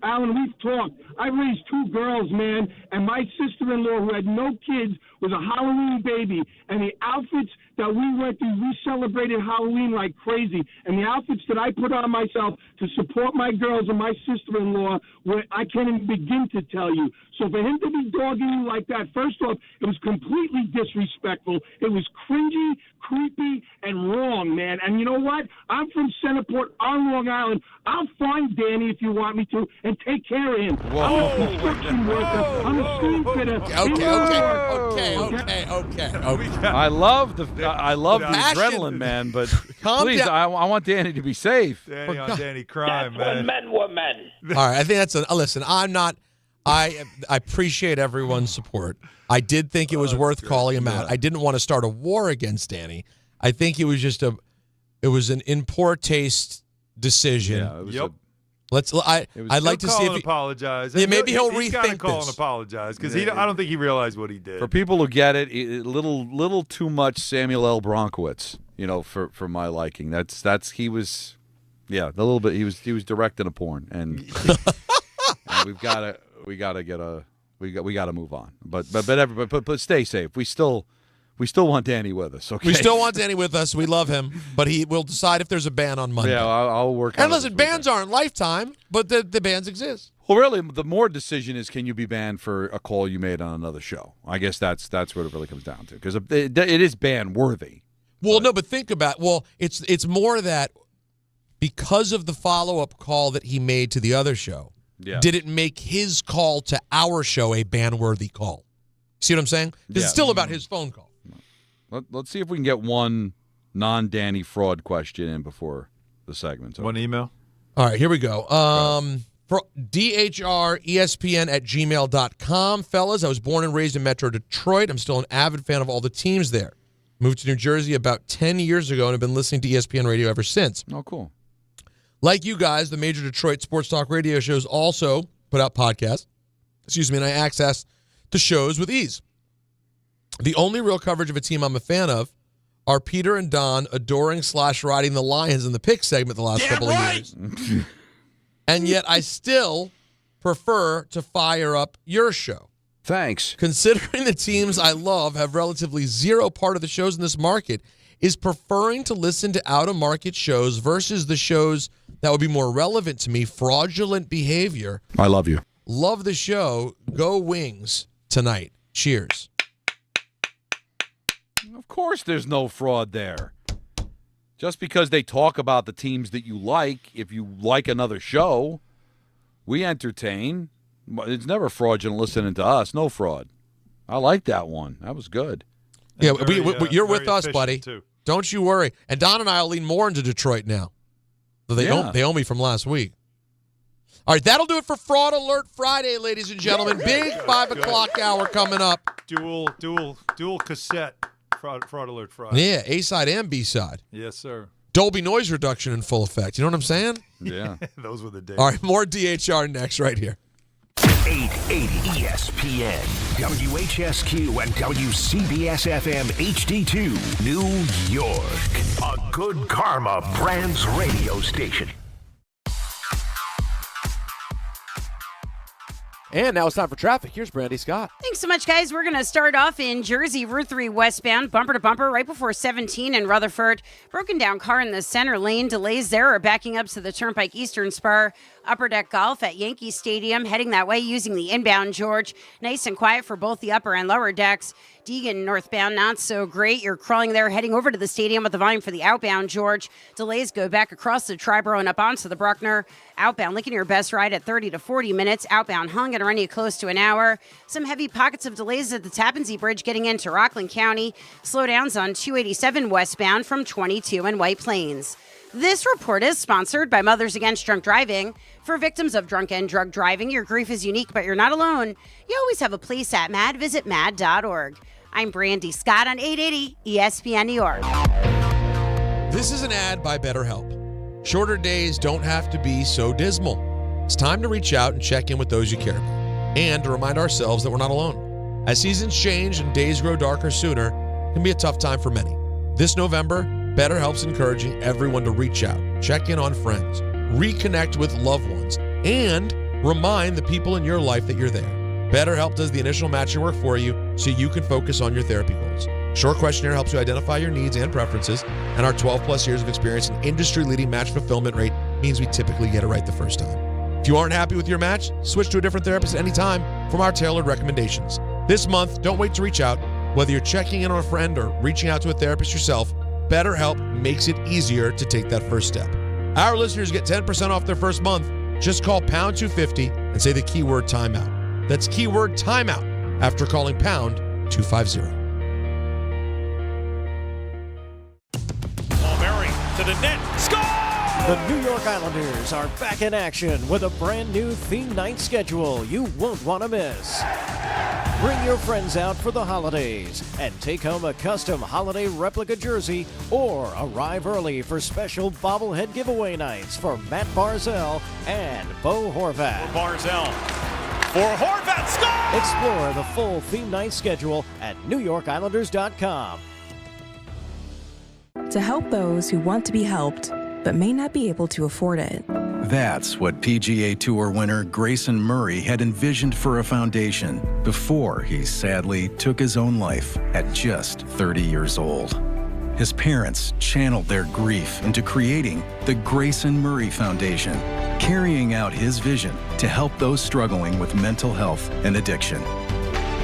Alan, we've talked. I raised 2 girls, man, and my sister-in-law, who had no kids, was a Halloween baby, and the outfits that we went through, we celebrated Halloween like crazy, and the outfits that I put on myself to support my girls and my sister-in-law, I can't even begin to tell you. So for him to be dogging you like that, first off, it was completely disrespectful. It was cringy, creepy, and wrong, man. And you know what? I'm from Centerport on Long Island. I'll find Danny if you want me to and take care of him. Whoa. I'm a construction worker. I'm a screen fitter. Okay. I love the adrenaline, man. But please, down. I want Danny to be safe. Danny on Danny crime, That's man. when men were men. All right, I think that's listen, I'm not I appreciate everyone's support. I did think it was worth calling him out. I didn't want to start a war against Danny. I think it was just an in poor taste decision. Yeah, it was I'd like to see if he apologize. Yeah, maybe he'll he's gotta rethink call this. and apologize because I don't think he realized what he did. For people who get it, a little too much Samuel L. Bronkowitz, for my liking. He was a little bit. He was directing a porn, and we got to move on. But stay safe. We still want Danny with us. Okay. We still want Danny with us. We love him, but he will decide if there's a ban on Monday. Yeah, I'll work on it. And listen, bans aren't lifetime, but the bans exist. Well, really, the more decision is, can you be banned for a call you made on another show? I guess that's what it really comes down to, because it is ban worthy. Well, no, but think about it's more that because of the follow-up call that he made to the other show, did it make his call to our show a ban-worthy call? See what I'm saying? Because it's still about his phone call. Let's see if we can get one non-Danny fraud question in before the segment. One email? All right, here we go. For DHRESPN@gmail.com. Fellas, I was born and raised in Metro Detroit. I'm still an avid fan of all the teams there. Moved to New Jersey about 10 years ago and have been listening to ESPN radio ever since. Oh, cool. Like you guys, the major Detroit sports talk radio shows also put out podcasts. And I access the shows with ease. The only real coverage of a team I'm a fan of are Peter and Don adoring/riding the Lions in the pick segment the last couple of years. And yet I still prefer to fire up your show. Thanks. Considering the teams I love have relatively zero part of the shows in this market, is preferring to listen to out-of-market shows versus the shows that would be more relevant to me fraudulent behavior. I love you. Love the show. Go Wings tonight. Cheers. Of course there's no fraud there. Just because they talk about the teams that you like, if you like another show, we entertain. It's never fraudulent listening to us. No fraud. I like that one. That was good. Yeah, you're with us, buddy. Too. Don't you worry. And Don and I will lean more into Detroit now. They owe me from last week. All right, that'll do it for Fraud Alert Friday, ladies and gentlemen. Big 5 o'clock hour coming up. Dual cassette fraud Alert Friday. Yeah, A side and B side. Yes, sir. Dolby noise reduction in full effect. You know what I'm saying? Yeah. Those were the days. All right, more DHR next right here. 880 ESPN, WHSQ, and WCBS-FM HD2, New York. A Good Karma Brands radio station. And now it's time for traffic. Here's Brandy Scott. Thanks so much, guys. We're going to start off in Jersey, Route 3 westbound, bumper to bumper, right before 17 in Rutherford. Broken down car in the center lane. Delays there are backing up to the Turnpike Eastern Spur. Upper Deck Golf at Yankee Stadium, heading that way using the inbound George. Nice and quiet for both the upper and lower decks. Deegan northbound, not so great. You're crawling there, heading over to the stadium with the volume for the outbound George. Delays go back across the Triborough and up onto the Bruckner. Outbound, looking at your best ride at 30 to 40 minutes. Outbound hung and run you close to an hour. Some heavy pockets of delays at the Tappan Zee Bridge getting into Rockland County. Slowdowns on 287 westbound from 22 in White Plains. This report is sponsored by Mothers Against Drunk Driving. For victims of drunk and drug driving, your grief is unique, but you're not alone. You always have a place at MAD. Visit MAD.org. I'm Brandy Scott on 880 ESPN New York. This is an ad by BetterHelp. Shorter days don't have to be so dismal. It's time to reach out and check in with those you care about, and to remind ourselves that we're not alone. As seasons change and days grow darker sooner, it can be a tough time for many. This November, BetterHelp's encouraging everyone to reach out, check in on friends, reconnect with loved ones, and remind the people in your life that you're there. BetterHelp does the initial matching work for you so you can focus on your therapy goals. Short questionnaire helps you identify your needs and preferences, and our 12-plus years of experience and industry-leading match fulfillment rate means we typically get it right the first time. If you aren't happy with your match, switch to a different therapist at any time from our tailored recommendations. This month, don't wait to reach out. Whether you're checking in on a friend or reaching out to a therapist yourself, BetterHelp makes it easier to take that first step. Our listeners get 10% off their first month. Just call pound 250 and say the keyword timeout. That's keyword timeout after calling pound 250. Murray to the net. Score! The New York Islanders are back in action with a brand new theme night schedule you won't want to miss. Bring your friends out for the holidays and take home a custom holiday replica jersey, or arrive early for special bobblehead giveaway nights for Matt Barzell and Bo Horvat. Barzell for Horvat, score! Explore the full theme night schedule at NewYorkIslanders.com. To help those who want to be helped but may not be able to afford it. That's what PGA Tour winner Grayson Murray had envisioned for a foundation before he sadly took his own life at just 30 years old. His parents channeled their grief into creating the Grayson Murray Foundation, carrying out his vision to help those struggling with mental health and addiction.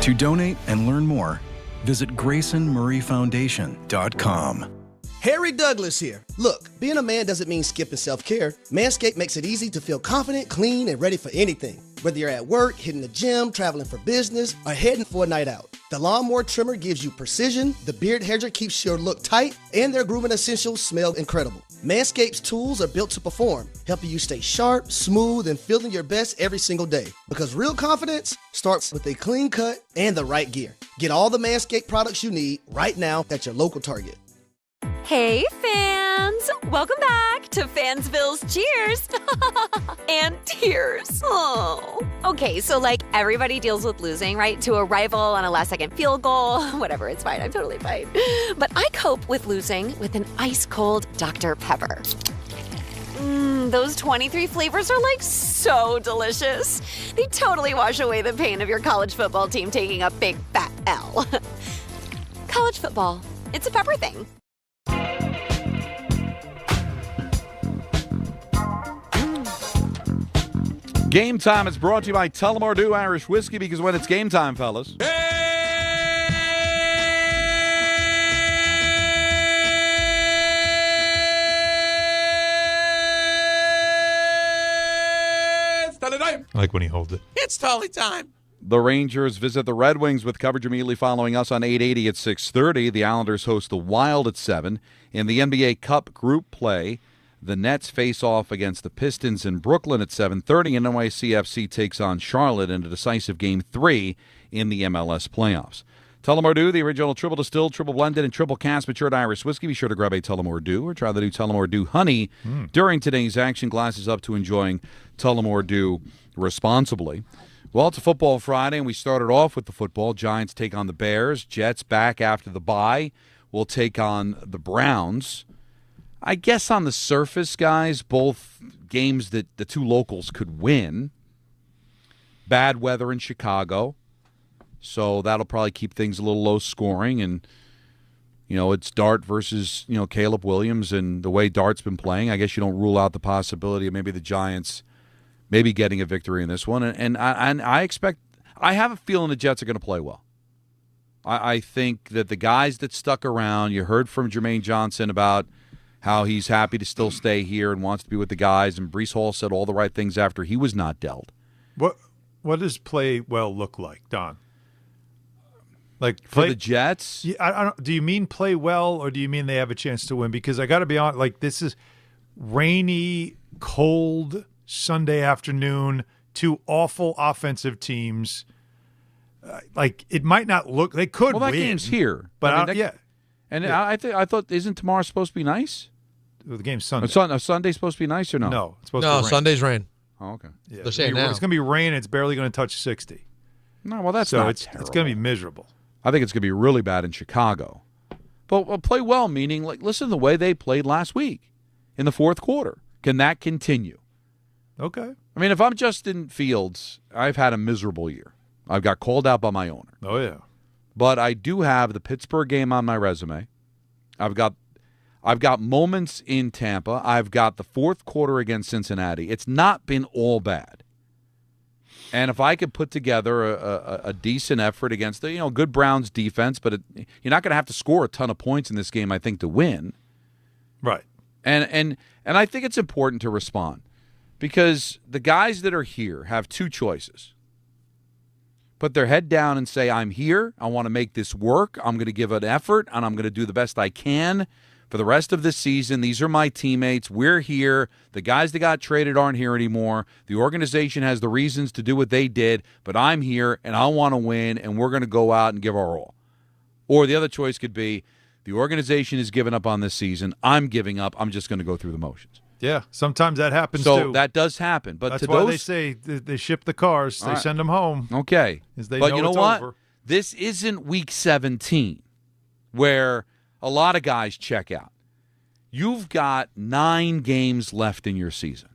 To donate and learn more, visit GraysonMurrayFoundation.com. Harry Douglas here. Look, being a man doesn't mean skipping self-care. Manscaped makes it easy to feel confident, clean, and ready for anything. Whether you're at work, hitting the gym, traveling for business, or heading for a night out. The Lawnmower Trimmer gives you precision, the Beard Hedger keeps your look tight, and their grooming essentials smell incredible. Manscaped's tools are built to perform, helping you stay sharp, smooth, and feeling your best every single day. Because real confidence starts with a clean cut and the right gear. Get all the Manscaped products you need right now at your local Target. Hey, fans! Welcome back to Fansville's Cheers and Tears. Oh. Okay, so like everybody deals with losing, right? To a rival on a last-second field goal. Whatever, it's fine. I'm totally fine. But I cope with losing with an ice-cold Dr. Pepper. Those 23 flavors are like so delicious. They totally wash away the pain of your college football team taking a big fat L. College football, it's a pepper thing. Game Time is brought to you by Tullamore Dew Irish Whiskey, because when it's game time, fellas. It's Tully time. I like when he holds it. It's Tully time. The Rangers visit the Red Wings with coverage immediately following us on 880 at 6:30. The Islanders host the Wild at 7. In the NBA Cup group play, the Nets face off against the Pistons in Brooklyn at 7:30, and NYCFC takes on Charlotte in a decisive Game 3 in the MLS playoffs. Tullamore Dew, the original triple distilled, triple blended, and triple cast matured Irish whiskey. Be sure to grab a Tullamore Dew or try the new Tullamore Dew Honey during today's action. Glasses up to enjoying Tullamore Dew responsibly. Well, it's a football Friday, and we started off with the football. Giants take on the Bears. Jets back after the bye will take on the Browns. I guess on the surface, guys, both games that the two locals could win. Bad weather in Chicago, so that'll probably keep things a little low scoring. And, it's Dart versus, Caleb Williams, and the way Dart's been playing, I guess you don't rule out the possibility of maybe the Giants maybe getting a victory in this one. And I expect – I have a feeling the Jets are going to play well. I think that the guys that stuck around, you heard from Jermaine Johnson about how he's happy to still stay here and wants to be with the guys, and Breece Hall said all the right things after he was not dealt. What does play well look like, Don? Like for the Jets? I don't, do you mean play well, or do you mean they have a chance to win? Because I got to be honest, this is rainy, cold Sunday afternoon, two awful offensive teams. It might not look. They could win. Well, that game's here, but yeah. And I thought, isn't tomorrow supposed to be nice? The game's Sunday. Sunday's supposed to be nice or no? No, it's supposed to be rain. Sunday's rain. Oh, okay. Yeah, they're saying now. It's going to be rain. It's barely going to touch 60. No, well, that's so not it's terrible. It's going to be miserable. I think it's going to be really bad in Chicago. But play well, meaning, listen to the way they played last week in the fourth quarter. Can that continue? Okay. I mean, if I'm Justin Fields, I've had a miserable year. I've got called out by my owner. Oh, yeah. But I do have the Pittsburgh game on my resume. I've got moments in Tampa. I've got the fourth quarter against Cincinnati. It's not been all bad. And if I could put together a decent effort against the good Browns defense, but you're not going to have to score a ton of points in this game, I think, to win. Right. And I think it's important to respond because the guys that are here have two choices. Put their head down and say, I'm here. I want to make this work. I'm going to give an effort, and I'm going to do the best I can for the rest of this season. These are my teammates. We're here. The guys that got traded aren't here anymore. The organization has the reasons to do what they did, but I'm here, and I want to win, and we're going to go out and give our all. Or the other choice could be, the organization has given up on this season. I'm giving up. I'm just going to go through the motions. Yeah, sometimes that happens too. So that does happen. But that's why they say they ship the cars. They send them home. Okay. But you know what? Over. This isn't week 17 where a lot of guys check out. You've got 9 games left in your season.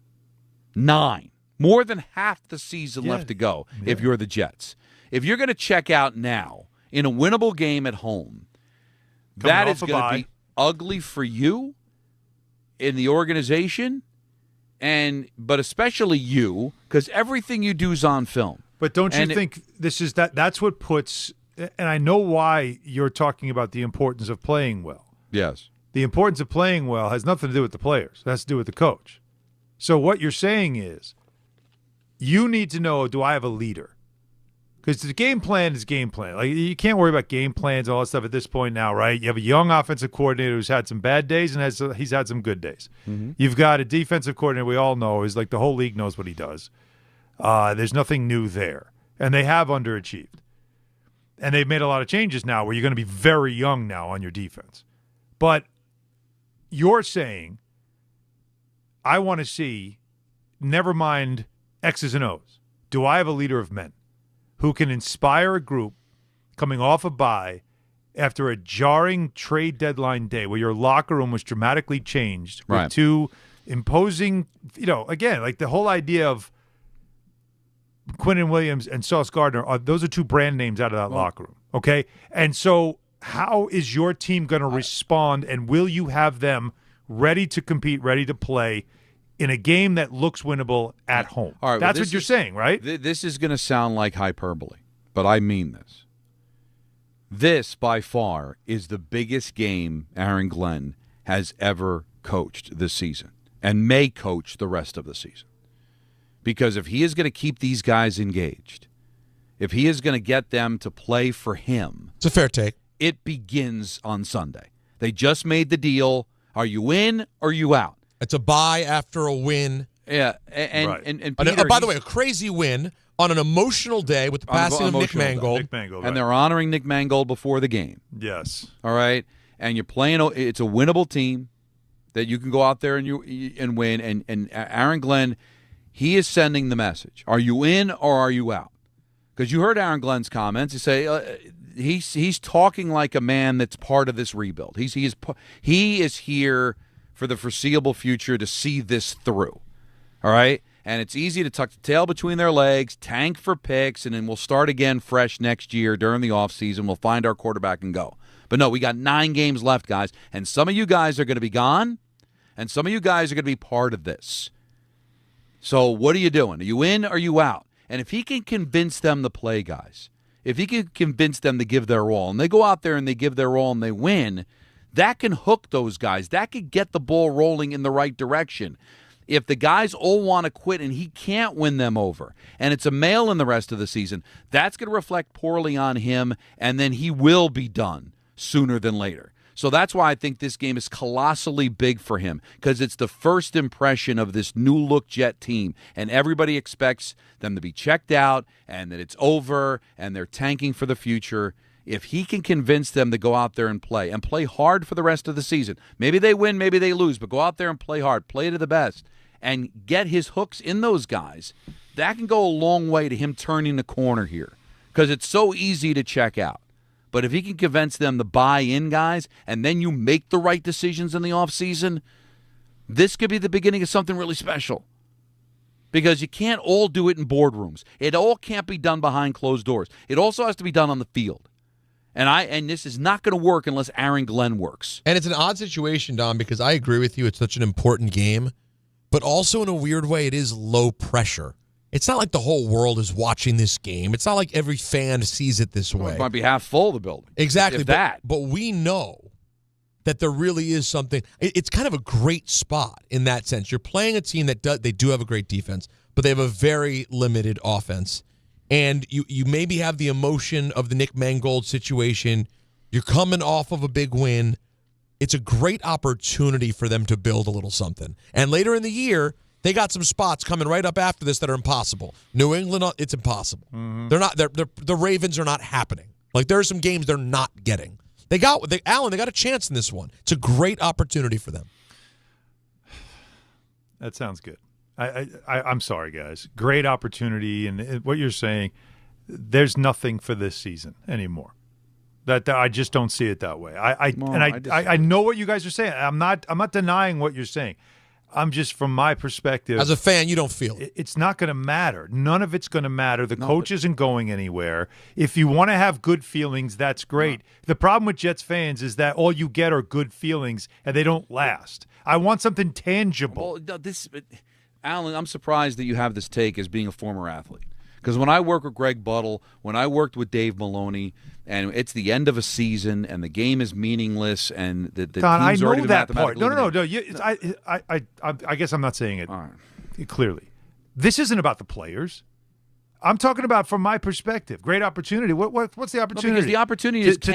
9. More than half the season left to go if you're the Jets. If you're going to check out now in a winnable game at home, that is going to be ugly for you in the organization, but especially you, because everything you do is on film. But don't you think this is that's what puts, and I know why you're talking about the importance of playing well. Yes. The importance of playing well has nothing to do with the players. It has to do with the coach. So what you're saying is you need to know, do I have a leader? Because the game plan is game plan. You can't worry about game plans and all that stuff at this point now, right? You have a young offensive coordinator who's had some bad days and he's had some good days. Mm-hmm. You've got a defensive coordinator we all know is the whole league knows what he does. There's nothing new there. And they have underachieved. And they've made a lot of changes now where you're going to be very young now on your defense. But you're saying, I want to see, never mind X's and O's. Do I have a leader of men who can inspire a group coming off a bye after a jarring trade deadline day where your locker room was dramatically changed with two imposing, again, the whole idea of Quinnen Williams and Sauce Gardner, those are two brand names out of that locker room, okay? And so how is your team going to respond, and will you have them ready to compete, ready to play in a game that looks winnable at home? All right, that's what you're saying, right? This is going to sound like hyperbole, but I mean this. This, by far, is the biggest game Aaron Glenn has ever coached this season and may coach the rest of the season. Because if he is going to keep these guys engaged, if he is going to get them to play for him, it's a fair take. It begins on Sunday. They just made the deal. Are you in or are you out? It's a bye after a win. Yeah, and Peter, by the way, a crazy win on an emotional day with the passing of Nick Mangold. And they're honoring Nick Mangold before the game. Yes. All right, and you're playing. It's a winnable team that you can go out there and win. And Aaron Glenn, he is sending the message: are you in or are you out? Because you heard Aaron Glenn's comments. He say he's talking like a man that's part of this rebuild. He is here for the foreseeable future to see this through. All right? And it's easy to tuck the tail between their legs, tank for picks, and then we'll start again fresh next year during the offseason. We'll find our quarterback and go. But no, we got 9 games left, guys, and some of you guys are going to be gone, and some of you guys are going to be part of this. So what are you doing? Are you in or are you out? And if he can convince them to play, guys, if he can convince them to give their all, and they go out there and they give their all and they win, that can hook those guys. That could get the ball rolling in the right direction. If the guys all want to quit and he can't win them over, and it's a male in the rest of the season, that's going to reflect poorly on him, and then he will be done sooner than later. So that's why I think this game is colossally big for him, because it's the first impression of this new-look Jet team, and everybody expects them to be checked out and that it's over and they're tanking for the future. If he can convince them to go out there and play hard for the rest of the season, maybe they win, maybe they lose, but go out there and play hard, play to the best, and get his hooks in those guys, that can go a long way to him turning the corner here, because it's so easy to check out. But if he can convince them to buy in, guys, and then you make the right decisions in the offseason, this could be the beginning of something really special. Because you can't all do it in boardrooms. It all can't be done behind closed doors. It also has to be done on the field. And this is not going to work unless Aaron Glenn works. And it's an odd situation, Don, because I agree with you. It's such an important game. But also in a weird way, it is low pressure. It's not like the whole world is watching this game. It's not like every fan sees it this way. It might be half full of the building. Exactly. But we know that there really is something. It's kind of a great spot in that sense. You're playing a team that they do have a great defense, but they have a very limited offense. And you maybe have the emotion of the Nick Mangold situation. You're coming off of a big win. It's a great opportunity for them to build a little something. And later in the year, they got some spots coming right up after this that are impossible. New England, it's impossible. Mm-hmm. They're not. The Ravens are not happening. Like there are some games they're not getting. They got a chance in this one. It's a great opportunity for them. That sounds good. I'm sorry, guys. Great opportunity, and what you're saying, there's nothing for this season anymore. That I just don't see it that way. I know what you guys are saying. I'm not denying what you're saying. I'm just, from my perspective, as a fan, you don't feel it. It's not going to matter. None of it's going to matter. The coach isn't going anywhere. If you want to have good feelings, that's great. No. The problem with Jets fans is that all you get are good feelings, and they don't last. I want something tangible. Well, Alan, I'm surprised that you have this take as being a former athlete. Because when I work with Greg Buttle, when I worked with Dave Maloney, and it's the end of a season, and the game is meaningless, and the Don, team's already that part. No. I guess I'm not saying it clearly. This isn't about the players. I'm talking about from my perspective. Great opportunity. What's the opportunity? No, because the opportunity is to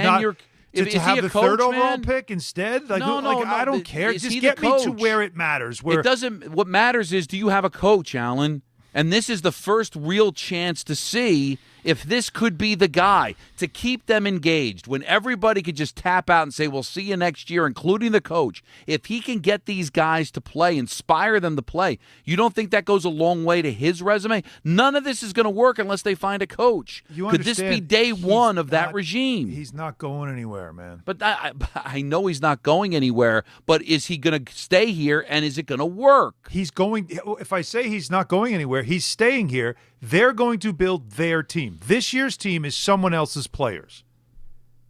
have the third overall pick instead? No, I don't care. Just get me to where it matters. It doesn't. What matters is, do you have a coach, Alan? And this is the first real chance to see if this could be the guy to keep them engaged when everybody could just tap out and say, we'll see you next year, including the coach. If he can get these guys to play, inspire them to play, you don't think that goes a long way to his resume? None of this is going to work unless they find a coach. Could this be day one of that regime? He's not going anywhere, man. But I know he's not going anywhere, but is he going to stay here, and is it going to work? He's going. If I say he's not going anywhere, he's staying here. They're going to build their team. This year's team is someone else's players.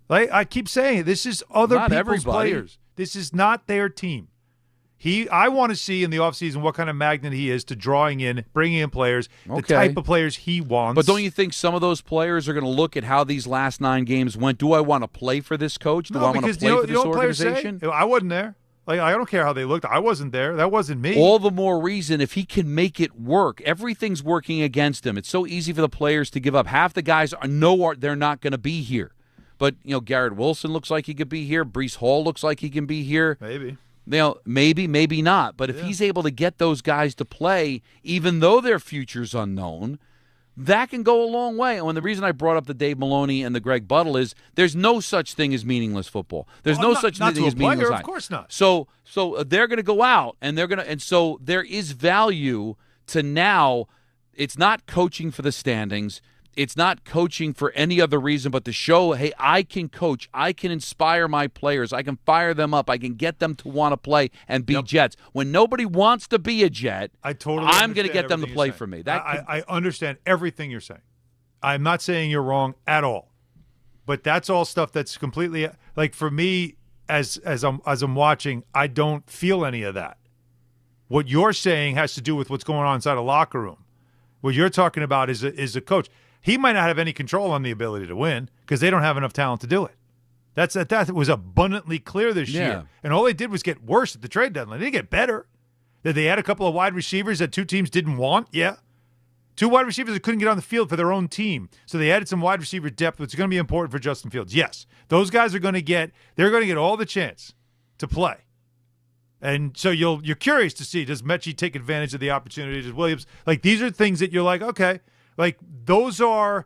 I keep saying this is other people's players. This is not their team. I want to see in the offseason what kind of magnet he is to bringing in players, the type of players he wants. But don't you think some of those players are going to look at how these last 9 games went? Do I want to play for this coach? Do I want to play for this organization? I wasn't there. I don't care how they looked. I wasn't there. That wasn't me. All the more reason if he can make it work. Everything's working against him. It's so easy for the players to give up. Half the guys know they're not going to be here. But, Garrett Wilson looks like he could be here. Breece Hall looks like he can be here. Maybe. Maybe not. But if he's able to get those guys to play, even though their future's unknown, that can go a long way. And the reason I brought up the Dave Maloney and the Greg Buttle is there's no such thing as meaningless football. There's no such thing as meaningless. Of course not. So they're going to go out, and so there is value to now. It's not coaching for the standings. it's not coaching for any other reason but to show, hey, I can coach. I can inspire my players. I can fire them up. I can get them to want to play and be Jets. When nobody wants to be a Jet, I'm going to get them to play for me. I understand everything you're saying. I'm not saying you're wrong at all. But that's all stuff that's completely like for me as I'm watching, I don't feel any of that. What you're saying has to do with what's going on inside a locker room. What you're talking about is a coach. He might not have any control on the ability to win because they don't have enough talent to do it. That was abundantly clear this year. And all they did was get worse at the trade deadline. They didn't get better. Did they add a couple of wide receivers that two teams didn't want? Yeah. Two wide receivers that couldn't get on the field for their own team. So they added some wide receiver depth, which is going to be important for Justin Fields. Yes. Those guys are going to get all the chance to play. And so you're curious to see, does Mechie take advantage of the opportunity? Does Williams? Like, these are things that you're like, okay, like those are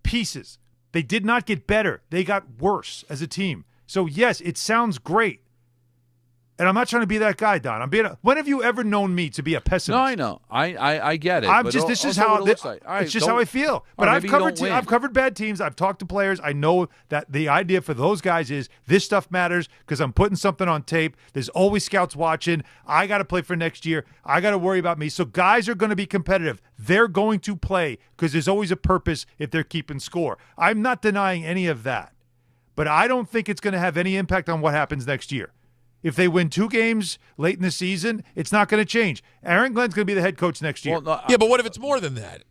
pieces. They did not get better. They got worse as a team. So yes, it sounds great. And I'm not trying to be that guy, Don. When have you ever known me to be a pessimist? No, I know. I get it. This is how it looks like. It's just how I feel. But I've covered bad teams. I've talked to players. I know that the idea for those guys is this stuff matters because I'm putting something on tape. There's always scouts watching. I got to play for next year. I got to worry about me. So guys are going to be competitive. They're going to play because there's always a purpose if they're keeping score. I'm not denying any of that. But I don't think it's going to have any impact on what happens next year. If they win 2 games late in the season, it's not going to change. Aaron Glenn's going to be the head coach next year. Well, but what if it's more than that?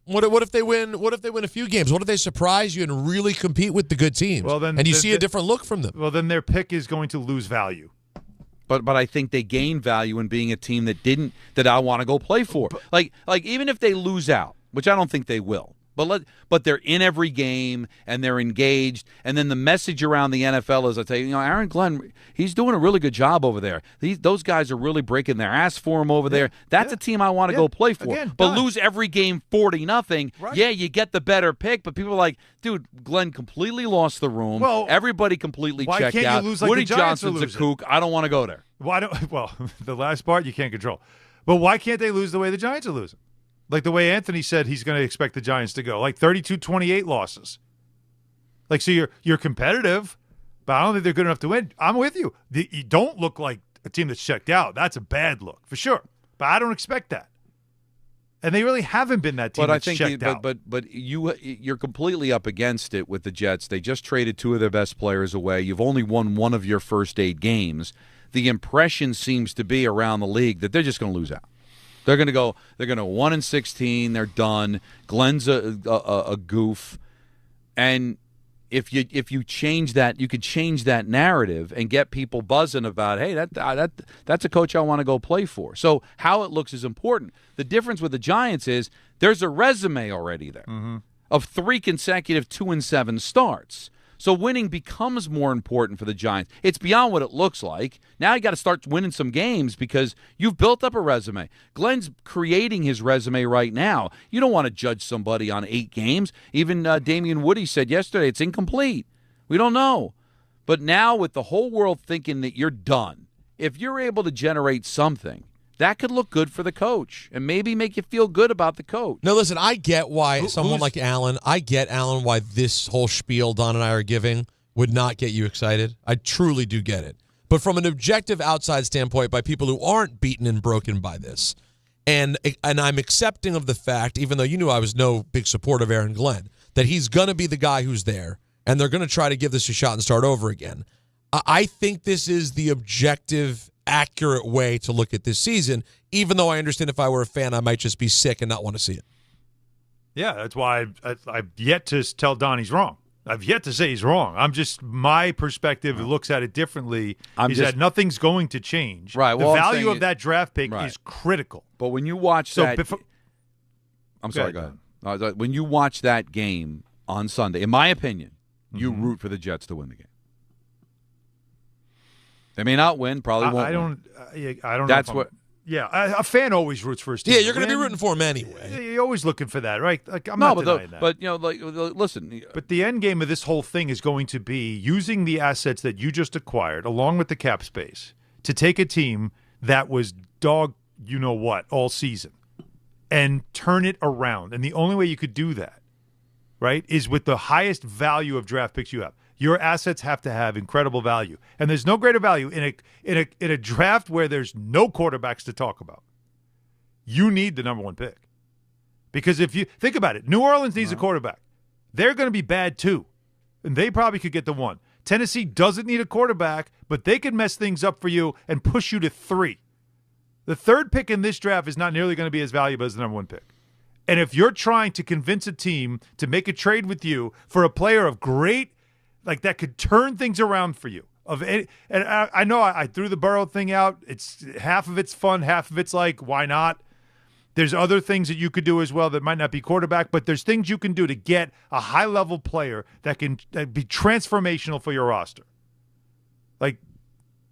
What if they win? What if they win a few games? What if they surprise you and really compete with the good teams? Well, then, and you see a different look from them. Well, then their pick is going to lose value. But I think they gain value in being a team that I want to go play for. Like even if they lose out, which I don't think they will. But they're in every game and they're engaged. And then the message around the NFL is, I tell you, Aaron Glenn, he's doing a really good job over there. Those guys are really breaking their ass for him over there. That's a team I want to go play for. Again, but lose every game 40-0. Right. Yeah, you get the better pick, but people are like, dude, Glenn completely lost the room. Well, everybody completely checked out. Why can't you lose like Woody the Giants Johnson's a kook. I don't want to go there. Well, the last part you can't control. But why can't they lose the way the Giants are losing? Like the way Anthony said he's going to expect the Giants to go, like 32-28 losses. Like, so you're competitive, but I don't think they're good enough to win. I'm with you. You don't look like a team that's checked out. That's a bad look, for sure. But I don't expect that. And they really haven't been that team that's checked out. But you're completely up against it with the Jets. They just traded 2 of their best players away. You've only won 1 of your first 8 games. The impression seems to be around the league that they're just going to lose out. They're going to go 1-16. They're done. Glenn's a goof. And if you change that, you could change that narrative and get people buzzing about, hey, that's a coach I want to go play for. So how it looks is important. The difference with the Giants is there's a resume already there of 3 consecutive 2-7 starts. So winning becomes more important for the Giants. It's beyond what it looks like. Now you got to start winning some games because you've built up a resume. Glenn's creating his resume right now. You don't want to judge somebody on 8 games. Even Damian Woody said yesterday it's incomplete. We don't know. But now with the whole world thinking that you're done, if you're able to generate something, that could look good for the coach and maybe make you feel good about the coach. No, listen, I get why someone like Allen, why this whole spiel Don and I are giving would not get you excited. I truly do get it. But from an objective outside standpoint, by people who aren't beaten and broken by this, and I'm accepting of the fact, even though you knew I was no big supporter of Aaron Glenn, that he's going to be the guy who's there, and they're going to try to give this a shot and start over again. I think this is the objective, accurate way to look at this season, even though I understand if I were a fan, I might just be sick and not want to see it. Yeah, that's why I've yet to tell Don he's wrong. I've yet to say he's wrong. My perspective looks at it differently. That nothing's going to change. Right. The value of that draft pick is critical. But when you watch I'm sorry, go ahead. When you watch that game on Sunday, in my opinion, you root for the Jets to win the game. They may not win, probably won't. I don't know. That's what. Yeah, a fan always roots for his team. Yeah, you're going to be rooting for him anyway. You're always looking for that, right? Like I'm not denying that. But listen. But the end game of this whole thing is going to be using the assets that you just acquired, along with the cap space, to take a team that was dog, you know what, all season, and turn it around. And the only way you could do that right, is with the highest value of draft picks you have. Your assets have to have incredible value. And there's no greater value in a draft where there's no quarterbacks to talk about. You need the number one pick. Because if you think about it, New Orleans needs a quarterback. They're going to be bad too. And they probably could get the one. Tennessee doesn't need a quarterback, but they could mess things up for you and push you to 3. The third pick in this draft is not nearly going to be as valuable as the number one pick. And if you're trying to convince a team to make a trade with you for a player of great, like that could turn things around for you. And I know I threw the Burrow thing out. It's half of it's fun, half of it's like, why not? There's other things that you could do as well that might not be quarterback, but there's things you can do to get a high-level player that can be transformational for your roster. Like,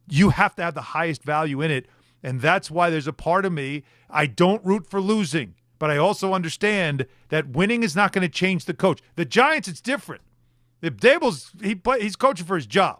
you have to have the highest value in it, and that's why there's a part of me, I don't root for losing, but I also understand that winning is not going to change the coach. The Giants, it's different. If Daboll's he's coaching for his job,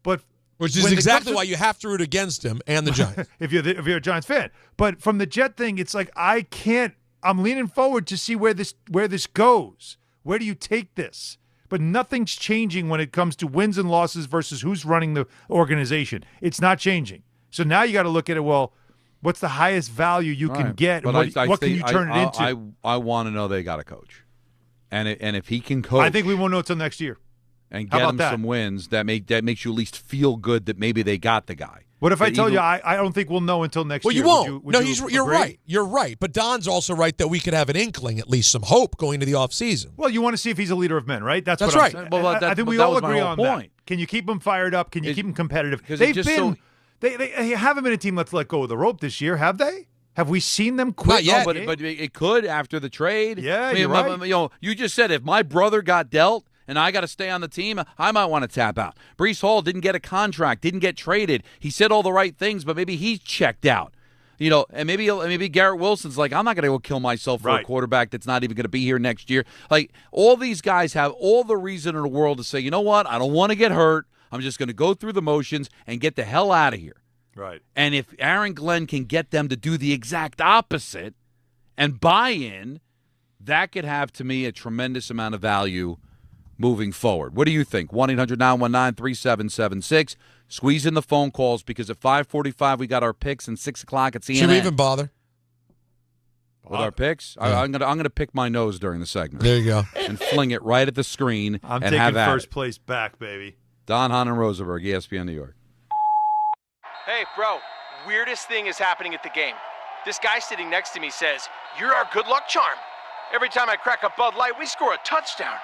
but which is exactly why you have to root against him and the Giants if you're a Giants fan. But from the Jet thing, it's like I'm leaning forward to see where this goes. Where do you take this? But nothing's changing when it comes to wins and losses versus who's running the organization. It's not changing. So now you got to look at it. Well, what's the highest value you can get? And what can you turn it into? I want to know they got a coach. And if he can coach, I think we won't know until next year. And get them some wins that makes you at least feel good that maybe they got the guy. What if I tell you I don't think we'll know until next year? Well, you won't. You're right. You're right. But Don's also right that we could have an inkling, at least some hope going to the offseason. Well, you want to see if he's a leader of men, right? That's what right. I'm saying. I think we all agree on that. Can you keep him fired up? Can you keep him competitive? They haven't been a team that's let go of the rope this year, have they? Have we seen them quit? Not yet. No, but it could after the trade. Yeah, you're right. You just said if my brother got dealt and I got to stay on the team, I might want to tap out. Breece Hall didn't get a contract, didn't get traded. He said all the right things, but maybe he's checked out. And maybe Garrett Wilson's like, I'm not going to go kill myself for a quarterback that's not even going to be here next year. Like, all these guys have all the reason in the world to say, you know what, I don't want to get hurt. I'm just going to go through the motions and get the hell out of here. Right. And if Aaron Glenn can get them to do the exact opposite and buy in, that could have, to me, a tremendous amount of value moving forward. What do you think? 1-800-919-3776. Squeeze in the phone calls because at 5:45 we got our picks and 6 o'clock at CNN. Should we even bother? With our picks? Yeah. I'm gonna pick my nose during the segment. There you go. And fling it right at the screen. I'm and taking have first place back, baby. Don Hahn Rosenberg, ESPN New York. Hey, bro, weirdest thing is happening at the game. This guy sitting next to me says, "You're our good luck charm." Every time I crack a Bud Light, we score a touchdown.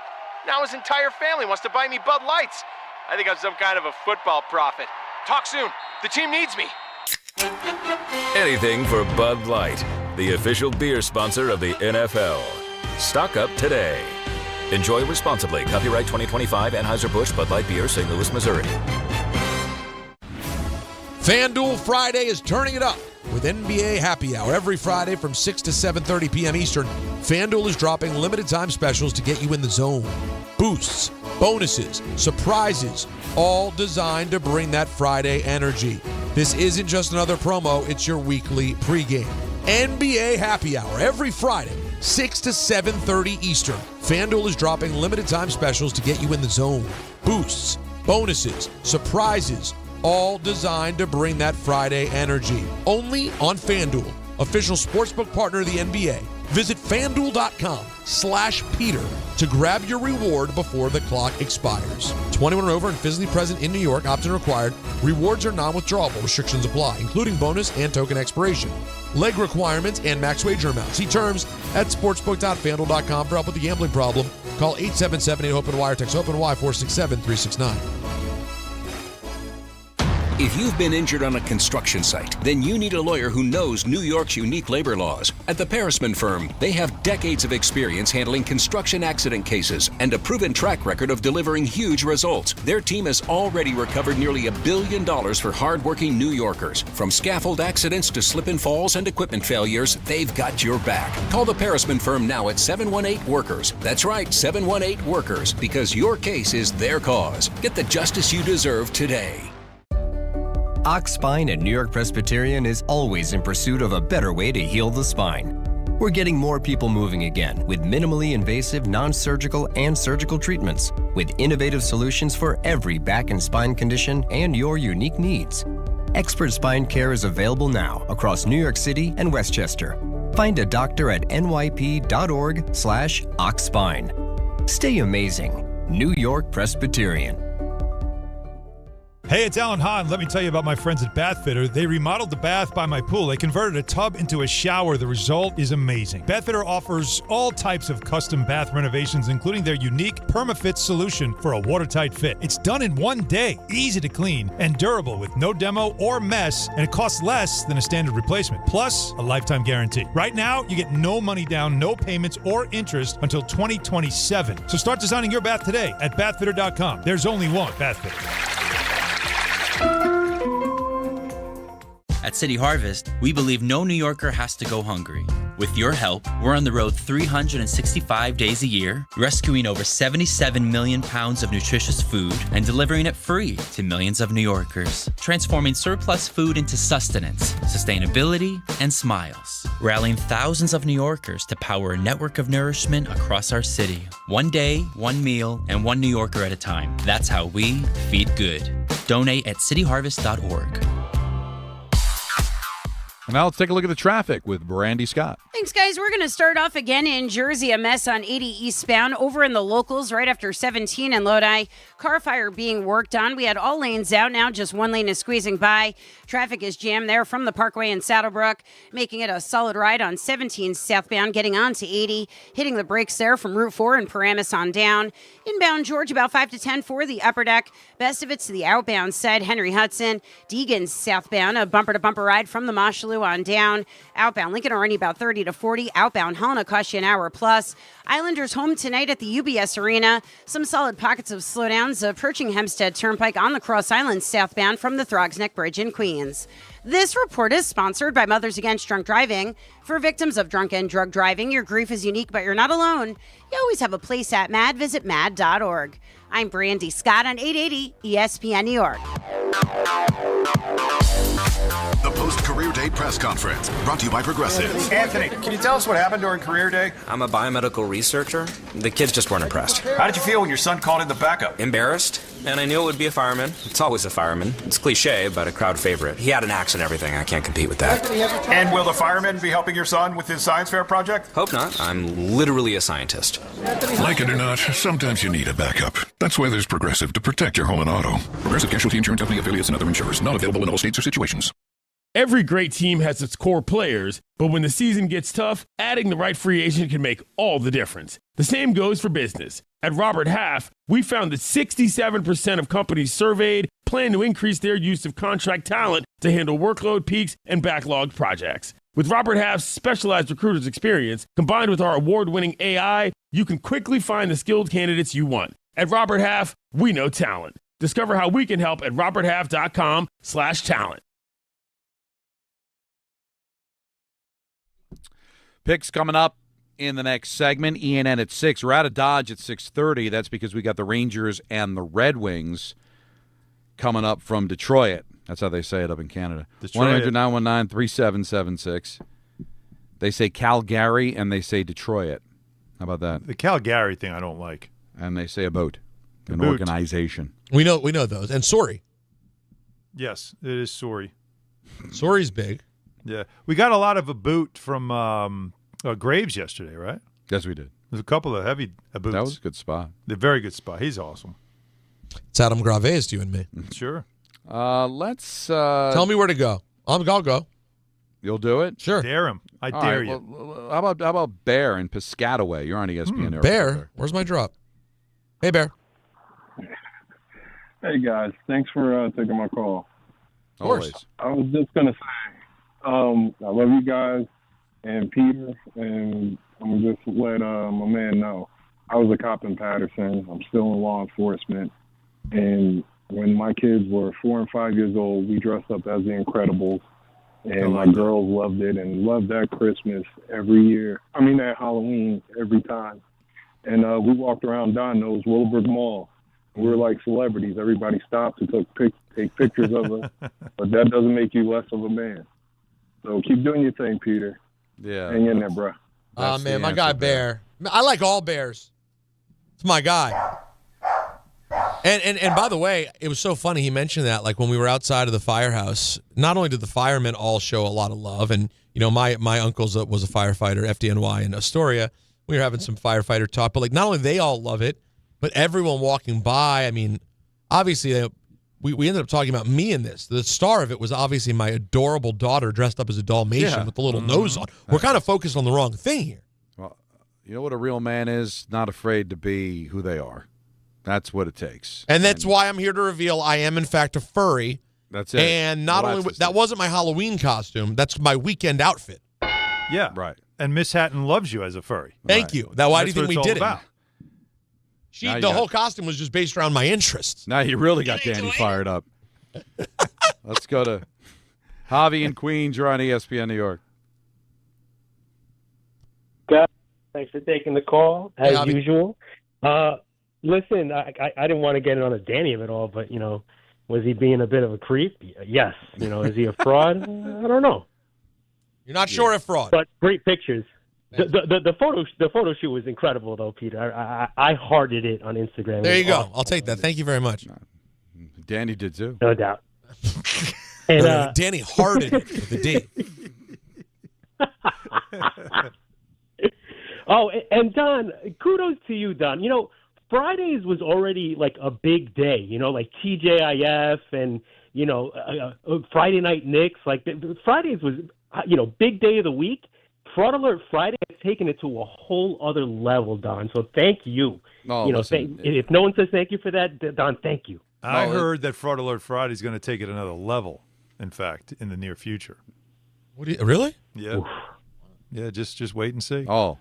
Now his entire family wants to buy me Bud Lights. I think I'm some kind of a football prophet. Talk soon. The team needs me. Anything for Bud Light, the official beer sponsor of the NFL. Stock up today. Enjoy responsibly. Copyright 2025 Anheuser-Busch Bud Light Beer, St. Louis, Missouri. FanDuel Friday is turning it up with NBA Happy Hour. Every Friday from 6 to 7:30 p.m. Eastern, FanDuel is dropping limited-time specials to get you in the zone. Boosts, bonuses, surprises, all designed to bring that Friday energy. This isn't just another promo, it's your weekly pregame. NBA Happy Hour every Friday, 6 to 7:30 Eastern. FanDuel is dropping limited-time specials to get you in the zone. Boosts, bonuses, surprises, all designed to bring that Friday energy. Only on FanDuel, official sportsbook partner of the NBA. Visit FanDuel.com/Peter to grab your reward before the clock expires. 21 and over and physically present in New York. Opt-in required. Rewards are non-withdrawable. Restrictions apply, including bonus and token expiration. Leg requirements and max wager amounts. See terms at sportsbook.fanduel.com. For help with the gambling problem, call 877-8-HOPE-NY or text HOPE-NY 467-369. If you've been injured on a construction site, then you need a lawyer who knows New York's unique labor laws. At the Parisman Firm, they have decades of experience handling construction accident cases and a proven track record of delivering huge results. Their team has already recovered nearly $1 billion for hardworking New Yorkers. From scaffold accidents to slip and falls and equipment failures, they've got your back. Call the Parisman Firm now at 718-WORKERS. That's right, 718-WORKERS, because your case is their cause. Get the justice you deserve today. Ox Spine at New York Presbyterian is always in pursuit of a better way to heal the spine. We're getting more people moving again with minimally invasive, non-surgical, and surgical treatments with innovative solutions for every back and spine condition and your unique needs. Expert spine care is available now across New York City and Westchester. Find a doctor at nyp.org/oxspine. Stay amazing. New York Presbyterian. Hey, it's Alan Hahn. Let me tell you about my friends at Bath Fitter. They remodeled the bath by my pool. They converted a tub into a shower. The result is amazing. Bath Fitter offers all types of custom bath renovations, including their unique PermaFit solution for a watertight fit. It's done in one day, easy to clean, and durable with no demo or mess, and it costs less than a standard replacement. Plus, a lifetime guarantee. Right now, you get no money down, no payments or interest until 2027. So start designing your bath today at bathfitter.com. There's only one Bath Fitter. At City Harvest, we believe no New Yorker has to go hungry. With your help, we're on the road 365 days a year, rescuing over 77 million pounds of nutritious food and delivering it free to millions of New Yorkers, transforming surplus food into sustenance, sustainability, and smiles, rallying thousands of New Yorkers to power a network of nourishment across our city. One day, one meal, and one New Yorker at a time. That's how we feed good. Donate at cityharvest.org. Now let's take a look at the traffic with Brandy Scott. Thanks, guys. We're going to start off again in Jersey. A mess on 80 eastbound over in the locals right after 17 in Lodi. Car fire being worked on. We had all lanes out. Now just one lane is squeezing by. Traffic is jammed there from the Parkway in Saddlebrook, making it a solid ride on 17 southbound, getting on to 80, hitting the brakes there from Route 4 and Paramus on down. Inbound George, about 5 to 10 for the upper deck. Best of it's to the outbound side. Henry Hudson, Deegan southbound, a bumper-to-bumper ride from the Mosholu on down. Outbound Lincoln already about 30 to 40. Outbound Helena cost you an hour plus. Islanders home tonight at the UBS Arena. Some solid pockets of slowdowns approaching Hempstead Turnpike on the Cross Island southbound from the Throgs Neck Bridge in Queens. This report is sponsored by Mothers Against Drunk Driving. For victims of drunk and drug driving, your grief is unique, but you're not alone. You always have a place at MAD. Visit mad.org. I'm Brandy Scott on 880 ESPN New York. The post-career day press conference brought to you by Progressive. Anthony, can you tell us what happened during career day? I'm a biomedical researcher. The kids just weren't impressed. How did you feel when your son called in the backup? Embarrassed, and I knew it would be a fireman. It's always a fireman. It's cliche, but a crowd favorite. He had an axe and everything. I can't compete with that. And will the fireman be helping your son with his science fair project? Hope not. I'm literally a scientist. Like it or not, sometimes you need a backup. That's why there's Progressive to protect your home and auto. Progressive Casualty Insurance Company affiliates and other insurers. Not available in all states or situations. Every great team has its core players, but when the season gets tough, adding the right free agent can make all the difference. The same goes for business. At Robert Half, we found that 67% of companies surveyed plan to increase their use of contract talent to handle workload peaks and backlogged projects. With Robert Half's specialized recruiters' experience, combined with our award-winning AI, you can quickly find the skilled candidates you want. At Robert Half, we know talent. Discover how we can help at roberthalf.com/talent. Picks coming up in the next segment. ENN at 6. We're out of Dodge at 6:30. That's because we got the Rangers and the Red Wings coming up from Detroit. That's how they say it up in Canada. 1-800-919-3776. They say Calgary and they say Detroit. How about that? The Calgary thing I don't like. And they say a boat. An boat. Organization. We know those. And Sorry. Yes, it is Sorry. Sorry's big. Yeah. We got a lot of a boot from Graves yesterday, right? Yes, we did. There's a couple of heavy boots. That was a good spot. A very good spot. He's awesome. It's Adam Graves, you and me. Sure. Let's tell me where to go. I'll go. You'll do it? Sure. Dare him. I dare you. Well, how about Bear in Piscataway? You're on ESPN. Bear? Where's my drop? Hey, Bear. Hey, guys. Thanks for taking my call. Always. I was just going to say, I love you guys and Peter, and I'm going to just let my man know. I was a cop in Patterson. I'm still in law enforcement. And when my kids were 4 and 5 years old, we dressed up as the Incredibles. And my girls loved it and loved that Christmas every year. That Halloween every time. And we walked around Don knows Willowbrook Mall. We were like celebrities. Everybody stopped to take pictures of us. But that doesn't make you less of a man. So keep doing your thing, Peter. Yeah. Hang in there, bro. Oh, man, my guy Bear. I like all Bears. It's my guy. And by the way, it was so funny he mentioned that, like when we were outside of the firehouse, not only did the firemen all show a lot of love, and my uncle was a firefighter, FDNY in Astoria. We were having some firefighter talk, but like not only they all love it, but everyone walking by. I mean, obviously we ended up talking about me in this. The star of it was obviously my adorable daughter dressed up as a Dalmatian with the little nose on. We're kind of focused on the wrong thing here. Well, you know what a real man is? Not afraid to be who they are. That's what it takes. And that's why I'm here to reveal I am, in fact, a furry. That's it. And not only that wasn't my Halloween costume. That's my weekend outfit. Yeah. Right. And Miss Hatton loves you as a furry. Thank you. Now, why do you think we did about. it? The whole costume was just based around my interests. Now you really got Danny fired up. Let's go to Javi in Queens. You're on ESPN New York. Guys, thanks for taking the call, as usual. Listen, I didn't want to get it on a Danny at all, but, was he being a bit of a creep? Yes. Is he a fraud? I don't know. You're not sure if fraud. But great pictures. The photo shoot was incredible, though, Peter. I hearted it on Instagram. There you go. I'll take that. Thank you very much. Danny did too. No doubt. And Danny hearted it with a D. Oh, and Don, kudos to you, Don. Fridays was already like a big day, like TJIF and, Friday Night Knicks. Like Fridays was, big day of the week. Fraud Alert Friday has taken it to a whole other level, Don. So thank you. Oh, listen, if no one says thank you for that, Don, thank you. I heard that Fraud Alert Friday is going to take it another level, in fact, in the near future. Really? Yeah. Oof. Yeah, just wait and see. Oh.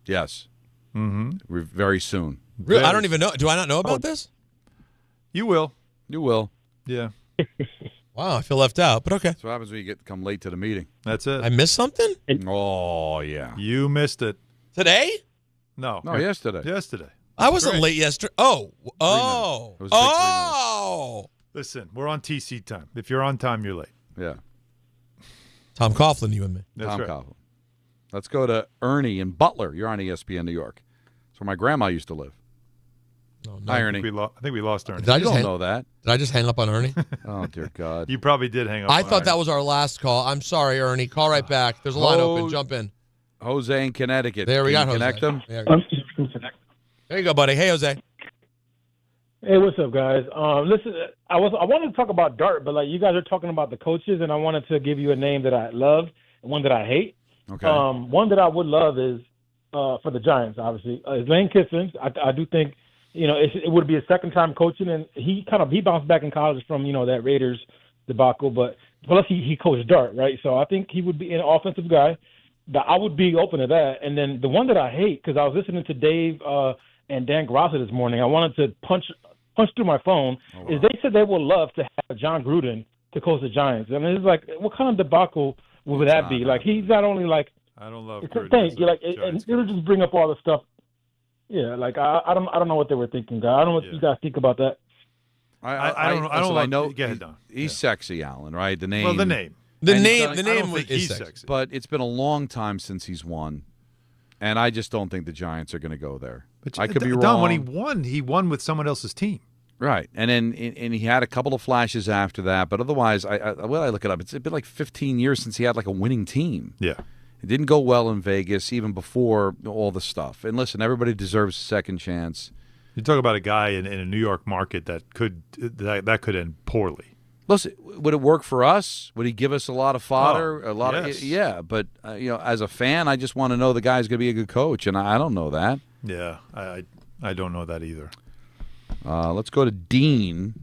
Yes. Mm-hmm. Very soon. Really? I don't even know. Do I not know about this? You will. You will. Yeah. Wow, I feel left out, but okay. That's what happens when you come late to the meeting. That's it. I missed something? Oh, yeah. You missed it. Today? No, yesterday. Yesterday. I wasn't late yesterday. Oh. Listen, we're on TC time. If you're on time, you're late. Yeah. Tom Coughlin, you and me. That's Tom right. Coughlin. Let's go to Ernie in Butler. You're on ESPN New York. That's where my grandma used to live. Oh, no. Hi, Ernie. I think we lost Ernie. You don't know that. Did I just hang up on Ernie? Oh, dear God. You probably did hang up I on thought Ernie. that was our last call. I'm sorry, Ernie. Call right back. There's a line open. Jump in. Jose in Connecticut. There we Can got you Jose. Connect them? There you go, buddy. Hey, Jose. Hey, what's up, guys? Listen, I wanted to talk about Dart, but you guys are talking about the coaches, and I wanted to give you a name that I love and one that I hate. Okay. One that I would love is for the Giants, obviously, is Lane Kiffin. I do think it would be his second time coaching, and he bounced back in college from that Raiders debacle, but plus he coached Dart, right? So I think he would be an offensive guy. I would be open to that. And then the one that I hate, because I was listening to Dave and Dan Grassa this morning, I wanted to punch through my phone, is they said they would love to have John Gruden to coach the Giants. I mean, it's like, what kind of debacle would that be? Like, he's not only like, I don't love it's Gruden. a thing. And it'll just bring up all the stuff. Yeah, like I don't know what they were thinking, guys. I don't know what you guys think about that. I don't know. Get it done. He's sexy, Alan, right? The name. Well, the name. The name is sexy. sexy. But it's been a long time since he's won, and I just don't think the Giants are going to go there. But I could be wrong. Don, when he won with someone else's team. Right, and then he had a couple of flashes after that, but otherwise, I look it up. It's been like 15 years since he had like a winning team. Yeah. It didn't go well in Vegas, even before all the stuff. And listen, everybody deserves a second chance. You talk about a guy in a New York market that could end poorly. Listen, would it work for us? Would he give us a lot of fodder? Yes. Yeah. But as a fan, I just want to know the guy's going to be a good coach, and I don't know that. Yeah, I don't know that either. Let's go to Dean.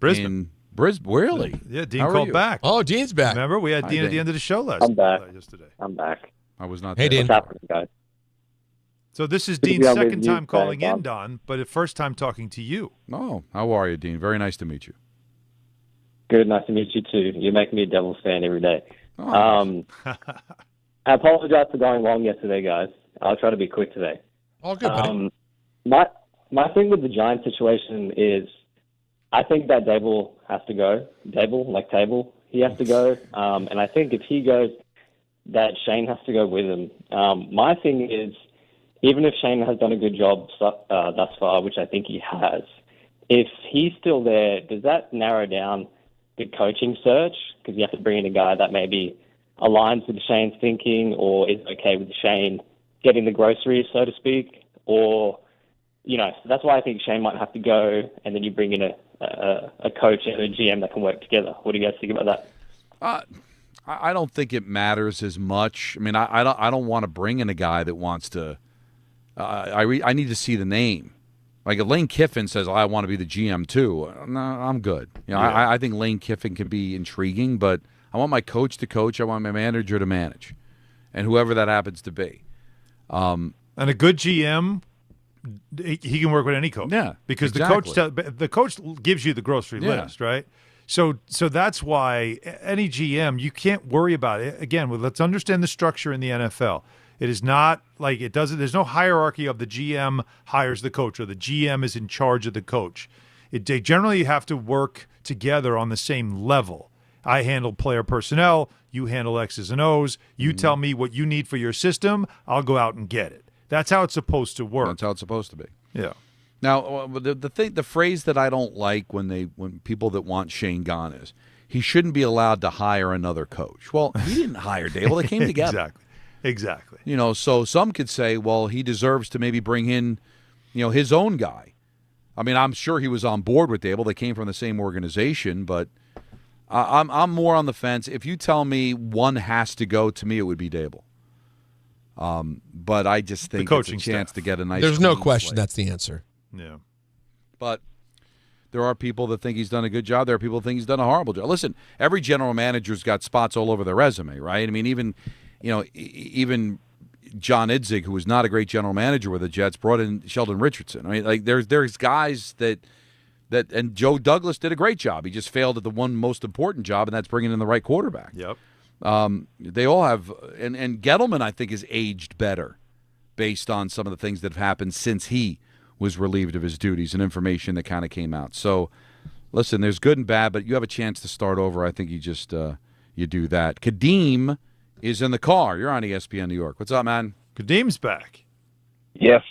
Brisbane. Really? Yeah, Dean called back. Oh, Dean's back. Remember, we had Dean at the end of the show yesterday. I'm back. I was not Hey, there. Dean. What's happening, guys? So this is Dean's second time calling in, Don, but the first time talking to you. Oh, how are you, Dean? Very nice to meet you. Good, nice to meet you too. You make me a Devils fan every day. Oh. I apologize for going long yesterday, guys. I'll try to be quick today. All good, buddy. My thing with the Giants situation is I think that Daboll has to go. Daboll, like table, he has to go. And I think if he goes, that Shane has to go with him. My thing is, even if Shane has done a good job thus far, which I think he has, if he's still there, does that narrow down the coaching search? Because you have to bring in a guy that maybe aligns with Shane's thinking or is okay with Shane getting the groceries, so to speak. Or, that's why I think Shane might have to go, and then you bring in a coach and a GM that can work together. What do you guys think about that? I don't think it matters as much. I mean, I don't want to bring in a guy that wants to. I need to see the name. Like if Lane Kiffin says, I want to be the GM too. No, I'm good. I think Lane Kiffin can be intriguing, but I want my coach to coach. I want my manager to manage, and whoever that happens to be. And a good GM, he can work with any coach. Yeah, because exactly. the coach gives you the grocery list, right? So that's why any GM, you can't worry about it. Again, let's understand the structure in the NFL. It is not like it doesn't. There's no hierarchy of the GM hires the coach or the GM is in charge of the coach. They generally have to work together on the same level. I handle player personnel. You handle X's and O's. You tell me what you need for your system. I'll go out and get it. That's how it's supposed to work. That's how it's supposed to be. Yeah. Now, the phrase that I don't like when people that want Shane gone is he shouldn't be allowed to hire another coach. Well, he didn't hire Daboll. They came together. Exactly. So some could say, well, he deserves to maybe bring in, his own guy. I mean, I'm sure he was on board with Daboll. They came from the same organization, but I'm more on the fence. If you tell me one has to go, to me it would be Daboll. But I just think it's a chance to get a nice. There's no question slate. that's the answer. Yeah. But there are people that think he's done a good job. There are people that think he's done a horrible job. Listen, every general manager's got spots all over their resume, right? I mean, even John Idzik, who was not a great general manager with the Jets, brought in Sheldon Richardson. I mean, like there's guys that and Joe Douglas did a great job. He just failed at the one most important job, and that's bringing in the right quarterback. Yep. They all have, and Gettleman, I think, has aged better based on some of the things that have happened since he was relieved of his duties and information that kind of came out. So, listen, there's good and bad, but you have a chance to start over. I think you just you do that. Kadeem is in the car. You're on ESPN New York. What's up, man? Kadeem's back. Yes,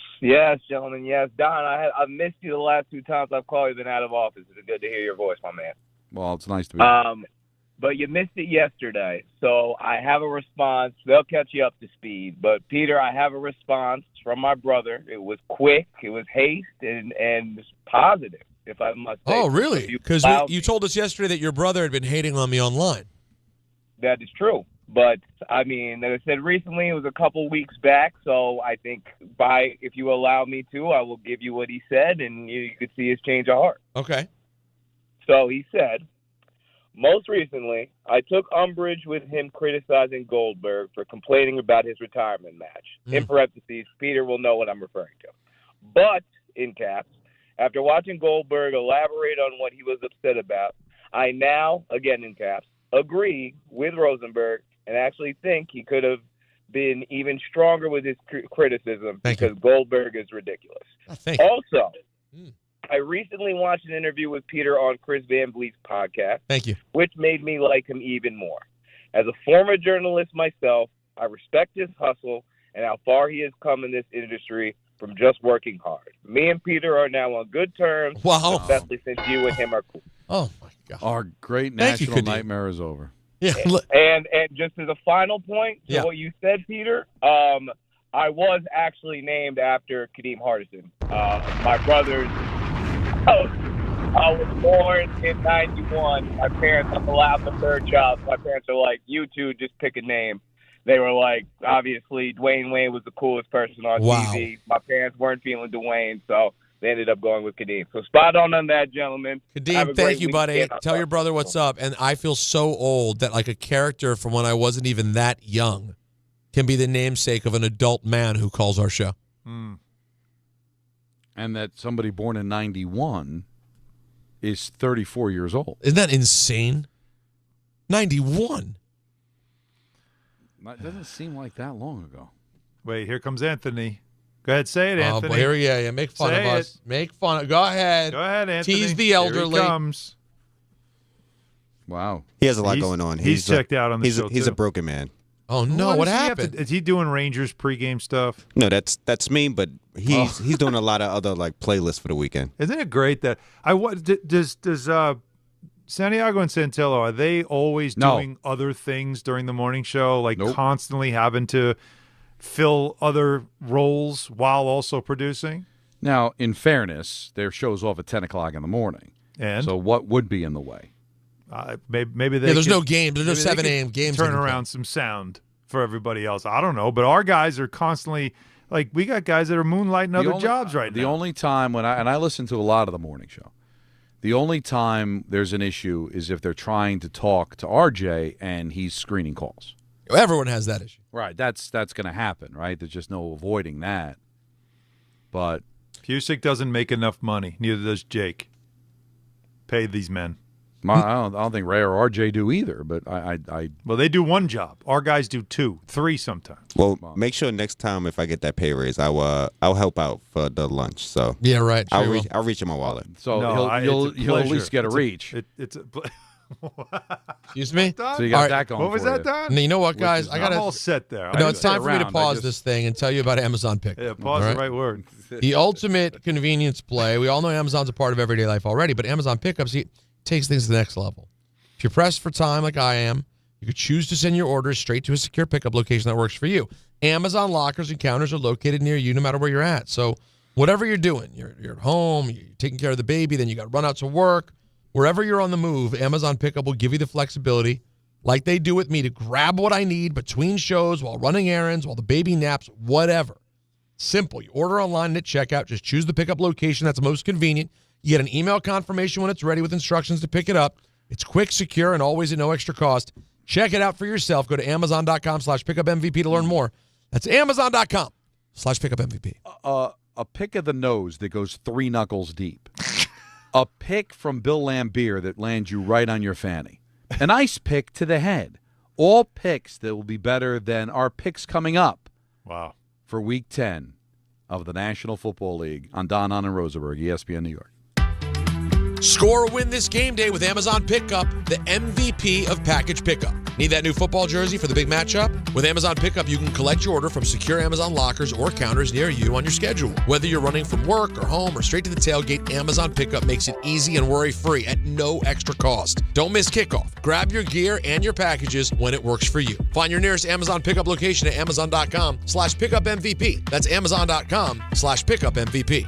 gentlemen. Yes, Don. I've missed you the last 2 times I've called you. Been out of office. It's good to hear your voice, my man. Well, it's nice to be. But you missed it yesterday, so I have a response. They'll catch you up to speed. But Peter, I have a response from my brother. It was quick. It was haste and positive, if I must say. Oh, really? Because you told us yesterday that your brother had been hating on me online. That is true. But, I mean, like I said recently, it was a couple weeks back, so I think if you allow me to, I will give you what he said, and you could see his change of heart. Okay. So he said, most recently, I took umbrage with him criticizing Goldberg for complaining about his retirement match. In parentheses, Peter will know what I'm referring to. But, in caps, after watching Goldberg elaborate on what he was upset about, I now, again in caps, agree with Rosenberg and actually think he could have been even stronger with his criticism because Goldberg is ridiculous. Also, I recently watched an interview with Peter on Chris Van Vliet's podcast. Thank you. Which made me like him even more. As a former journalist myself, I respect his hustle and how far he has come in this industry from just working hard. Me and Peter are now on good terms, especially since you and him are cool. Oh, my God. Our great national nightmare is over. Yeah. And just as a final point to what you said, Peter, I was actually named after Kadeem Hardison. My brother's I was born in 91. My parents, I'm allowed the third child. My parents are like, you two, just pick a name. They were like, obviously, Dwayne Wayne was the coolest person on TV. My parents weren't feeling Dwayne, so they ended up going with Kadeem. So spot on that, gentlemen. Kadeem, thank you, buddy. Tell your brother what's up. And I feel so old that like a character from when I wasn't even that young can be the namesake of an adult man who calls our show. And that somebody born in 91 is 34 years old. Isn't that insane? 91. It doesn't seem like that long ago. Wait, here comes Anthony. Go ahead, say it, Anthony. Oh, boy, here we go. Yeah, make fun of us. Make fun of. Go ahead. Go ahead, Anthony. Tease the elderly. Here he comes. Wow. He has a lot going on. He's checked out on the show, He's too. a broken man. Oh no! Why What does he have happened? is he doing Rangers pregame stuff? No, that's me. But he's doing a lot of other like playlists for the weekend. Isn't it great that does Santiago and Santillo, are they always doing other things during the morning show, like constantly having to fill other roles while also producing? Now, in fairness, their show's off at 10 o'clock in the morning. And so what would be in the way? Maybe they there's no game. There's no 7 a.m. games. Turn around some sound for everybody else. I don't know, but our guys are constantly like we got guys that are moonlighting other jobs right now. The only time when I listen to a lot of the morning show, the only time there's an issue is if they're trying to talk to RJ and he's screening calls. Everyone has that issue. Right. That's going to happen, right? There's just no avoiding that. But Cusick doesn't make enough money. Neither does Jake. Pay these men. I don't think Ray or RJ do either, but I well, they do one job. Our guys do 2, 3 sometimes. Well, make sure next time if I get that pay raise, I'll help out for the lunch. So yeah, right. Sure I'll reach in my wallet. So he'll at least get a reach. It's a Excuse me? So you got that going. What was for that, you. Don? You know what, guys? I'm all set there. No, it's time for me to pause this thing and tell you about Amazon Pickup. Yeah, pause the right word. The ultimate convenience play. We all know Amazon's a part of everyday life already, but Amazon Pickups takes things to the next level. If you're pressed for time like I am, you could choose to send your orders straight to a secure pickup location that works for you. Amazon lockers and counters are located near you no matter where you're at. So whatever you're doing, you're at home, you're taking care of the baby, then you got to run out to work. Wherever you're on the move, Amazon Pickup will give you the flexibility, like they do with me, to grab what I need between shows, while running errands, while the baby naps, whatever. Simple. You order online and at checkout. Just choose the pickup location that's most convenient. You get an email confirmation when it's ready with instructions to pick it up. It's quick, secure, and always at no extra cost. Check it out for yourself. Go to Amazon.com/pickupMVP to learn more. That's Amazon.com/pickupMVP. A pick of the nose that goes 3 knuckles deep. A pick from Bill Lambier that lands you right on your fanny. An ice pick to the head. All picks that will be better than our picks coming up. Wow. For Week 10 of the National Football League on Hahn Rosenberg, ESPN New York. Score a win this game day with Amazon Pickup, the MVP of package pickup. Need that new football jersey for the big matchup? With Amazon Pickup, you can collect your order from secure Amazon lockers or counters near you on your schedule. Whether you're running from work or home or straight to the tailgate, Amazon Pickup makes it easy and worry-free at no extra cost. Don't miss kickoff. Grab your gear and your packages when it works for you. Find your nearest Amazon Pickup location at Amazon.com/pickupMVP. That's Amazon.com/pickupMVP.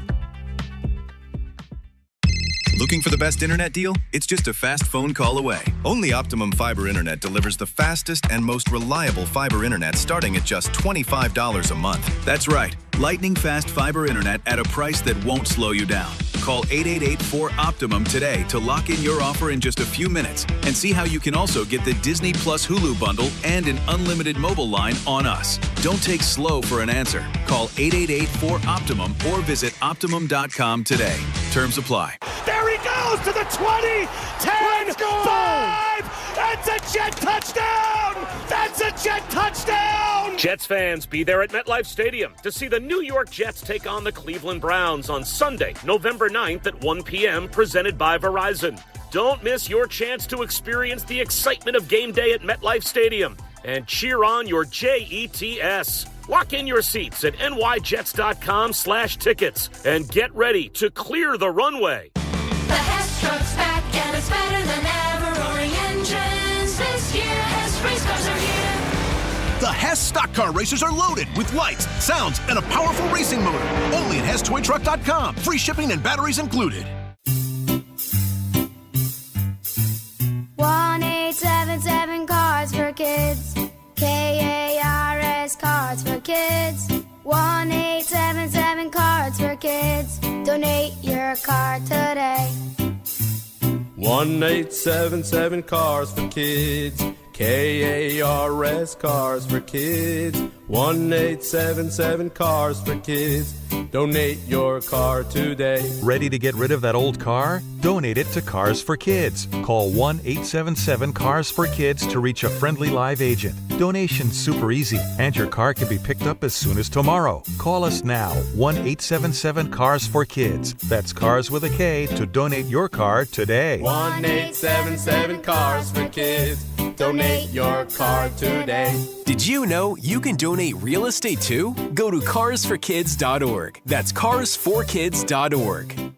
Looking for the best internet deal? It's just a fast phone call away. Only Optimum Fiber Internet delivers the fastest and most reliable fiber internet starting at just $25 a month. That's right, lightning fast fiber internet at a price that won't slow you down. Call 888-4-OPTIMUM today to lock in your offer in just a few minutes and see how you can also get the Disney Plus Hulu bundle and an unlimited mobile line on us. Don't take slow for an answer. Call 888-4-OPTIMUM or visit Optimum.com today. Terms apply. There he goes to the 20, 10, 5. That's a Jet touchdown. That's a Jet touchdown. Jets fans, be there at MetLife Stadium to see the New York Jets take on the Cleveland Browns on Sunday, November 9th at 1 p.m., presented by Verizon. Don't miss your chance to experience the excitement of game day at MetLife Stadium and cheer on your Jets. Lock in your seats at nyjets.com/tickets and get ready to clear the runway. The Hess truck's back and it's better than ever. Roaring engines this year. Hess race cars are here. The Hess stock car racers are loaded with lights, sounds, and a powerful racing motor. Only at HessToyTruck.com. Free shipping and batteries included. 1877 Cars for Kids. KARS Cards for Kids. 1877 Cards for Kids. Donate your card today. 1877 Cars for Kids. KARS Cars for Kids. 1877 Cars for Kids. Donate your car today. Ready to get rid of that old car? Donate it to Cars for Kids. Call 1-877-CARS-FOR-KIDS to reach a friendly live agent. Donation's super easy, and your car can be picked up as soon as tomorrow. Call us now, 1-877-CARS-FOR-KIDS. That's Cars with a K to donate your car today. 1877 Cars for Kids. Donate your car today. Did you know you can donate real estate too? Go to carsforkids.org. That's carsforkids.org.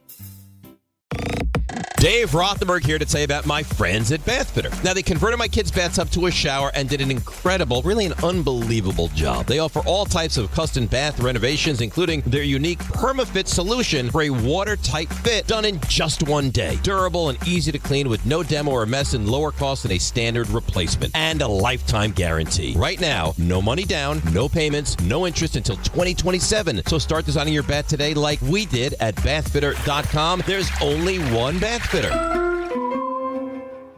Dave Rothenberg here to tell you about my friends at Bath Fitter. Now, they converted my kids' bathtub to a shower and did an incredible, really an unbelievable job. They offer all types of custom bath renovations, including their unique PermaFit solution for a watertight fit done in just one day. Durable and easy to clean with no demo or mess and lower cost than a standard replacement. And a lifetime guarantee. Right now, no money down, no payments, no interest until 2027. So start designing your bath today like we did at bathfitter.com. There's only one bath fitter.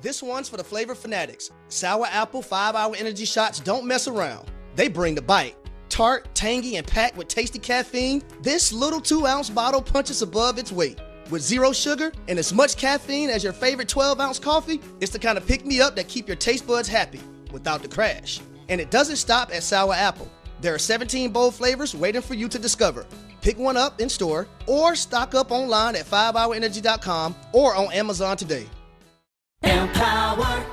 This one's for the flavor fanatics. Sour apple 5-hour energy shots don't mess around. They bring the bite. Tart, tangy, and packed with tasty caffeine, this little 2-ounce bottle punches above its weight. With zero sugar and as much caffeine as your favorite 12-ounce coffee, it's the kind of pick-me-up that keep your taste buds happy without the crash. And it doesn't stop at sour apple. There are 17 bold flavors waiting for you to discover. Pick one up in store or stock up online at 5hourenergy.com or on Amazon today. Empower.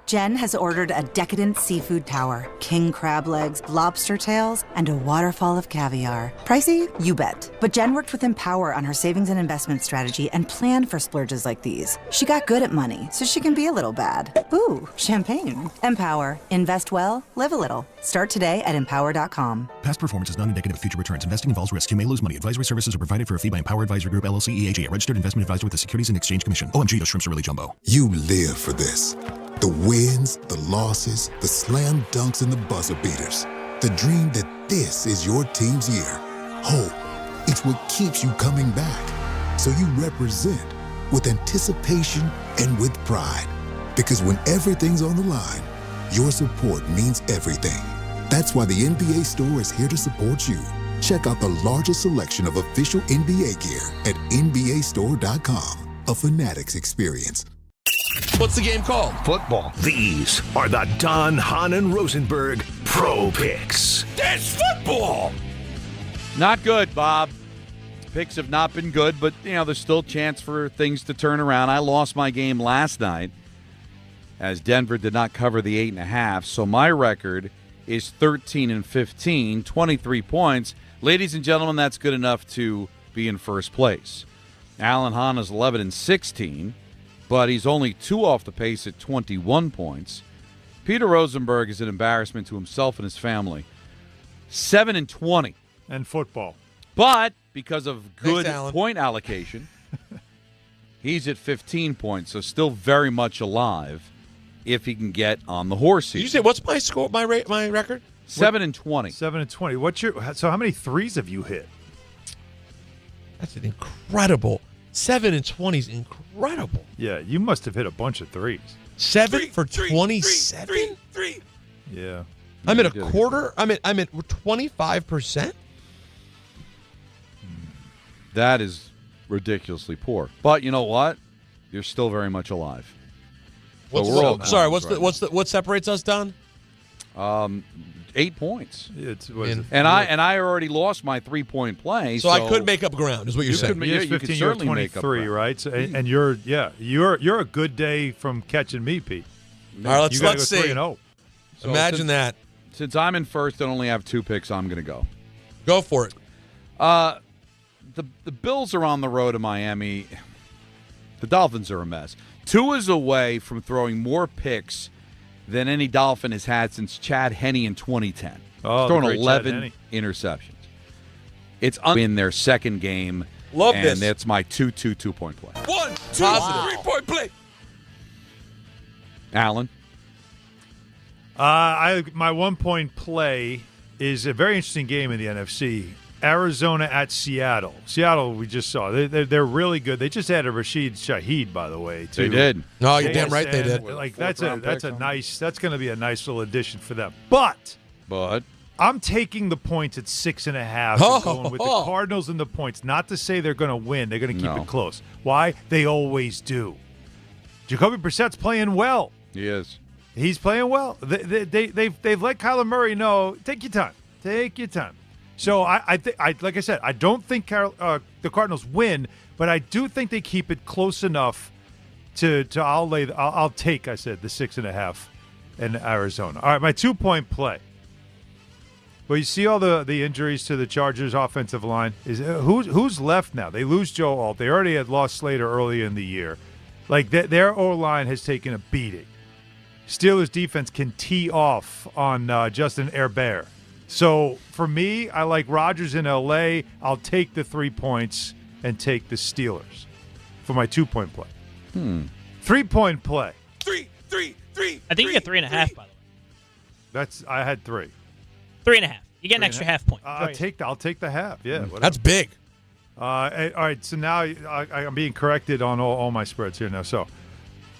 Jen has ordered a decadent seafood tower, king crab legs, lobster tails, and a waterfall of caviar. Pricey? You bet. But Jen worked with Empower on her savings and investment strategy and planned for splurges like these. She got good at money, so she can be a little bad. Ooh, champagne. Empower. Invest well, live a little. Start today at empower.com. Past performance is not indicative of future returns. Investing involves risk. You may lose money. Advisory services are provided for a fee by Empower Advisory Group, LLC, EAG, a registered investment advisor with the Securities and Exchange Commission. OMG, those shrimps are really jumbo. You live for this. The wins, the losses, the slam dunks, and the buzzer beaters. The dream that this is your team's year. Hope, it's what keeps you coming back. So you represent with anticipation and with pride. Because when everything's on the line, your support means everything. That's why the NBA Store is here to support you. Check out the largest selection of official NBA gear at NBAstore.com. A Fanatics experience. What's the game called? Football. These are the Hahn Rosenberg Pro Picks. That's football! Not good, Bob. Picks have not been good, but, there's still a chance for things to turn around. I lost my game last night as Denver did not cover the 8.5, so my record is 13-15, 23 points. Ladies and gentlemen, that's good enough to be in first place. Alan Hahn is 11-16. But he's only 2 off the pace at 21 points. Peter Rosenberg is an embarrassment to himself and his family. 7-20. And football. But because of good Thanks, point allocation, he's at 15 points, so still very much alive if he can get on the horse here. Did you say, what's my score, my record? 7-20. 7-20. So how many threes have you hit? That's an incredible. 7-20 is incredible. Yeah, you must have hit a bunch of threes. 7 for 27? Three. Yeah. I'm at a quarter. I'm at 25%. That is ridiculously poor. But you know what? You're still very much alive. What separates us, Don? 8 points. And I already lost my 3-point play. So I could make up ground, is what you're saying. You could certainly make up ground. Right? So, and you're a good day from catching me, Pete. All right, let's see. 3-0. So Imagine that. Since I'm in first and only have 2 picks, I'm going to go. Go for it. The Bills are on the road to Miami. The Dolphins are a mess. Tua is away from throwing more picks than any Dolphin has had since Chad Henne in 2010. Oh, He's thrown 11 interceptions. It's in their second game. Love this. And that's my 2-2-2-point play. 1, 2, 3-point play. Alan? My 1-point play is a very interesting game in the NFC. Arizona at Seattle. Seattle, we just saw. They're really good. They just added Rashid Shaheed, by the way, too. They did. No, you're damn right they did. Like that's going to be a nice little addition for them. But I'm taking the points at 6.5 and going with the Cardinals and the points. Not to say they're going to win. They're going to keep it close. Why? They always do. Jacoby Brissett's playing well. He is. He's playing well. They've let Kyler Murray know, take your time. Take your time. So like I said, I don't think the Cardinals win, but I do think they keep it close enough to I'll take the 6.5 and Arizona. All right, my 2-point play. Well, you see all the injuries to the Chargers' offensive line. Who's left now? They lose Joe Alt. They already had lost Slater early in the year. Like, their O-line has taken a beating. Steelers' defense can tee off on Justin Herbert. So, for me, I like Rodgers in L.A. I'll take the 3 points and take the Steelers for my 2-point play. 3-point play. Three. I think you get 3.5, by the way. I had 3. 3.5. You get an extra half point. I'll take the half. Yeah, whatever. That's big. All right, so now I'm being corrected on all my spreads here now. So,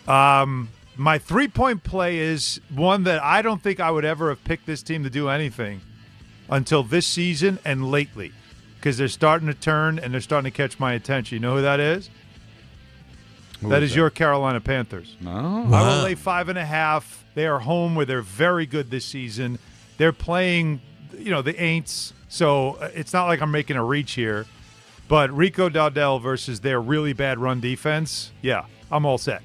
my 3-point play is one that I don't think I would ever have picked this team to do anything until this season and lately, because they're starting to turn and they're starting to catch my attention. You know who that is? That is your Carolina Panthers. Oh. I will lay 5.5. They are home where they're very good this season. They're playing, the Aints, so it's not like I'm making a reach here. But Rico Dowdell versus their really bad run defense, yeah, I'm all set.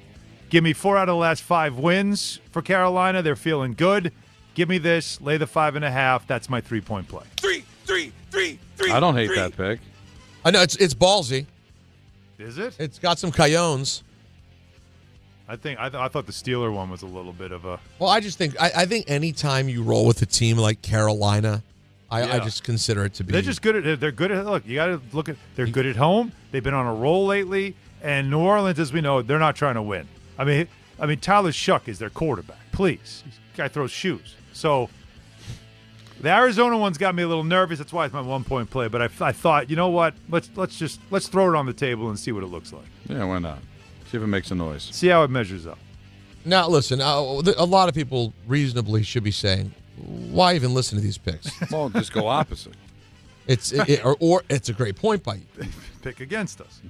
Give me 4 out of the last 5 wins for Carolina. They're feeling good. Give me this. Lay the 5.5. That's my 3-point play. Three. I don't hate that pick. I know it's ballsy. Is it? It's got some Cayones. I thought the Steeler one was a little bit of a. Well, I just think I think any time you roll with a team like Carolina, I just consider it to be. They're just good at. They're good at. Look, you got to look at. They're good at home. They've been on a roll lately, and New Orleans, as we know, they're not trying to win. I mean, Tyler Shuck is their quarterback. Please, this guy throws shoes. So the Arizona one's got me a little nervous. That's why it's my 1-point play. But I thought, you know what? Let's throw it on the table and see what it looks like. Yeah, why not? See if it makes a noise. See how it measures up. Now, listen, a lot of people reasonably should be saying, why even listen to these picks? Well, just go opposite. Or it's a great point by you. Pick against us.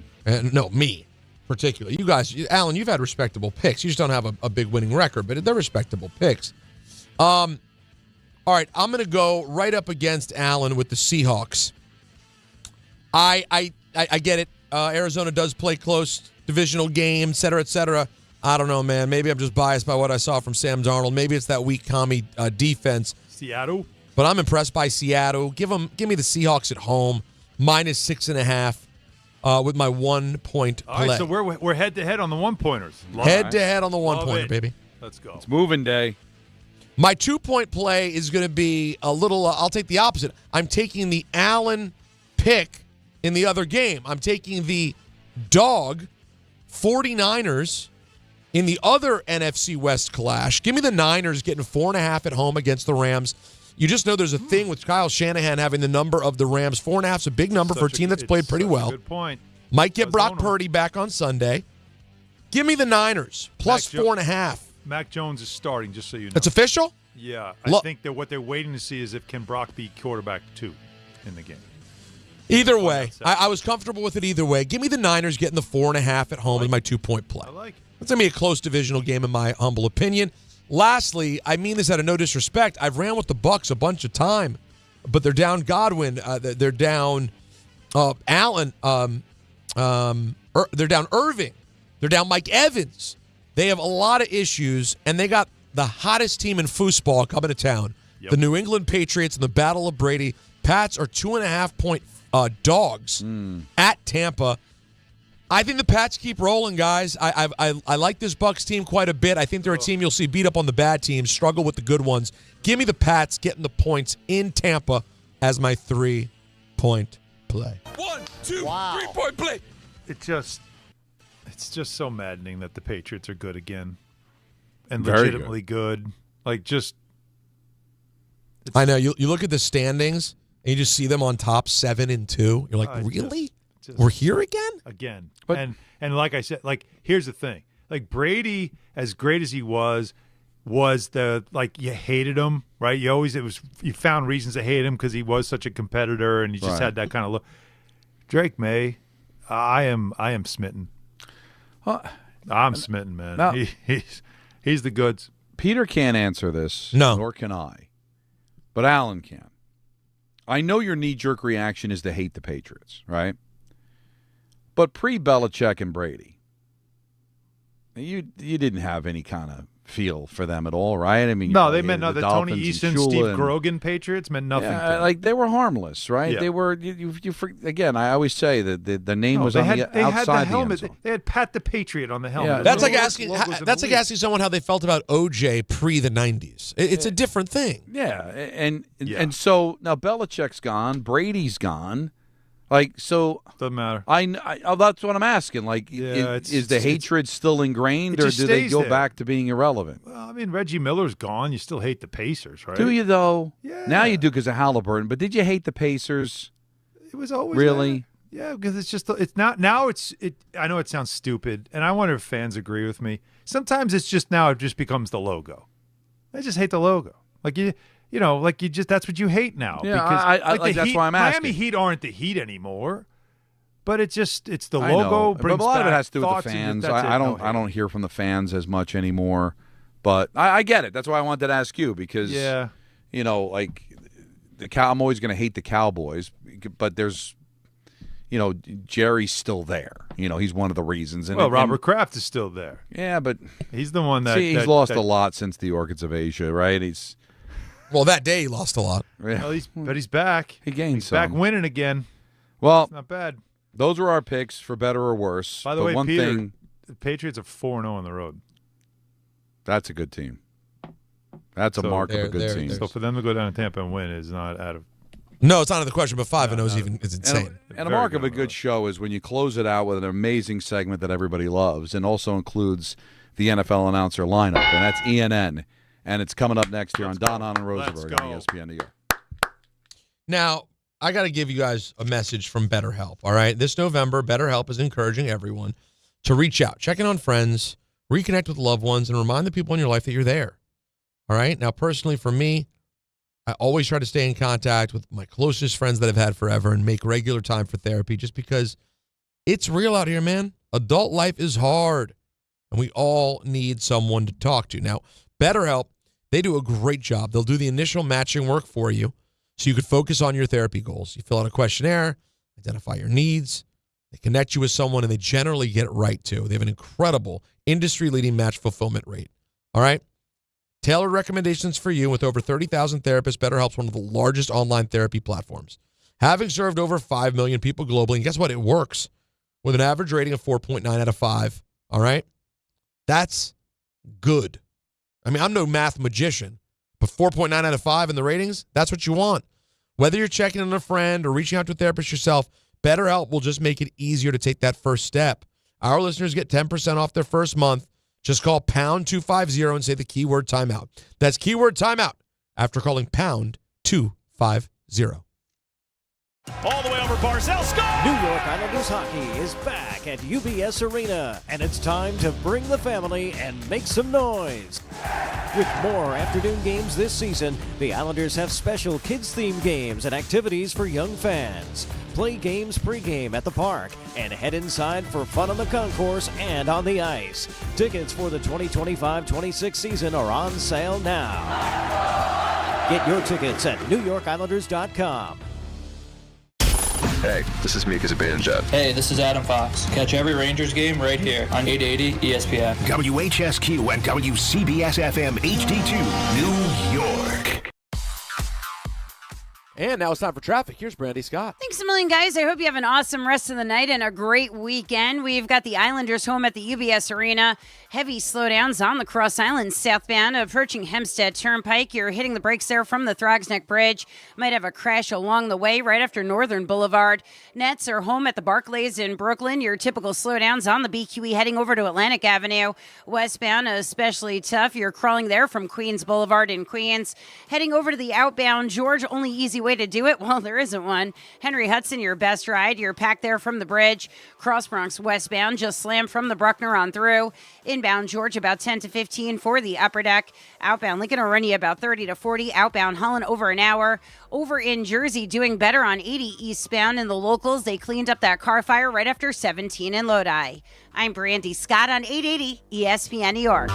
No, me particularly. You guys, Alan, you've had respectable picks. You just don't have a big winning record, but they're respectable picks. All right, I'm going to go right up against Alan with the Seahawks. I get it. Arizona does play close divisional game, et cetera, et cetera. I don't know, man. Maybe I'm just biased by what I saw from Sam Darnold. Maybe it's that weak commie defense. Seattle. But I'm impressed by Seattle. Give me the Seahawks at home, -6.5 with my 1-point play. All right, so we're head-to-head on the one-pointers. Head-to-head on the one-pointer, baby. Let's go. It's moving day. My 2-point play is going to be a little I'll take the opposite. I'm taking the Allen pick in the other game. I'm taking the dog 49ers in the other NFC West clash. Give me the Niners getting 4.5 at home against the Rams. You just know there's a thing with Kyle Shanahan having the number of the Rams. 4.5 is a big number for a team that's played pretty well. Good point. Might get Brock Purdy back on Sunday. Give me the Niners plus 4.5. Mac Jones is starting, just so you know. It's official? Yeah. I think that what they're waiting to see is if can Brock be quarterback 2 in the game. Either way, I was comfortable with it either way. Give me the Niners getting the 4.5 at home in my 2-point play. I like it. It's going to be a close divisional game in my humble opinion. Lastly, I mean this out of no disrespect. I've ran with the Bucs a bunch of time, but they're down Godwin. They're down Allen. They're down Irving. They're down Mike Evans. They have a lot of issues, and they got the hottest team in foosball coming to town. Yep. The New England Patriots in the Battle of Brady. Pats are 2.5-point dogs at Tampa. I think the Pats keep rolling, guys. I like this Bucs team quite a bit. I think they're a team you'll see beat up on the bad teams, struggle with the good ones. Give me the Pats getting the points in Tampa as my 3-point play. 1, 2, 3-point play. It's just so maddening that the Patriots are good again and Very legitimately good. I know. You look at the standings and you just see them on top 7-2. You're like, really? We're here again? Again. But, and like I said, here's the thing. Brady, as great as he was you hated him, right? You found reasons to hate him because he was such a competitor and he just had that kind of look. Drake May, I am smitten. I'm smitten, man. No. He's the goods. Peter can't answer this. No. Nor can I. But Alan can. I know your knee-jerk reaction is to hate the Patriots, right? But pre-Belichick and Brady, you didn't have any kind of feel for them at all, right? I mean, no, they meant the Tony Dolphins Eason, Steve Grogan Patriots meant nothing. to them. Like they were harmless, right? Yeah. They were. Again, I always say that the name was on the outside the helmet. They had Pat the Patriot on the helmet. Yeah, That's like asking. That's like asking someone how they felt about OJ pre the '90s. It's a different thing. Yeah, and so now Belichick's gone, Brady's gone. Like, so doesn't matter. That's what I'm asking. Like, is the hatred still ingrained, or do they go back to being irrelevant? Well, I mean, Reggie Miller's gone. You still hate the Pacers, right? Do you though? Yeah. Now you do because of Halliburton. But did you hate the Pacers? It was always really. There. Yeah, because it's not now. I know it sounds stupid, and I wonder if fans agree with me. Sometimes it just becomes the logo. I just hate the logo. Like that's what you hate now. Yeah, because that's why I'm asking. Miami Heat aren't the Heat anymore, but it's the I logo. know. Brings but a lot of it back has to do with the fans. I don't hear from the fans as much anymore, but I get it. That's why I wanted to ask you because like I'm always going to hate the Cowboys, but there's Jerry's still there. He's one of the reasons. And Robert Kraft is still there. Yeah, but he's the one that he's lost a lot since the Orchids of Asia, right? That day he lost a lot. Yeah. Well, but he's back. He gained he's some. back winning again. Well, it's not bad. Those are our picks for better or worse. By the way, Peter, the Patriots are 4-0 on the road. That's a good team. That's a mark of a good team. So for them to go down to Tampa and win is not out of. No, it's not out of the question. But 5-0 is insane. And a mark of a good show is when you close it out with an amazing segment that everybody loves, and also includes the NFL announcer lineup, and that's ENN. And it's coming up next year on Hahn Rosenberg on ESPN New York. Now, I got to give you guys a message from BetterHelp, all right? This November, BetterHelp is encouraging everyone to reach out, check in on friends, reconnect with loved ones, and remind the people in your life that you're there, all right? Now, personally, for me, I always try to stay in contact with my closest friends that I've had forever and make regular time for therapy just because it's real out here, man. Adult life is hard, and we all need someone to talk to. Now, BetterHelp, they do a great job. They'll do the initial matching work for you so you could focus on your therapy goals. You fill out a questionnaire, identify your needs, they connect you with someone, and they generally get it right, too. They have an incredible industry-leading match fulfillment rate. All right? Tailored recommendations for you with over 30,000 therapists. BetterHelp's one of the largest online therapy platforms. Having served over 5 million people globally, and guess what? It works with an average rating of 4.9 out of 5. All right? That's good. I mean, I'm no math magician, but 4.9 out of 5 in the ratings, that's what you want. Whether you're checking on a friend or reaching out to a therapist yourself, BetterHelp will just make it easier to take that first step. Our listeners get 10% off their first month. Just call pound 250 and say the keyword timeout. That's keyword timeout after calling pound 250. All the way over Barzell, score! New York Islanders hockey is back at UBS Arena, and it's time to bring the family and make some noise. With more afternoon games this season, the Islanders have special kids-themed games and activities for young fans. Play games pregame at the park and head inside for fun on the concourse and on the ice. Tickets for the 2025-26 season are on sale now. Get your tickets at NewYorkIslanders.com. Hey, this is Mika Zibanejad. Hey, this is Adam Fox. Catch every Rangers game right here on 880 ESPN. WHSQ and WCBS-FM HD2, New York. And now it's time for traffic. Here's Brandy Scott. Thanks a million, guys. I hope you have an awesome rest of the night and a great weekend. We've got the Islanders home at the UBS Arena. Heavy slowdowns on the Cross Island southbound approaching Hempstead Turnpike. You're hitting the brakes there from the Throgs Neck Bridge. Might have a crash along the way right after Northern Boulevard. Nets are home at the Barclays in Brooklyn. Your typical slowdowns on the BQE heading over to Atlantic Avenue. Westbound, especially tough. You're crawling there from Queens Boulevard in Queens. Heading over to the outbound George, only easy way to do it? Well, there isn't one. Henry Hudson, your best ride. You're packed there from the bridge. Cross Bronx westbound, just slammed from the Bruckner on through. Inbound George, about 10 to 15 for the upper deck. Outbound Lincoln will run you about 30 to 40. Outbound Holland over an hour. Over in Jersey, doing better on 80 eastbound in the locals. They cleaned up that car fire right after 17 in Lodi. I'm Brandy Scott on 880 ESPN New York.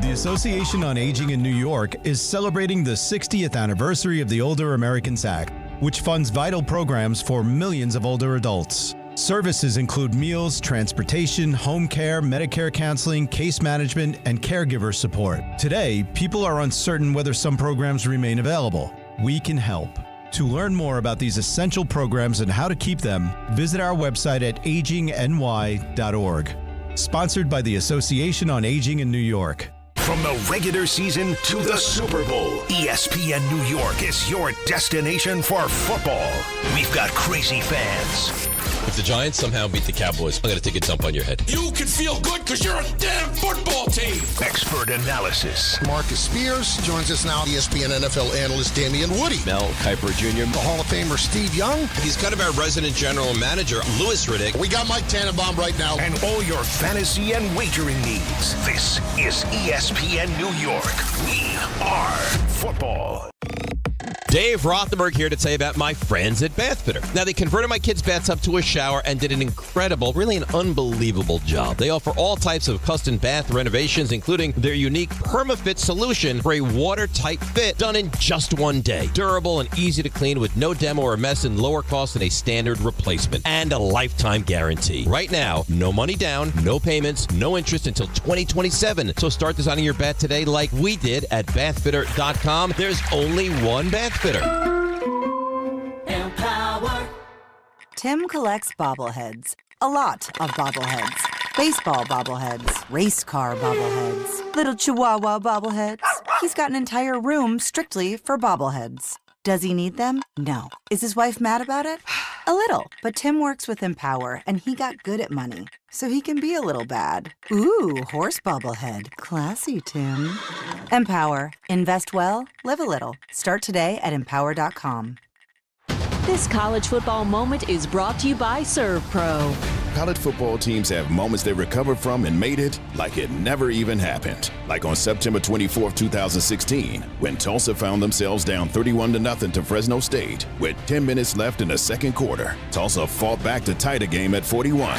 The Association on Aging in New York is celebrating the 60th anniversary of the Older Americans Act, which funds vital programs for millions of older adults. Services include meals, transportation, home care, Medicare counseling, case management, and caregiver support. Today, people are uncertain whether some programs remain available. We can help. To learn more about these essential programs and how to keep them, visit our website at agingny.org. Sponsored by the Association on Aging in New York. From the regular season to the Super Bowl, ESPN New York is your destination for football. We've got crazy fans. If the Giants somehow beat the Cowboys, I'm going to take a dump on your head. You can feel good because you're a damn football team. Expert analysis. Marcus Spears joins us now. ESPN NFL analyst Damian Woody. Mel Kiper Jr. The Hall of Famer Steve Young. He's kind of our resident general manager, Louis Riddick. We got Mike Tannenbaum right now. And all your fantasy and wagering needs. This is ESPN New York. We are football. Dave Rothenberg here to tell you about my friends at Bathfitter. Now, they converted my kids' bathtub to a shower and did an incredible, really an unbelievable job. They offer all types of custom bath renovations, including their unique PermaFit solution for a watertight fit done in just one day. Durable and easy to clean with no demo or mess and lower cost than a standard replacement. And a lifetime guarantee. Right now, no money down, no payments, no interest until 2027. So start designing your bath today like we did at bathfitter.com. There's only one Bathfitter. Empower. Tim collects bobbleheads. A lot of bobbleheads. Baseball bobbleheads. Race car bobbleheads. Little chihuahua bobbleheads. He's got an entire room strictly for bobbleheads. Does he need them? No. Is his wife mad about it? A little. But Tim works with Empower, and he got good at money. So he can be a little bad. Ooh, horse bobblehead. Classy, Tim. Empower. Invest well, live a little. Start today at empower.com. This college football moment is brought to you by ServPro. College football teams have moments they recovered from and made it like it never even happened. Like on September 24, 2016, when Tulsa found themselves down 31-0 to Fresno State. With 10 minutes left in the second quarter, Tulsa fought back to tie the game at 41.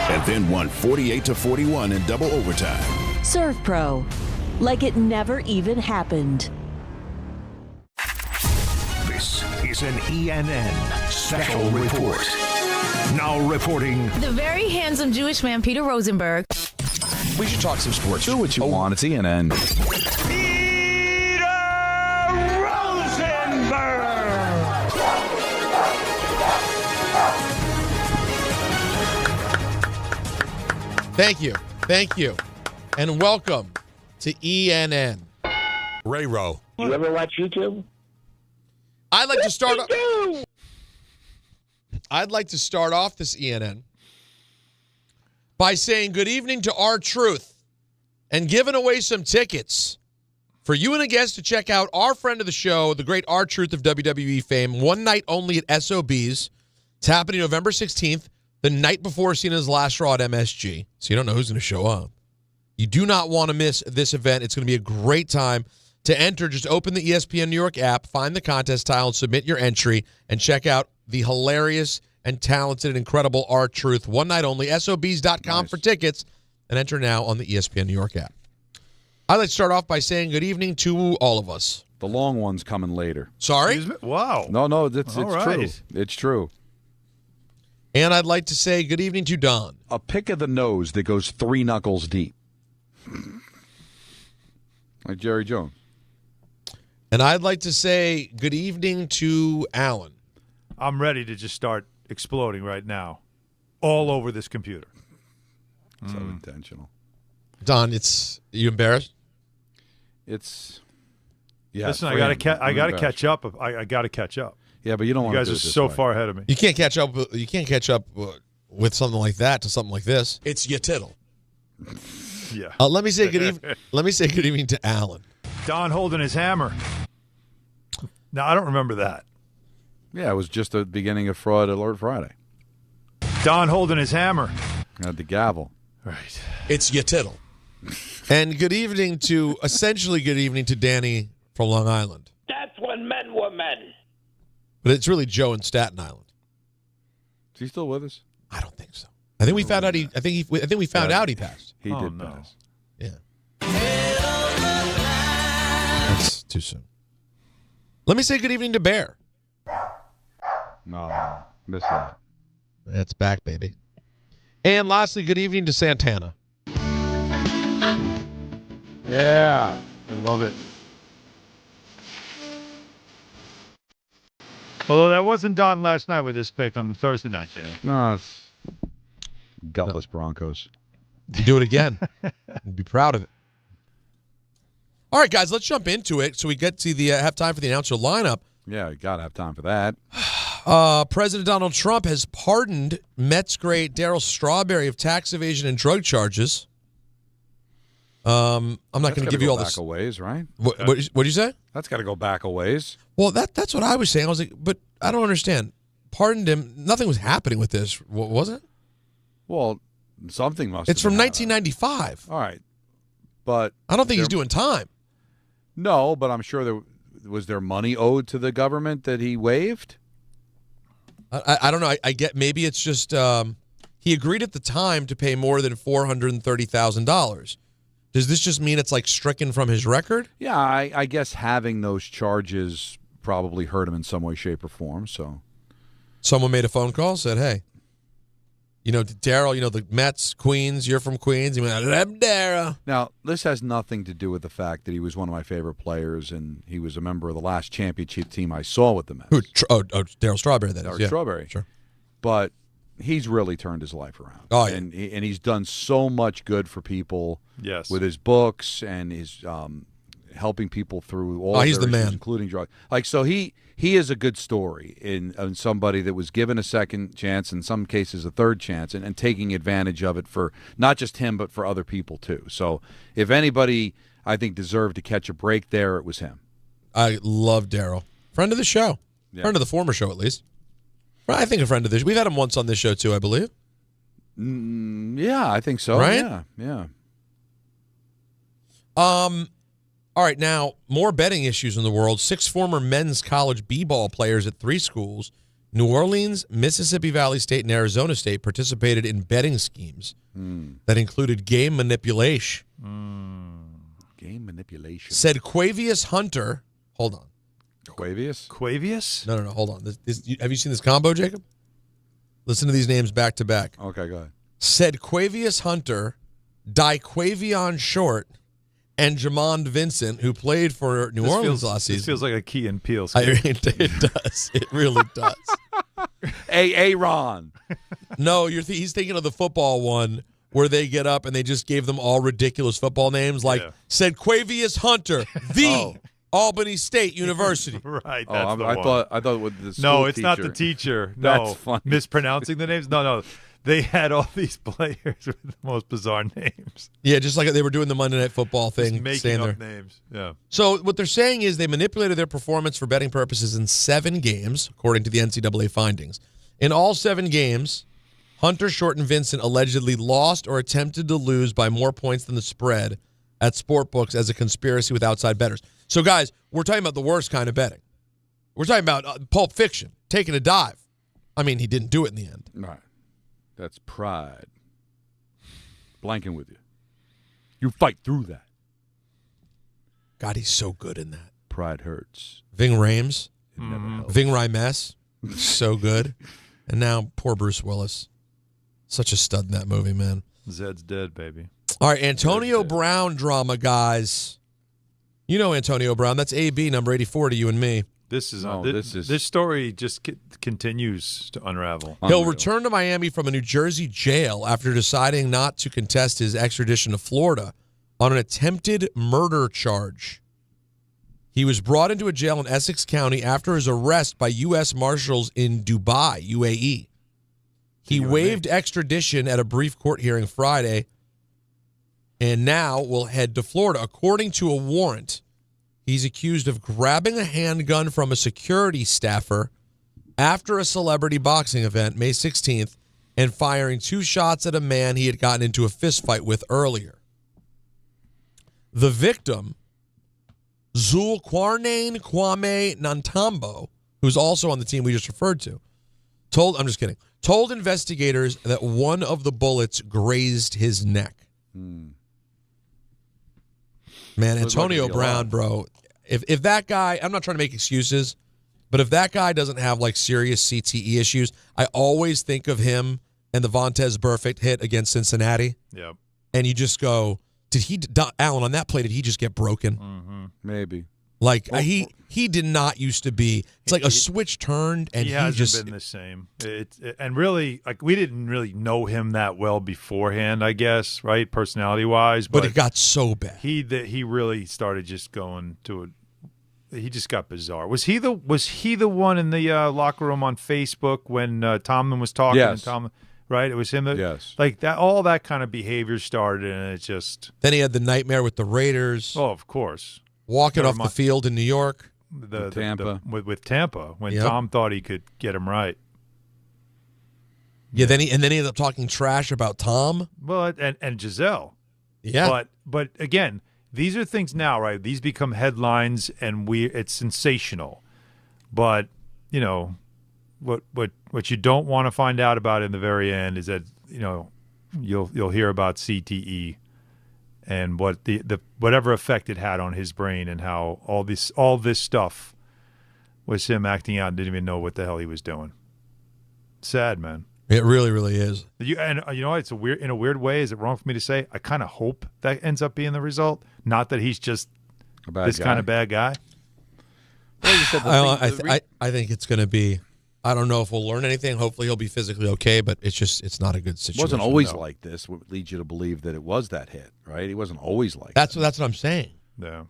And then won 48-41 in double overtime. ServPro. Like it never even happened. This is an ENN special report. Now reporting. The very handsome Jewish man, Peter Rosenberg. We should talk some sports. Do what you want. It's ENN. Peter Rosenberg. Thank you, and welcome to ENN. Ray Rowe. You ever watch YouTube? I'd like to start off this ENN by saying good evening to R-Truth and giving away some tickets for you and a guest to check out our friend of the show, the great R-Truth of WWE fame, one night only at SOB's. It's happening November 16th, the night before Cena's last Raw at MSG. So you don't know who's going to show up. You do not want to miss this event. It's going to be a great time. To enter, just open the ESPN New York app, find the contest tile, and submit your entry, and check out the hilarious and talented and incredible R-Truth. One night only, SOBs.com for tickets, and enter now on the ESPN New York app. I'd like to start off by saying good evening to all of us. The long one's coming later. Sorry? Wow. No, it's right. true. It's true. And I'd like to say good evening to Don. A pick of the nose that goes 3 knuckles deep. Like Jerry Jones. And I'd like to say good evening to Alan. I'm ready to just start exploding right now all over this computer. So intentional. Don, you embarrassed? It's yeah. Listen, I got to catch up. I got to catch up. Yeah, but you don't want to. You guys are so far ahead of me. You can't catch up. You can't catch up with something like that to something like this. It's your tittle. Yeah. Let me say good evening. Let me say good evening to Alan. Don holding his hammer. No, I don't remember that. Yeah, it was just the beginning of Fraud Alert Friday. Don holding his hammer. Had the gavel. Right. It's your tittle. And good evening to Danny from Long Island. That's when men were men. But it's really Joe in Staten Island. Is he still with us? I don't think so. I think we found out. I think we found out he passed. He did pass. Yeah. That's too soon. Let me say good evening to Bear. No. Missed that. That's back, baby. And lastly, good evening to Santana. Yeah, I love it. Although that wasn't done last night with this pick on the Thursday night show. No, it's gutless Broncos. You do it again. You'd be proud of it. All right, guys, let's jump into it so we get to the have time for the announcer lineup. Yeah, you got to have time for that. President Donald Trump has pardoned Mets great Darryl Strawberry of tax evasion and drug charges. I'm not going to give you all this. Back a ways, right? What did you say? That's got to go back a ways. Well, that's what I was saying. I was like, but I don't understand. Pardoned him. Nothing was happening with this, what was it? Well, something must. It's from 1995. All right, but I don't think he's doing time. No, but I'm sure was there money owed to the government that he waived. I don't know. I get maybe it's just he agreed at the time to pay more than $430,000. Does this just mean it's like stricken from his record? Yeah, I guess having those charges probably hurt him in some way, shape, or form. So, someone made a phone call, said, "Hey, Darryl, the Mets, Queens. You're from Queens." He went, "I'm Darryl." Now, this has nothing to do with the fact that he was one of my favorite players and he was a member of the last championship team I saw with the Mets. Darryl Strawberry, that is. Darryl Yeah. Strawberry. Sure. But he's really turned his life around. Oh, yeah. And he's done so much good for people. Yes. With his books and his helping people through all. He's the issues, man, including drugs. So he is a good story in somebody that was given a second chance, in some cases a third chance, and taking advantage of it for not just him but for other people too. So if anybody I think deserved to catch a break there, it was him. I love Darryl, friend of the show, friend of the former show at least. Well, I think a friend of this. We've had him once on this show too, I believe. Yeah, I think so. Right? Yeah. All right, now, more betting issues in the world. 6 former men's college b-ball players at 3 schools, New Orleans, Mississippi Valley State, and Arizona State, participated in betting schemes that included game manipulation. Game manipulation. Said Quavius Hunter. Hold on. Quavius? No, hold on. Have you seen this combo, Jacob? Listen to these names back to back. Okay, go ahead. Said Quavius Hunter, Daquavion Short, and Jamond Vincent, who played for New Orleans last season. This feels like a Key and Peele. It does. It really does. Aaron. No, he's thinking of the football one where they get up and they just gave them all ridiculous football names, like said Quavius Hunter, Albany State University. Right. I one. thought with the school No, it's teacher. not the teacher. That's No, funny. mispronouncing the names. No. They had all these players with the most bizarre names. Yeah, just like they were doing the Monday Night Football thing. Just making staying up there. names. Yeah. So what they're saying is they manipulated their performance for betting purposes in 7 games, according to the NCAA findings. In all 7 games, Hunter, Short, and Vincent allegedly lost or attempted to lose by more points than the spread at sportbooks as a conspiracy with outside bettors. So, guys, we're talking about the worst kind of betting. We're talking about Pulp Fiction, taking a dive. I mean, he didn't do it in the end. Right. That's pride. Blanking with you. You fight through that. God, he's so good in that. Pride hurts. Ving Rhames. It never helps. Ving Rhames. So good. And now poor Bruce Willis. Such a stud in that movie, man. Zed's dead, baby. All right, Antonio Brown drama, guys. You know Antonio Brown. That's AB, number 84 to you and me. This story just continues to unravel. He'll return to Miami from a New Jersey jail after deciding not to contest his extradition to Florida on an attempted murder charge. He was brought into a jail in Essex County after his arrest by U.S. Marshals in Dubai, UAE. He waived extradition at a brief court hearing Friday and now will head to Florida. According to a warrant, he's accused of grabbing a handgun from a security staffer after a celebrity boxing event, May 16th, and firing 2 shots at a man he had gotten into a fistfight with earlier. The victim, Zulkarnain Kwame Nantambo, who's also on the team we just referred to, told investigators that one of the bullets grazed his neck. Man, Antonio Brown, bro, if that guy, I'm not trying to make excuses, But if that guy doesn't have like serious CTE issues, I always think of him and the Vontaze Burfict hit against Cincinnati. Yep. And you just go, Allen, on that play, did he just get broken? Mm-hmm. Maybe. Like, he did not used to be. It's like a switch turned, and he hasn't been the same. And really, like, we didn't really know him that well beforehand, I guess, right, personality-wise. But it got so bad. He really started just going to he just got bizarre. Was he the one in the locker room on Facebook when Tomlin was talking? Yes. And Tomlin, right? It was him. Yes. Like that. All that kind of behavior started, and it just. Then he had the nightmare with the Raiders. Oh, of course. Walking off the field in New York. With Tampa. With Tampa, when Tom thought he could get him right. Yeah, then he ended up talking trash about Tom. Well, and Giselle. Yeah. But again, these are things now, right? These become headlines, and it's sensational. But you know, what you don't want to find out about in the very end is that you'll hear about CTE and what the whatever effect it had on his brain, and how all this stuff was him acting out and didn't even know what the hell he was doing. Sad, man. It really, really is. You know, it's in a weird way. Is it wrong for me to say? I kind of hope that ends up being the result. Not that he's just this kind of bad guy. Well, you said I think it's going to be. I don't know if we'll learn anything. Hopefully, he'll be physically okay, but it's not a good situation. It wasn't always like this. What leads you to believe that it was that hit, right? He wasn't always like that. That's what I'm saying. Yeah.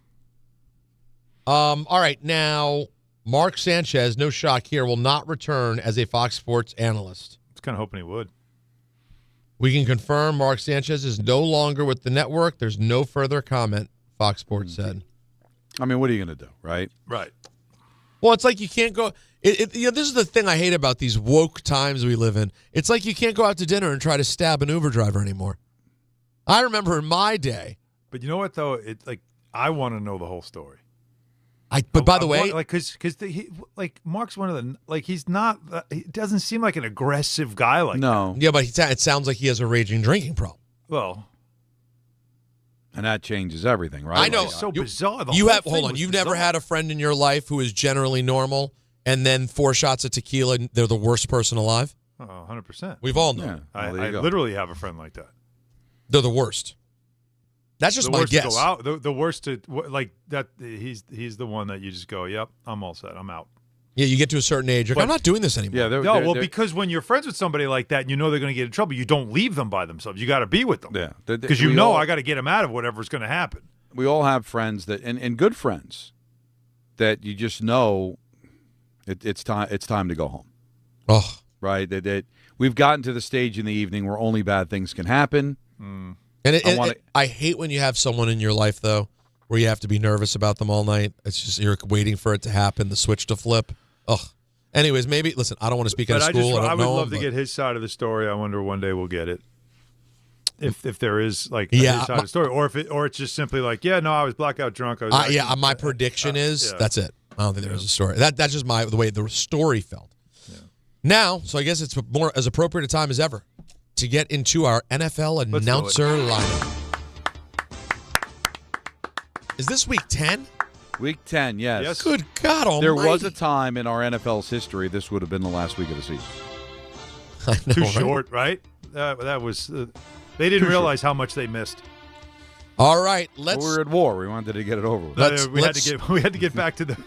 All right, now Mark Sanchez, no shock here, will not return as a Fox Sports analyst. I was kind of hoping he would. We can confirm Mark Sanchez is no longer with the network. There's no further comment, Fox Sports said. I mean, what are you going to do, right? Right. Well, it's like you can't go. This is the thing I hate about these woke times we live in. It's like you can't go out to dinner and try to stab an Uber driver anymore. I remember in my day. But you know what, though? It's like I want to know the whole story. But by the way, because Mark's one of the he's not. He doesn't seem like an aggressive guy like that. Yeah, but it sounds like he has a raging drinking problem. Well. And that changes everything, right? I know. It's so bizarre. You've never had a friend in your life who is generally normal, and then 4 shots of tequila, and they're the worst person alive? Oh, 100%. We've all known. Yeah. I literally have a friend like that. They're the worst. That's just my guess. To go out, the worst to like that. He's the one that you just go, yep, I'm all set. I'm out. Yeah, you get to a certain age, I'm not doing this anymore. Yeah, because when you're friends with somebody like that and you know they're going to get in trouble, you don't leave them by themselves. You got to be with them. Yeah. Because I got to get them out of whatever's going to happen. We all have friends that, and good friends, that you just know it's time to go home. Oh. Right? That we've gotten to the stage in the evening where only bad things can happen. Mm. And I hate when you have someone in your life, though, where you have to be nervous about them all night. It's just you're waiting for it to happen, the switch to flip. Ugh. Anyways, listen, I don't want to speak out of school. I would love to get his side of the story. I wonder one day we'll get it. If there is his side of the story, or it's just simply like, I was blackout drunk. My prediction is that's it. I don't think there is a story. That's just the way the story felt. Yeah. Now, so I guess it's more as appropriate a time as ever to get into our NFL announcer lineup. Is this week 10? Week 10, yes. Good God almighty. There was a time in our NFL's history this would have been the last week of the season. I know, Too short, right? That was they didn't realize how much they missed. All right, we were at war. We wanted to get it over with. We had to get back to the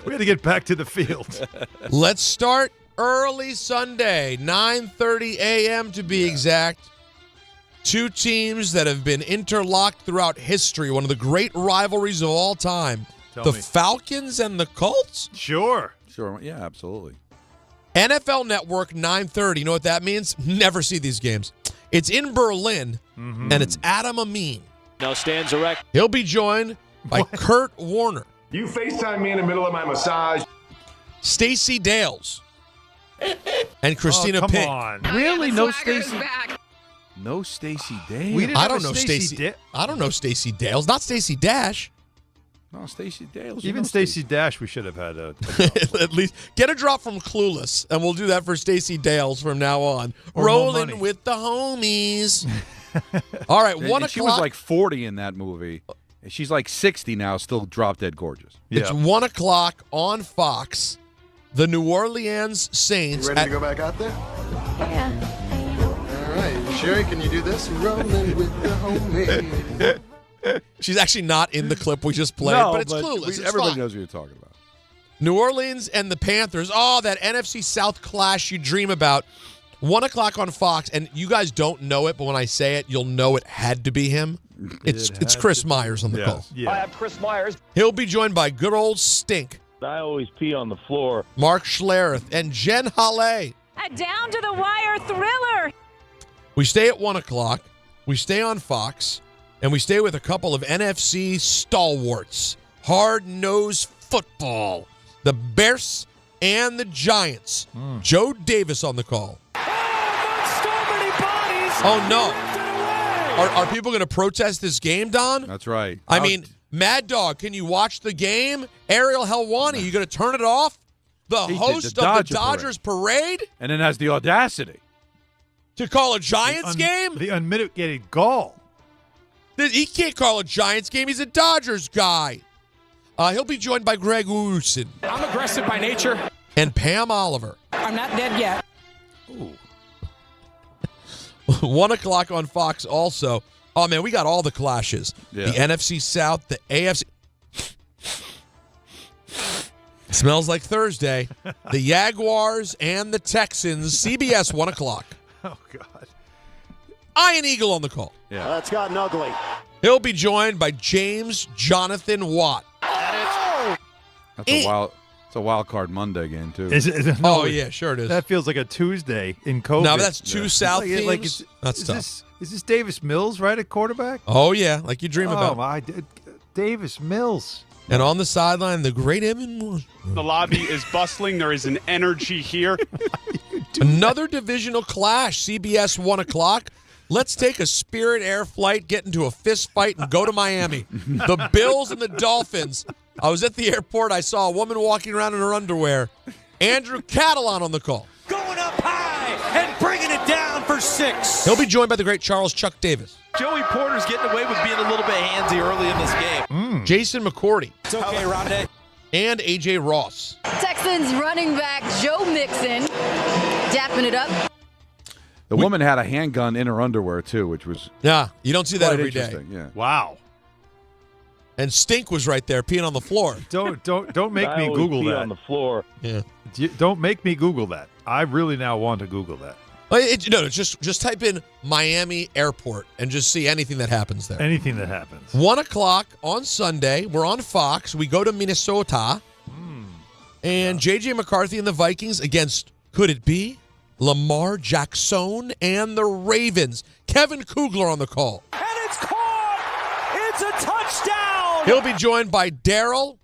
we had to get back to the field. Let's start early Sunday, 9:30 a.m. to be exact. 2 teams that have been interlocked throughout history, one of the great rivalries of all time. The Falcons and the Colts? Sure. Yeah, absolutely. NFL Network, 9:30. You know what that means? Never see these games. It's in Berlin, and it's Adam Amin. Now stands erect. He'll be joined by Kurt Warner. You FaceTime me in the middle of my massage. Stacey Dales. And Christina Pitt. Come on. Really? No Stacey? No Stacey Dales. I don't know Stacey. I don't know Stacey Dales. Not Stacey Dash. No, Stacey Dales. Even Stacey Dash, we should have had a at least get a drop from Clueless, and we'll do that for Stacey Dales from now on. Rolling with the homies. All right, 1 o'clock. She was like 40 in that movie, She's like 60 now, still drop dead gorgeous. It's 1 o'clock on Fox. The New Orleans Saints. You ready to go back out there? Yeah. All right. Sherry, can you do this? Rolling with the homie. She's actually not in the clip we just played, but it's clueless. Everybody knows what you're talking about. New Orleans and the Panthers. Oh, that NFC South clash you dream about. 1 o'clock on Fox, and you guys don't know it, but when I say it, you'll know it had to be him. It's Chris Myers on the call. Yeah. I have Chris Myers. He'll be joined by good old Stink, I always pee on the floor. Mark Schlereth, and Jen Halle. A down to the wire thriller. We stay at 1 o'clock. We stay on Fox, and we stay with a couple of NFC stalwarts. Hard-nosed football. The Bears and the Giants. Joe Davis on the call. Oh, no. Are people going to protest this game, Don? That's right. I mean, Mad Dog, can you watch the game? Ariel Helwani, you going to turn it off? The host of the Dodgers parade? And then has the audacity to call a Giants game? The unmitigated gall. He can't call a Giants game. He's a Dodgers guy. He'll be joined by Greg Woosen. I'm aggressive by nature. And Pam Oliver. I'm not dead yet. Ooh. 1 o'clock on Fox also. Oh, man, we got all the clashes. Yeah. The NFC South, the AFC. Smells like Thursday. The Jaguars and the Texans. CBS, 1 o'clock. Oh, God. Ian Eagle on the call. Yeah. It's gotten ugly. He'll be joined by James Jonathan Watt. That's a wild card Monday game, too. Is it? No, yeah, sure it is. That feels like a Tuesday in COVID. No, but that's two South teams. That's tough. Is this Davis Mills, right, at quarterback? Oh, yeah, like you dream about. Oh, my. Davis Mills. And on the sideline, the great Evan. The lobby is bustling. There is an energy here. Another divisional clash, CBS 1 o'clock. Let's take a Spirit Air flight, get into a fist fight, and go to Miami. The Bills and the Dolphins. I was at the airport. I saw a woman walking around in her underwear. Andrew Catalan on the call. Going up high and bringing it down for 6. He'll be joined by the great Charles Chuck Davis. Joey Porter's getting away with being a little bit handsy early in this game. Jason McCourty. It's okay, Rondé. And A.J. Ross. Texans running back Joe Mixon dapping it up. The woman had a handgun in her underwear, too, which was Yeah, you don't see that every day. Yeah. Wow. And Stink was right there peeing on the floor. Don't make I me always Google pee that. on the floor. Yeah. Don't make me Google that. I really now want to Google that. Just type in Miami Airport and just see anything that happens there. Anything that happens. 1 o'clock on Sunday. We're on Fox. We go to Minnesota. And J.J. McCarthy and the Vikings against, could it be, Lamar Jackson and the Ravens. Kevin Kugler on the call. And it's caught! It's a touchdown! He'll be joined by Daryl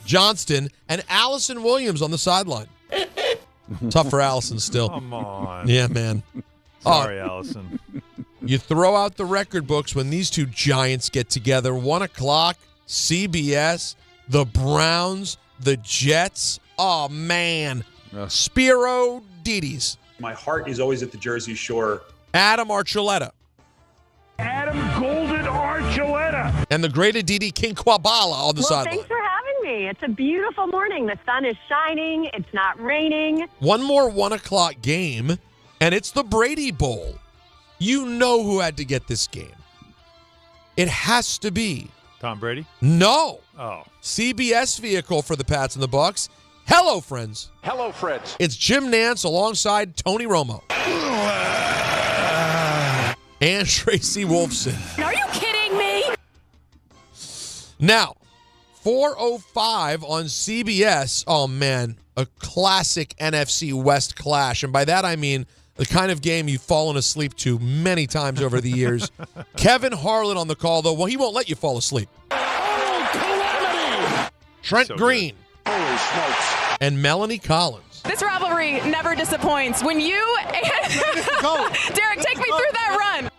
Johnston and Allison Williams on the sideline. Tough for Allison still. Come on. Yeah, man. Sorry, Allison. You throw out the record books when these two giants get together. 1 o'clock, CBS, the Browns, the Jets. Oh, man. Spiro Dides. My heart is always at the Jersey Shore. Adam Archuleta. Adam Golden Archuleta. And the great Aditi Kinkwabala on the sideline. Thanks for having me. It's a beautiful morning. The sun is shining. It's not raining. One more 1 o'clock game, and it's the Brady Bowl. You know who had to get this game. It has to be Tom Brady? No. Oh. CBS vehicle for the Pats and the Bucks. Hello, friends. Hello, friends. It's Jim Nance alongside Tony Romo. And Tracy Wolfson. Are you kidding me? Now, 4:05 on CBS. Oh, man. A classic NFC West clash. And by that, I mean the kind of game you've fallen asleep to many times over the years. Kevin Harlan on the call, though. Well, he won't let you fall asleep. Oh, calamity! Trent Green. Good. Holy smokes. And Melanie Collins. This rivalry never disappoints. When you Derek, take me through that run.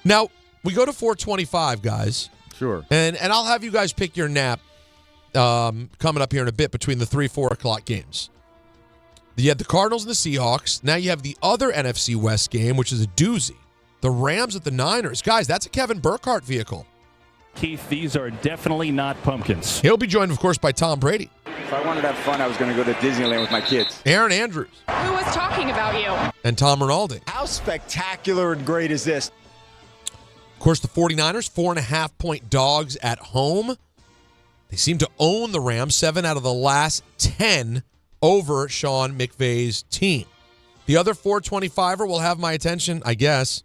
Now, we go to 4:25, guys. Sure. And I'll have you guys pick your nap coming up here in a bit between the 3-4 o'clock games. You had the Cardinals and the Seahawks. Now you have the other NFC West game, which is a doozy. The Rams at the Niners. Guys, that's a Kevin Burkhardt vehicle. Keith, these are definitely not pumpkins. He'll be joined, of course, by Tom Brady. If I wanted to have fun, I was going to go to Disneyland with my kids. Aaron Andrews. Who was talking about you? And Tom Rinaldi. How spectacular and great is this? Of course, the 49ers, 4.5-point dogs at home. They seem to own the Rams, 7 out of the last 10 over Sean McVay's team. The other 425er will have my attention, I guess.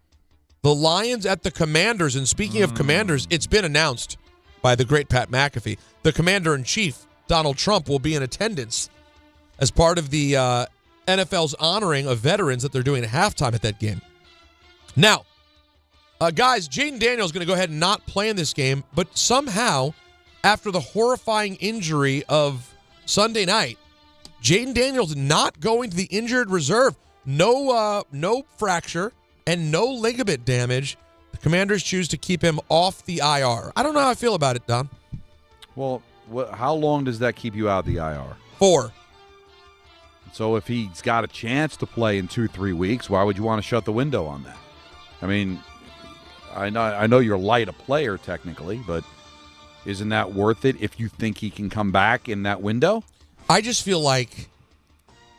The Lions at the Commanders. And speaking of Commanders, it's been announced by the great Pat McAfee. The Commander-in-Chief, Donald Trump, will be in attendance as part of the NFL's honoring of veterans that they're doing at halftime at that game. Now, guys, Jaden Daniels is going to go ahead and not play in this game, but somehow, after the horrifying injury of Sunday night, Jaden Daniels not going to the injured reserve. No fracture and no ligament damage. The Commanders choose to keep him off the IR. I don't know how I feel about it, Don. Well, how long does that keep you out of the IR? 4. So if he's got a chance to play in 2-3 weeks, why would you want to shut the window on that? I mean, I know you're light a player technically, but isn't that worth it if you think he can come back in that window? I just feel like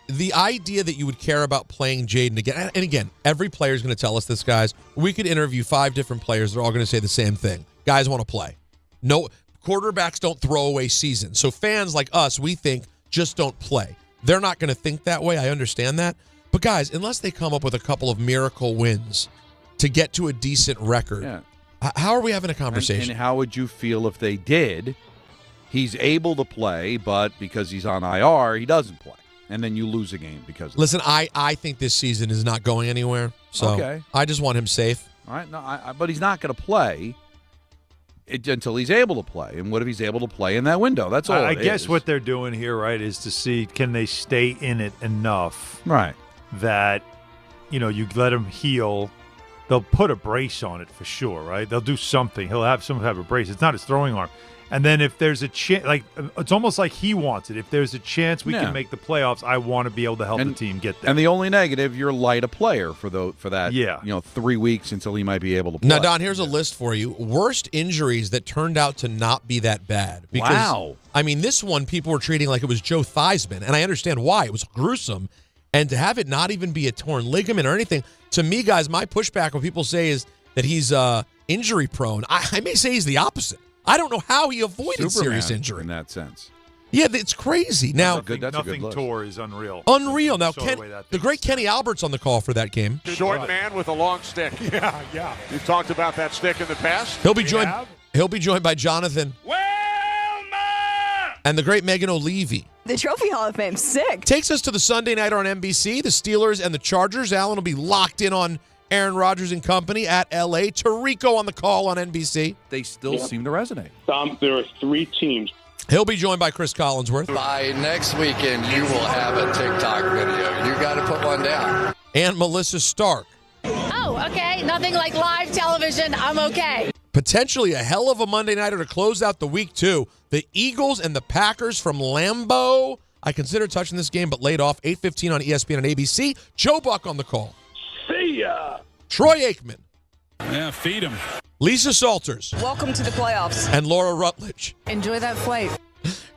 the idea that you would care about playing Jaden again, and again, every player is going to tell us this, guys. We could interview 5 different players. They're all going to say the same thing. Guys want to play. No, quarterbacks don't throw away seasons. So fans like us, we think, just don't play. They're not going to think that way. I understand that. But guys, unless they come up with a couple of miracle wins to get to a decent record, how are we having a conversation? And how would you feel if they did? He's able to play, but because he's on IR, he doesn't play. And then you lose a game because of Listen, I think this season is not going anywhere. So I just want him safe. All right, but he's not going to play until he's able to play. And what if he's able to play in that window? That's all I guess what they're doing here, right, is to see can they stay in it enough that, you let him heal. They'll put a brace on it for sure, right? They'll do something. He'll have some type of brace. It's not his throwing arm. And then if there's a chance, it's almost like he wants it. If there's a chance we can make the playoffs, I want to be able to help the team get there. And the only negative, you're light a player for that 3 weeks until he might be able to play. Now, Don, here's a list for you. Worst injuries that turned out to not be that bad. Because, I mean, this one people were treating like it was Joe Theismann, and I understand why. It was gruesome. And to have it not even be a torn ligament or anything, to me, guys, my pushback when people say is that he's injury prone. I may say he's the opposite. I don't know how he avoided serious injury in that sense. Yeah, it's crazy. Now, nothing tore is unreal. Unreal. Now, the great Kenny Albert's on the call for that game. Short man with a long stick. Yeah. We've talked about that stick in the past. He'll be joined by Jonathan. And the great Megan O'Leary. The Trophy Hall of Fame, sick. Takes us to the Sunday nighter on NBC, the Steelers and the Chargers. Alan will be locked in on Aaron Rodgers and company at L.A. Tirico on the call on NBC. They still seem to resonate. There are 3 teams. He'll be joined by Chris Collinsworth. By next weekend, you will have a TikTok video. You got to put one down. And Melissa Stark. Oh, okay. Nothing like live television. I'm okay. Potentially a hell of a Monday nighter to close out the week, too. The Eagles and the Packers from Lambeau. I considered touching this game, but laid off. 8:15 on ESPN and ABC. Joe Buck on the call. See ya. Troy Aikman. Yeah, feed him. Lisa Salters. Welcome to the playoffs. And Laura Rutledge. Enjoy that flight.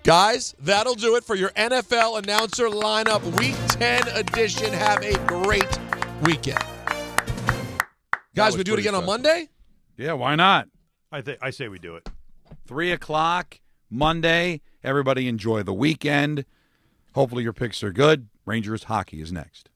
Guys, that'll do it for your NFL announcer lineup Week 10 edition. Have a great weekend. Guys, we do it again on Monday? Yeah, why not? I say we do it. 3 o'clock Monday. Everybody enjoy the weekend. Hopefully your picks are good. Rangers hockey is next.